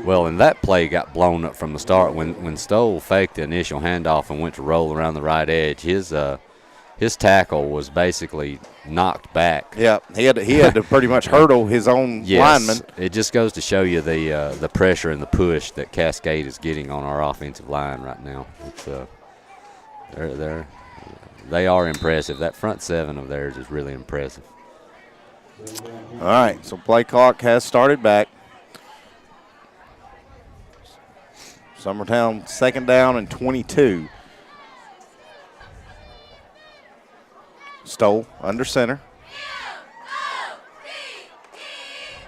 Well, and that play got blown up from the start. When Stoll faked the initial handoff and went to roll around the right edge, his tackle was basically knocked back. Yeah, he had to pretty much hurdle his own lineman. It just goes to show you the pressure and the push that Cascade is getting on our offensive line right now. It's they are impressive. That front seven of theirs is really impressive. All right, so play clock has started back. Summertown 2nd down and 22. Stoll under center.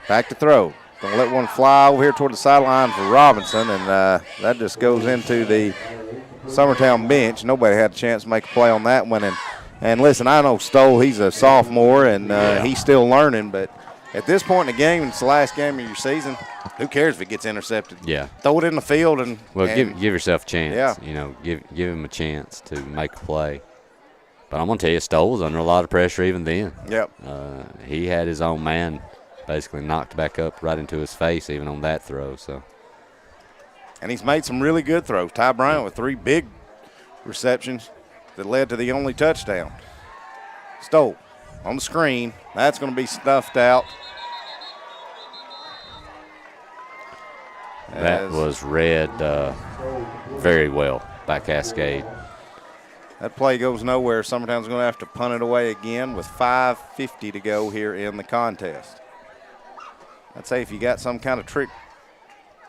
Back to throw. Gonna let one fly over here toward the sideline for Robinson, and that just goes into the Summertown bench. Nobody had a chance to make a play on that one. And listen, I know Stoll, he's a sophomore, and he's still learning, but at this point in the game, it's the last game of your season, who cares if it gets intercepted? Yeah. Throw it in the field and give yourself a chance. Yeah. You know, give him a chance to make a play. But I'm going to tell you, Stoll was under a lot of pressure even then. Yep. He had his own man basically knocked back up right into his face even on that throw. So. And he's made some really good throws. Ty Bryant with 3 big receptions that led to the only touchdown. Stoll on the screen. That's going to be stuffed out. That was read very well by Cascade. That play goes nowhere. Summertown's going to have to punt it away again with 5:50 to go here in the contest. I'd say if you got some kind of trick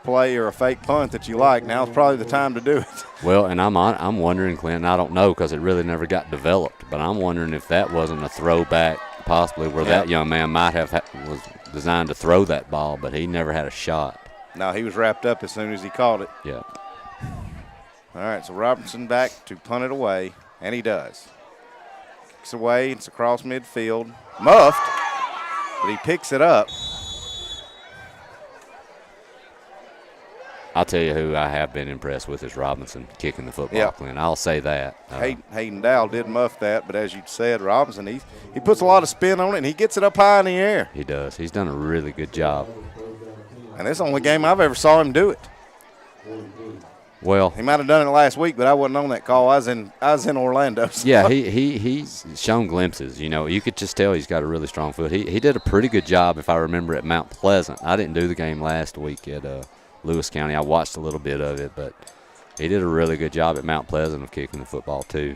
play or a fake punt that you like, now's probably the time to do it. Well, and I'm wondering, Clinton, I don't know because it really never got developed, but I'm wondering if that wasn't a throwback possibly where that young man might have was designed to throw that ball, but he never had a shot. No, he was wrapped up as soon as he caught it. Yeah. All right, so Robinson back to punt it away, and he does. Kicks away, it's across midfield. Muffed, but he picks it up. I'll tell you who I have been impressed with is Robinson kicking the football, Clint. I'll say that. Hayden Dow did muff that, but as you said, Robinson, he puts a lot of spin on it, and he gets it up high in the air. He does. He's done a really good job. And this is the only game I've ever saw him do it. Well, he might have done it last week, but I wasn't on that call. I was in Orlando. So. Yeah, he's shown glimpses. You know, you could just tell he's got a really strong foot. He did a pretty good job, if I remember, at Mount Pleasant. I didn't do the game last week at Lewis County. I watched a little bit of it, but he did a really good job at Mount Pleasant of kicking the football too.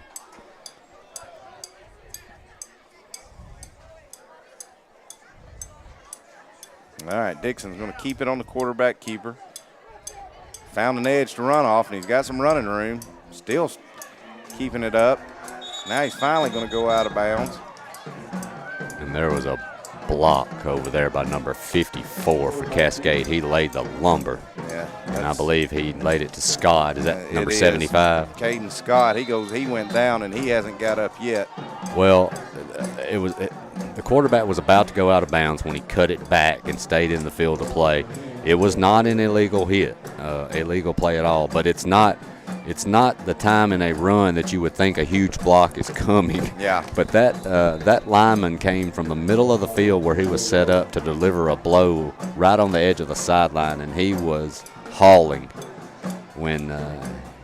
All right, Dixon's going to keep it on the quarterback keeper. Found an edge to run off, and he's got some running room. Still keeping it up. Now he's finally going to go out of bounds. And there was a block over there by number 54 for Cascade. He laid the lumber. Yeah. And I believe he laid it to Scott. Is that number 75? Caden Scott. He went down, and he hasn't got up yet. Well, the quarterback was about to go out of bounds when he cut it back and stayed in the field to play. It was not an illegal hit, illegal play at all, but it's not the time in a run that you would think a huge block is coming. Yeah. But that lineman came from the middle of the field where he was set up to deliver a blow right on the edge of the sideline, and he was hauling when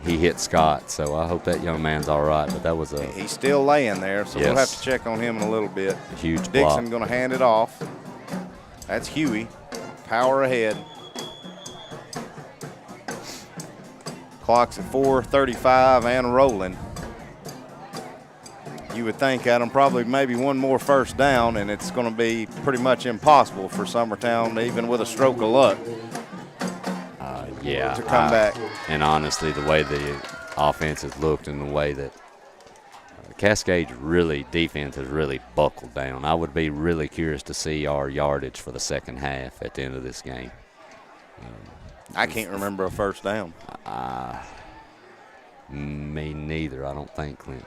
he hit Scott. So I hope that young man's all right. But that was He's still laying there, so we'll have to check on him in a little bit. Huge block. Dixon going to hand it off. That's Huey. Power ahead. Clock's at 4:35 and rolling. You would think, Adam, probably maybe one more first down, and it's going to be pretty much impossible for Summertown, even with a stroke of luck, to come back. And honestly, the way the offense has looked and the way that Cascade's defense has really buckled down. I would be really curious to see our yardage for the second half at the end of this game. I can't remember a first down. Me neither, I don't think, Clint.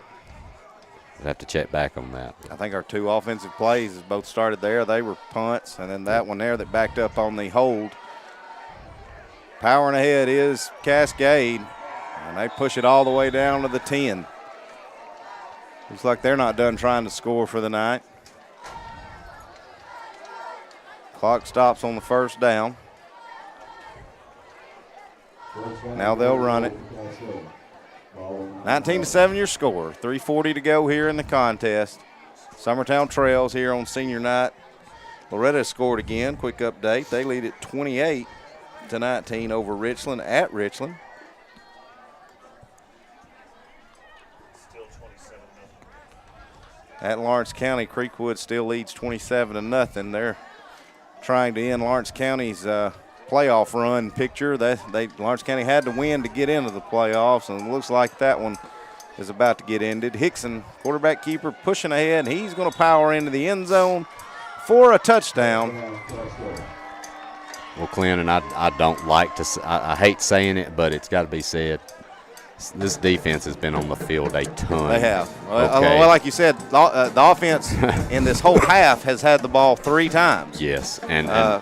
We'll have to check back on that. I think our two offensive plays both started there. They were punts, and then that one there that backed up on the hold. Powering ahead is Cascade, and they push it all the way down to the 10. Looks like they're not done trying to score for the night. Clock stops on the first down. Now they'll run it. 19-7 your score. 3:40 to go here in the contest. Summertown trails here on senior night. Loretta scored again. Quick update. They lead at 28-19 over Richland at Richland. At Lawrence County, Creekwood still leads 27-0. They're trying to end Lawrence County's playoff run picture. Lawrence County had to win to get into the playoffs, and it looks like that one is about to get ended. Hickson, quarterback keeper, pushing ahead, and he's going to power into the end zone for a touchdown. Well, Clint, and I don't like to – I hate saying it, but it's got to be said. This defense has been on the field a ton. They have. Okay. Well, like you said, the offense in this whole half has had the ball 3 times. Yes. And 4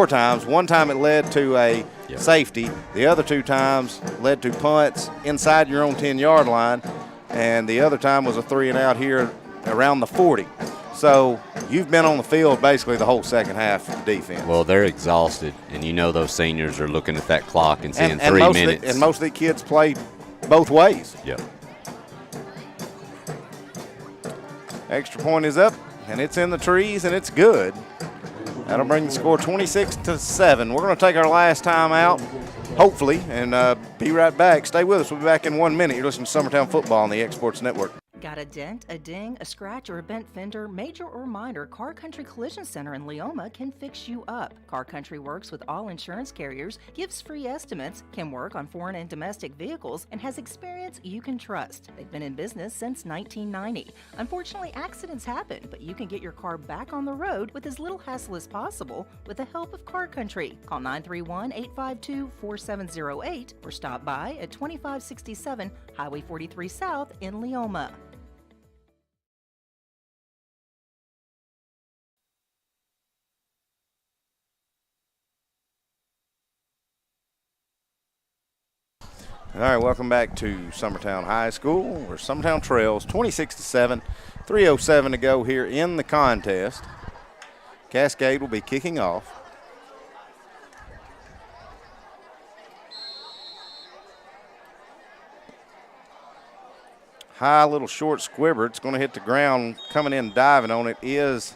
times. One time it led to a safety. The other 2 times led to punts inside your own 10-yard line. And the other time was a 3-and-out here around the 40. So you've been on the field basically the whole second half of the defense. Well, they're exhausted, and you know those seniors are looking at that clock and seeing 3 minutes. And most of the kids play both ways. Yep. Extra point is up, and it's in the trees, and it's good. That'll bring the score 26-7. We're going to take our last time out, hopefully, and be right back. Stay with us. We'll be back in 1 minute. You're listening to Summertown Football on the X Sports Network. Got a dent, a ding, a scratch, or a bent fender? Major or minor, Car Country Collision Center in Leoma can fix you up. Car Country works with all insurance carriers, gives free estimates, can work on foreign and domestic vehicles, and has experience you can trust. They've been in business since 1990. Unfortunately, accidents happen, but you can get your car back on the road with as little hassle as possible with the help of Car Country. Call 931-852-4708 or stop by at 2567 Highway 43 South in Leoma. All right, welcome back to Summertown High School, or Summertown Trails, 26-7, 3:07 to go here in the contest. Cascade will be kicking off. High little short squibber. It's going to hit the ground. Coming in diving on it is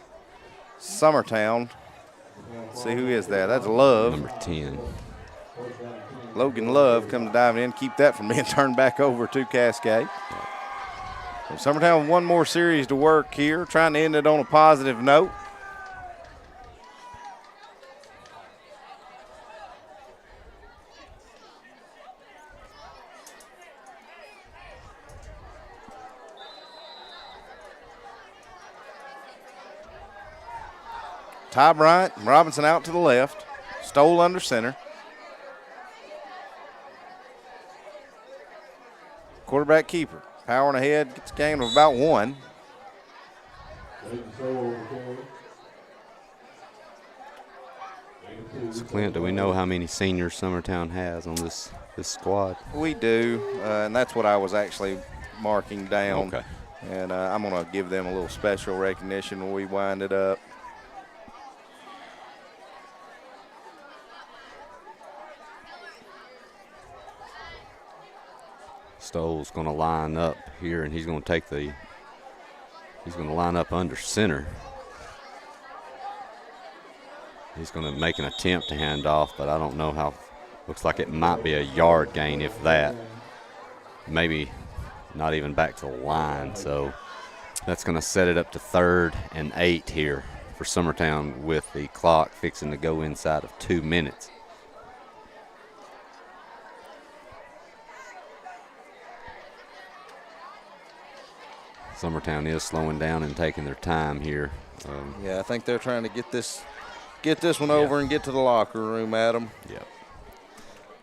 Summertown. Let's see, who is that? That's Love. Number 10. Logan Love comes diving in. Keep that from being turned back over to Cascade. So Summertown with one more series to work here, trying to end it on a positive note. Ty Bryant and Robinson out to the left. Stoll under center. Quarterback keeper. Powering ahead, gets a gain of about 1. So, Clint, do we know how many seniors Summertown has on this squad? We do, and that's what I was actually marking down. Okay. And I'm going to give them a little special recognition when we wind it up. Stoll's going to line up here, and he's going to line up under center. He's going to make an attempt to hand off, but I don't know how. Looks like it might be a yard gain, if that. Maybe not even back to the line. So that's going to set it up to 3rd and 8 here for Summertown, with the clock fixing to go inside of 2 minutes. Summertown is slowing down and taking their time here. Yeah, I think they're trying to get this one over and get to the locker room, Adam. Yep.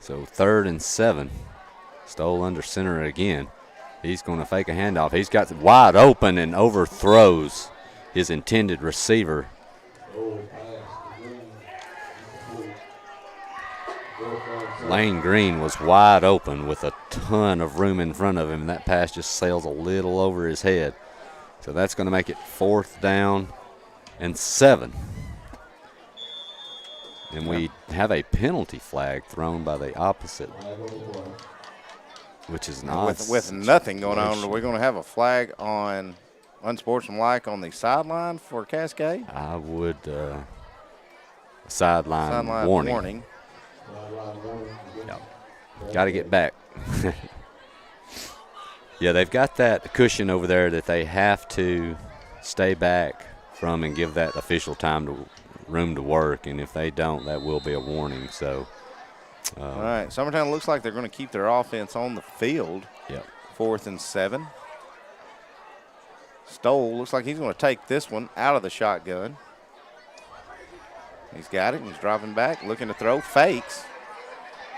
So 3rd and 7. Stoll under center again. He's going to fake a handoff. He's got wide open and overthrows his intended receiver. Lane Green was wide open with a ton of room in front of him, and that pass just sails a little over his head. So that's going to make it 4th down and 7. And we have a penalty flag thrown by the opposite, which is not. With nothing going on, we're going to have a flag on unsportsmanlike on the sideline for Cascade? I would sideline warning. Yep. Got to get back. Yeah, they've got that cushion over there that they have to stay back from and give that official room to work, and if they don't, that will be a warning. So, all right, Summertown looks like they're going to keep their offense on the field. Yep. 4th and 7. Stoll looks like he's going to take this one out of the shotgun. He's got it. He's dropping back, looking to throw. Fakes.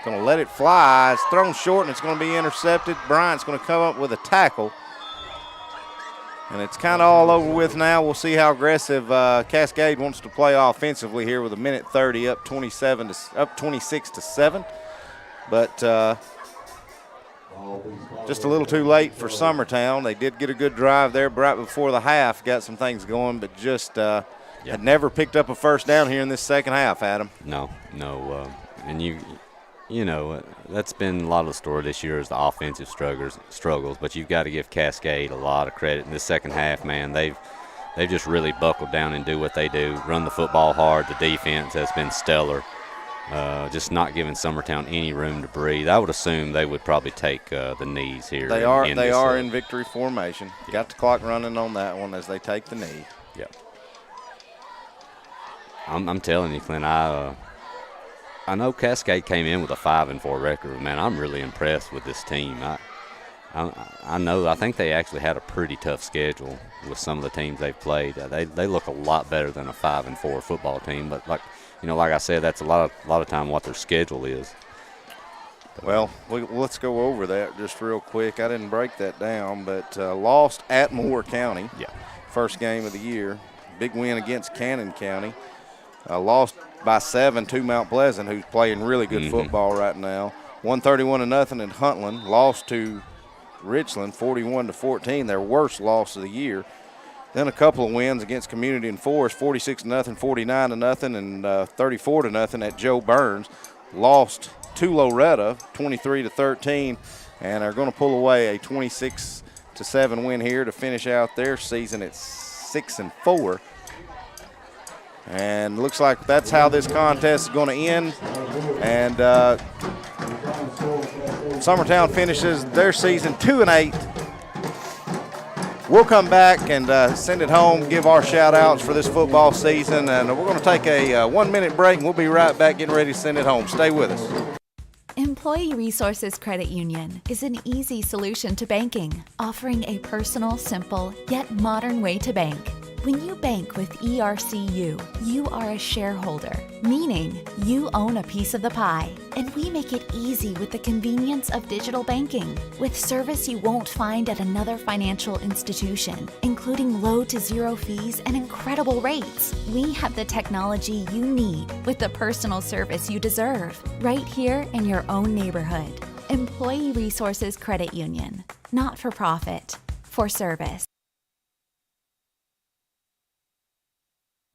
Going to let it fly. It's thrown short, and it's going to be intercepted. Bryant's going to come up with a tackle. And it's kind of all over with now. We'll see how aggressive Cascade wants to play offensively here with 1:30, up 26-7. But just a little too late for Summertown. They did get a good drive there right before the half, got some things going, but just had never picked up a first down here in this second half, Adam. No. And you know, that's been a lot of the story this year is the offensive struggles, but you've got to give Cascade a lot of credit in the second half, man. They've just really buckled down and do what they do, run the football hard. The defense has been stellar, just not giving Summertown any room to breathe. I would assume they would probably take the knees here. They are in victory formation. Yeah. Got the clock running on that one as they take the knee. Yeah. I'm telling you, Clint, I know Cascade came in with a 5-4 record, but man, I'm really impressed with this team. I think they actually had a pretty tough schedule with some of the teams they've played. They look a lot better than a 5-4 football team, but like I said, that's a lot of time what their schedule is. Well, let's go over that just real quick. I didn't break that down, but lost at Moore County. Yeah. First game of the year. Big win against Cannon County. Lost by 7 to Mount Pleasant, who's playing really good football right now. 131-0 at Huntland. Lost to Richland 41-14, their worst loss of the year. Then a couple of wins against Community and Forest, 46-0, 49-0, and 34-0 at Joe Burns. Lost to Loretta 23-13, and are going to pull away a 26-7 win here to finish out their season at 6-4. And looks like that's how this contest is going to end. And Summertown finishes their season 2-8. We'll come back and send it home, give our shout-outs for this football season. And we're going to take a 1-minute break, and we'll be right back getting ready to send it home. Stay with us. Employee Resources Credit Union is an easy solution to banking, offering a personal, simple, yet modern way to bank. When you bank with ERCU, you are a shareholder, meaning you own a piece of the pie. And we make it easy with the convenience of digital banking, with service you won't find at another financial institution, including low to zero fees and incredible rates. We have the technology you need with the personal service you deserve, right here in your own neighborhood. Employee Resources Credit Union, not for profit, for service.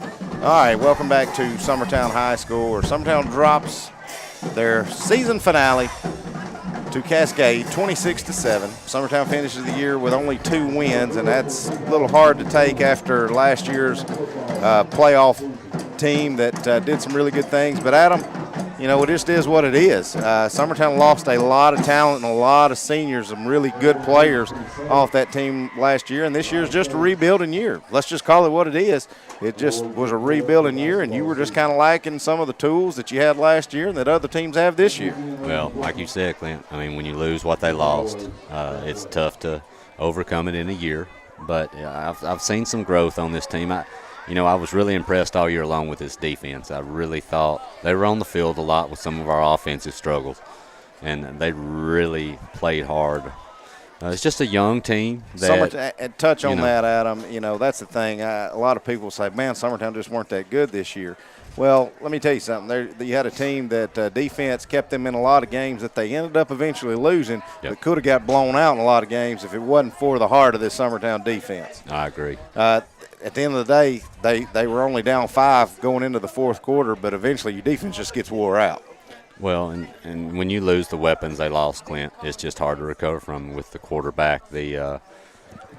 All right, welcome back to Summertown High School, where Summertown drops their season finale to Cascade 26-7. Summertown finishes the year with only 2 wins, and that's a little hard to take after last year's playoff team that did some really good things. But Adam, you know, it just is what it is. Summertown lost a lot of talent and a lot of seniors, some really good players off that team last year, and this year's just a rebuilding year. Let's just call it what it is. It just was a rebuilding year, and you were just kind of lacking some of the tools that you had last year and that other teams have this year. Well, like you said, Clint, I mean, when you lose what they lost, it's tough to overcome it in a year. But I've seen some growth on this team. I was really impressed all year long with this defense. I really thought they were on the field a lot with some of our offensive struggles, and they really played hard. It's just a young team. Touch on that, Adam. You know, that's the thing. A lot of people say, man, Summertown just weren't that good this year. Well, let me tell you something. You had a team that defense kept them in a lot of games that they ended up eventually losing, but could have got blown out in a lot of games if it wasn't for the heart of this Summertown defense. I agree. At the end of the day, they were only down 5 going into the fourth quarter, but eventually your defense just gets wore out. Well, and when you lose the weapons they lost, Clint, it's just hard to recover from with the quarterback, the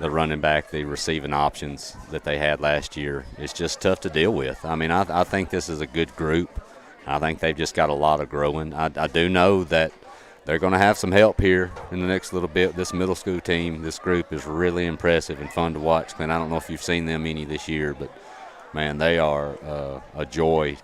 running back, the receiving options that they had last year. It's just tough to deal with. I mean, I think this is a good group. I think they've just got a lot of growing. I do know that they're going to have some help here in the next little bit. This middle school team, this group is really impressive and fun to watch. Clint, I don't know if you've seen them any this year, but, man, they are a joy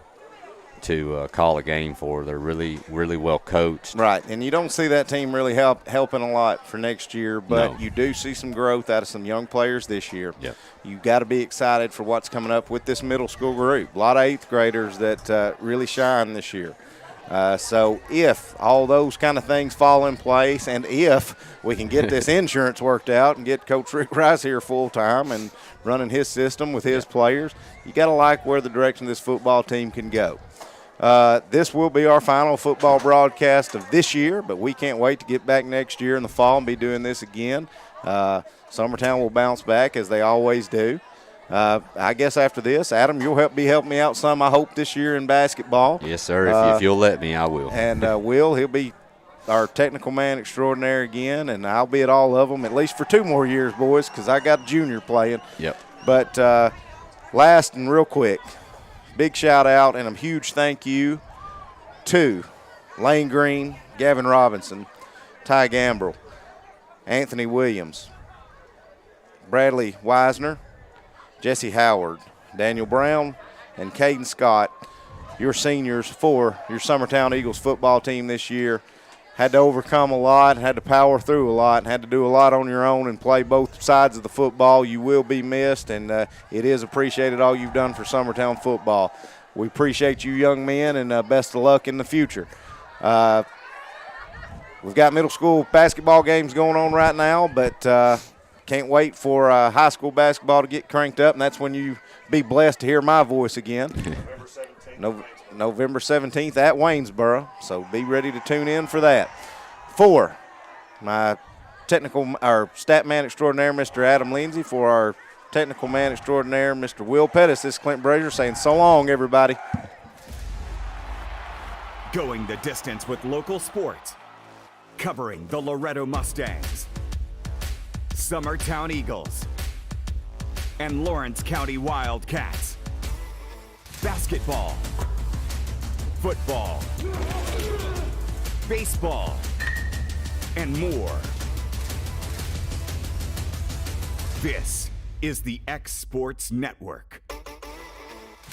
to call a game for. They're really, really well coached. Right, and you don't see that team really helping a lot for next year, but you do see some growth out of some young players this year. Yep. You've got to be excited for what's coming up with this middle school group. A lot of 8th graders that really shine this year. So if all those kind of things fall in place, and if we can get this insurance worked out and get Coach Rick Rice here full-time and running his system with his players, you got to like where the direction this football team can go. This will be our final football broadcast of this year, but we can't wait to get back next year in the fall and be doing this again. Summertown will bounce back as they always do. I guess after this, Adam, you'll help me out some, I hope, this year in basketball. Yes, sir. If you'll let me, I will. And he'll be our technical man extraordinaire again, and I'll be at all of them at least for 2 more years, boys, because I got a junior playing. Yep. But last and real quick, big shout out and a huge thank you to Lane Green, Gavin Robinson, Ty Gambrell, Anthony Williams, Bradley Wisner, Jesse Howard, Daniel Brown, and Caden Scott, your seniors for your Summertown Eagles football team this year. Had to overcome a lot, had to power through a lot, and had to do a lot on your own and play both sides of the football. You will be missed, and it is appreciated all you've done for Summertown football. We appreciate you young men, and best of luck in the future. We've got middle school basketball games going on right now, but can't wait for high school basketball to get cranked up, and that's when you be blessed to hear my voice again. November 17th at Waynesboro, so be ready to tune in for that. For my stat man extraordinaire, Mr. Adam Lindsay, for our technical man extraordinaire, Mr. Will Pettis, this is Clint Brazier saying so long, everybody. Going the distance with local sports, covering the Loretto Mustangs, Summertown Eagles, and Lawrence County Wildcats. Basketball, football, baseball, and more. This is the X Sports Network.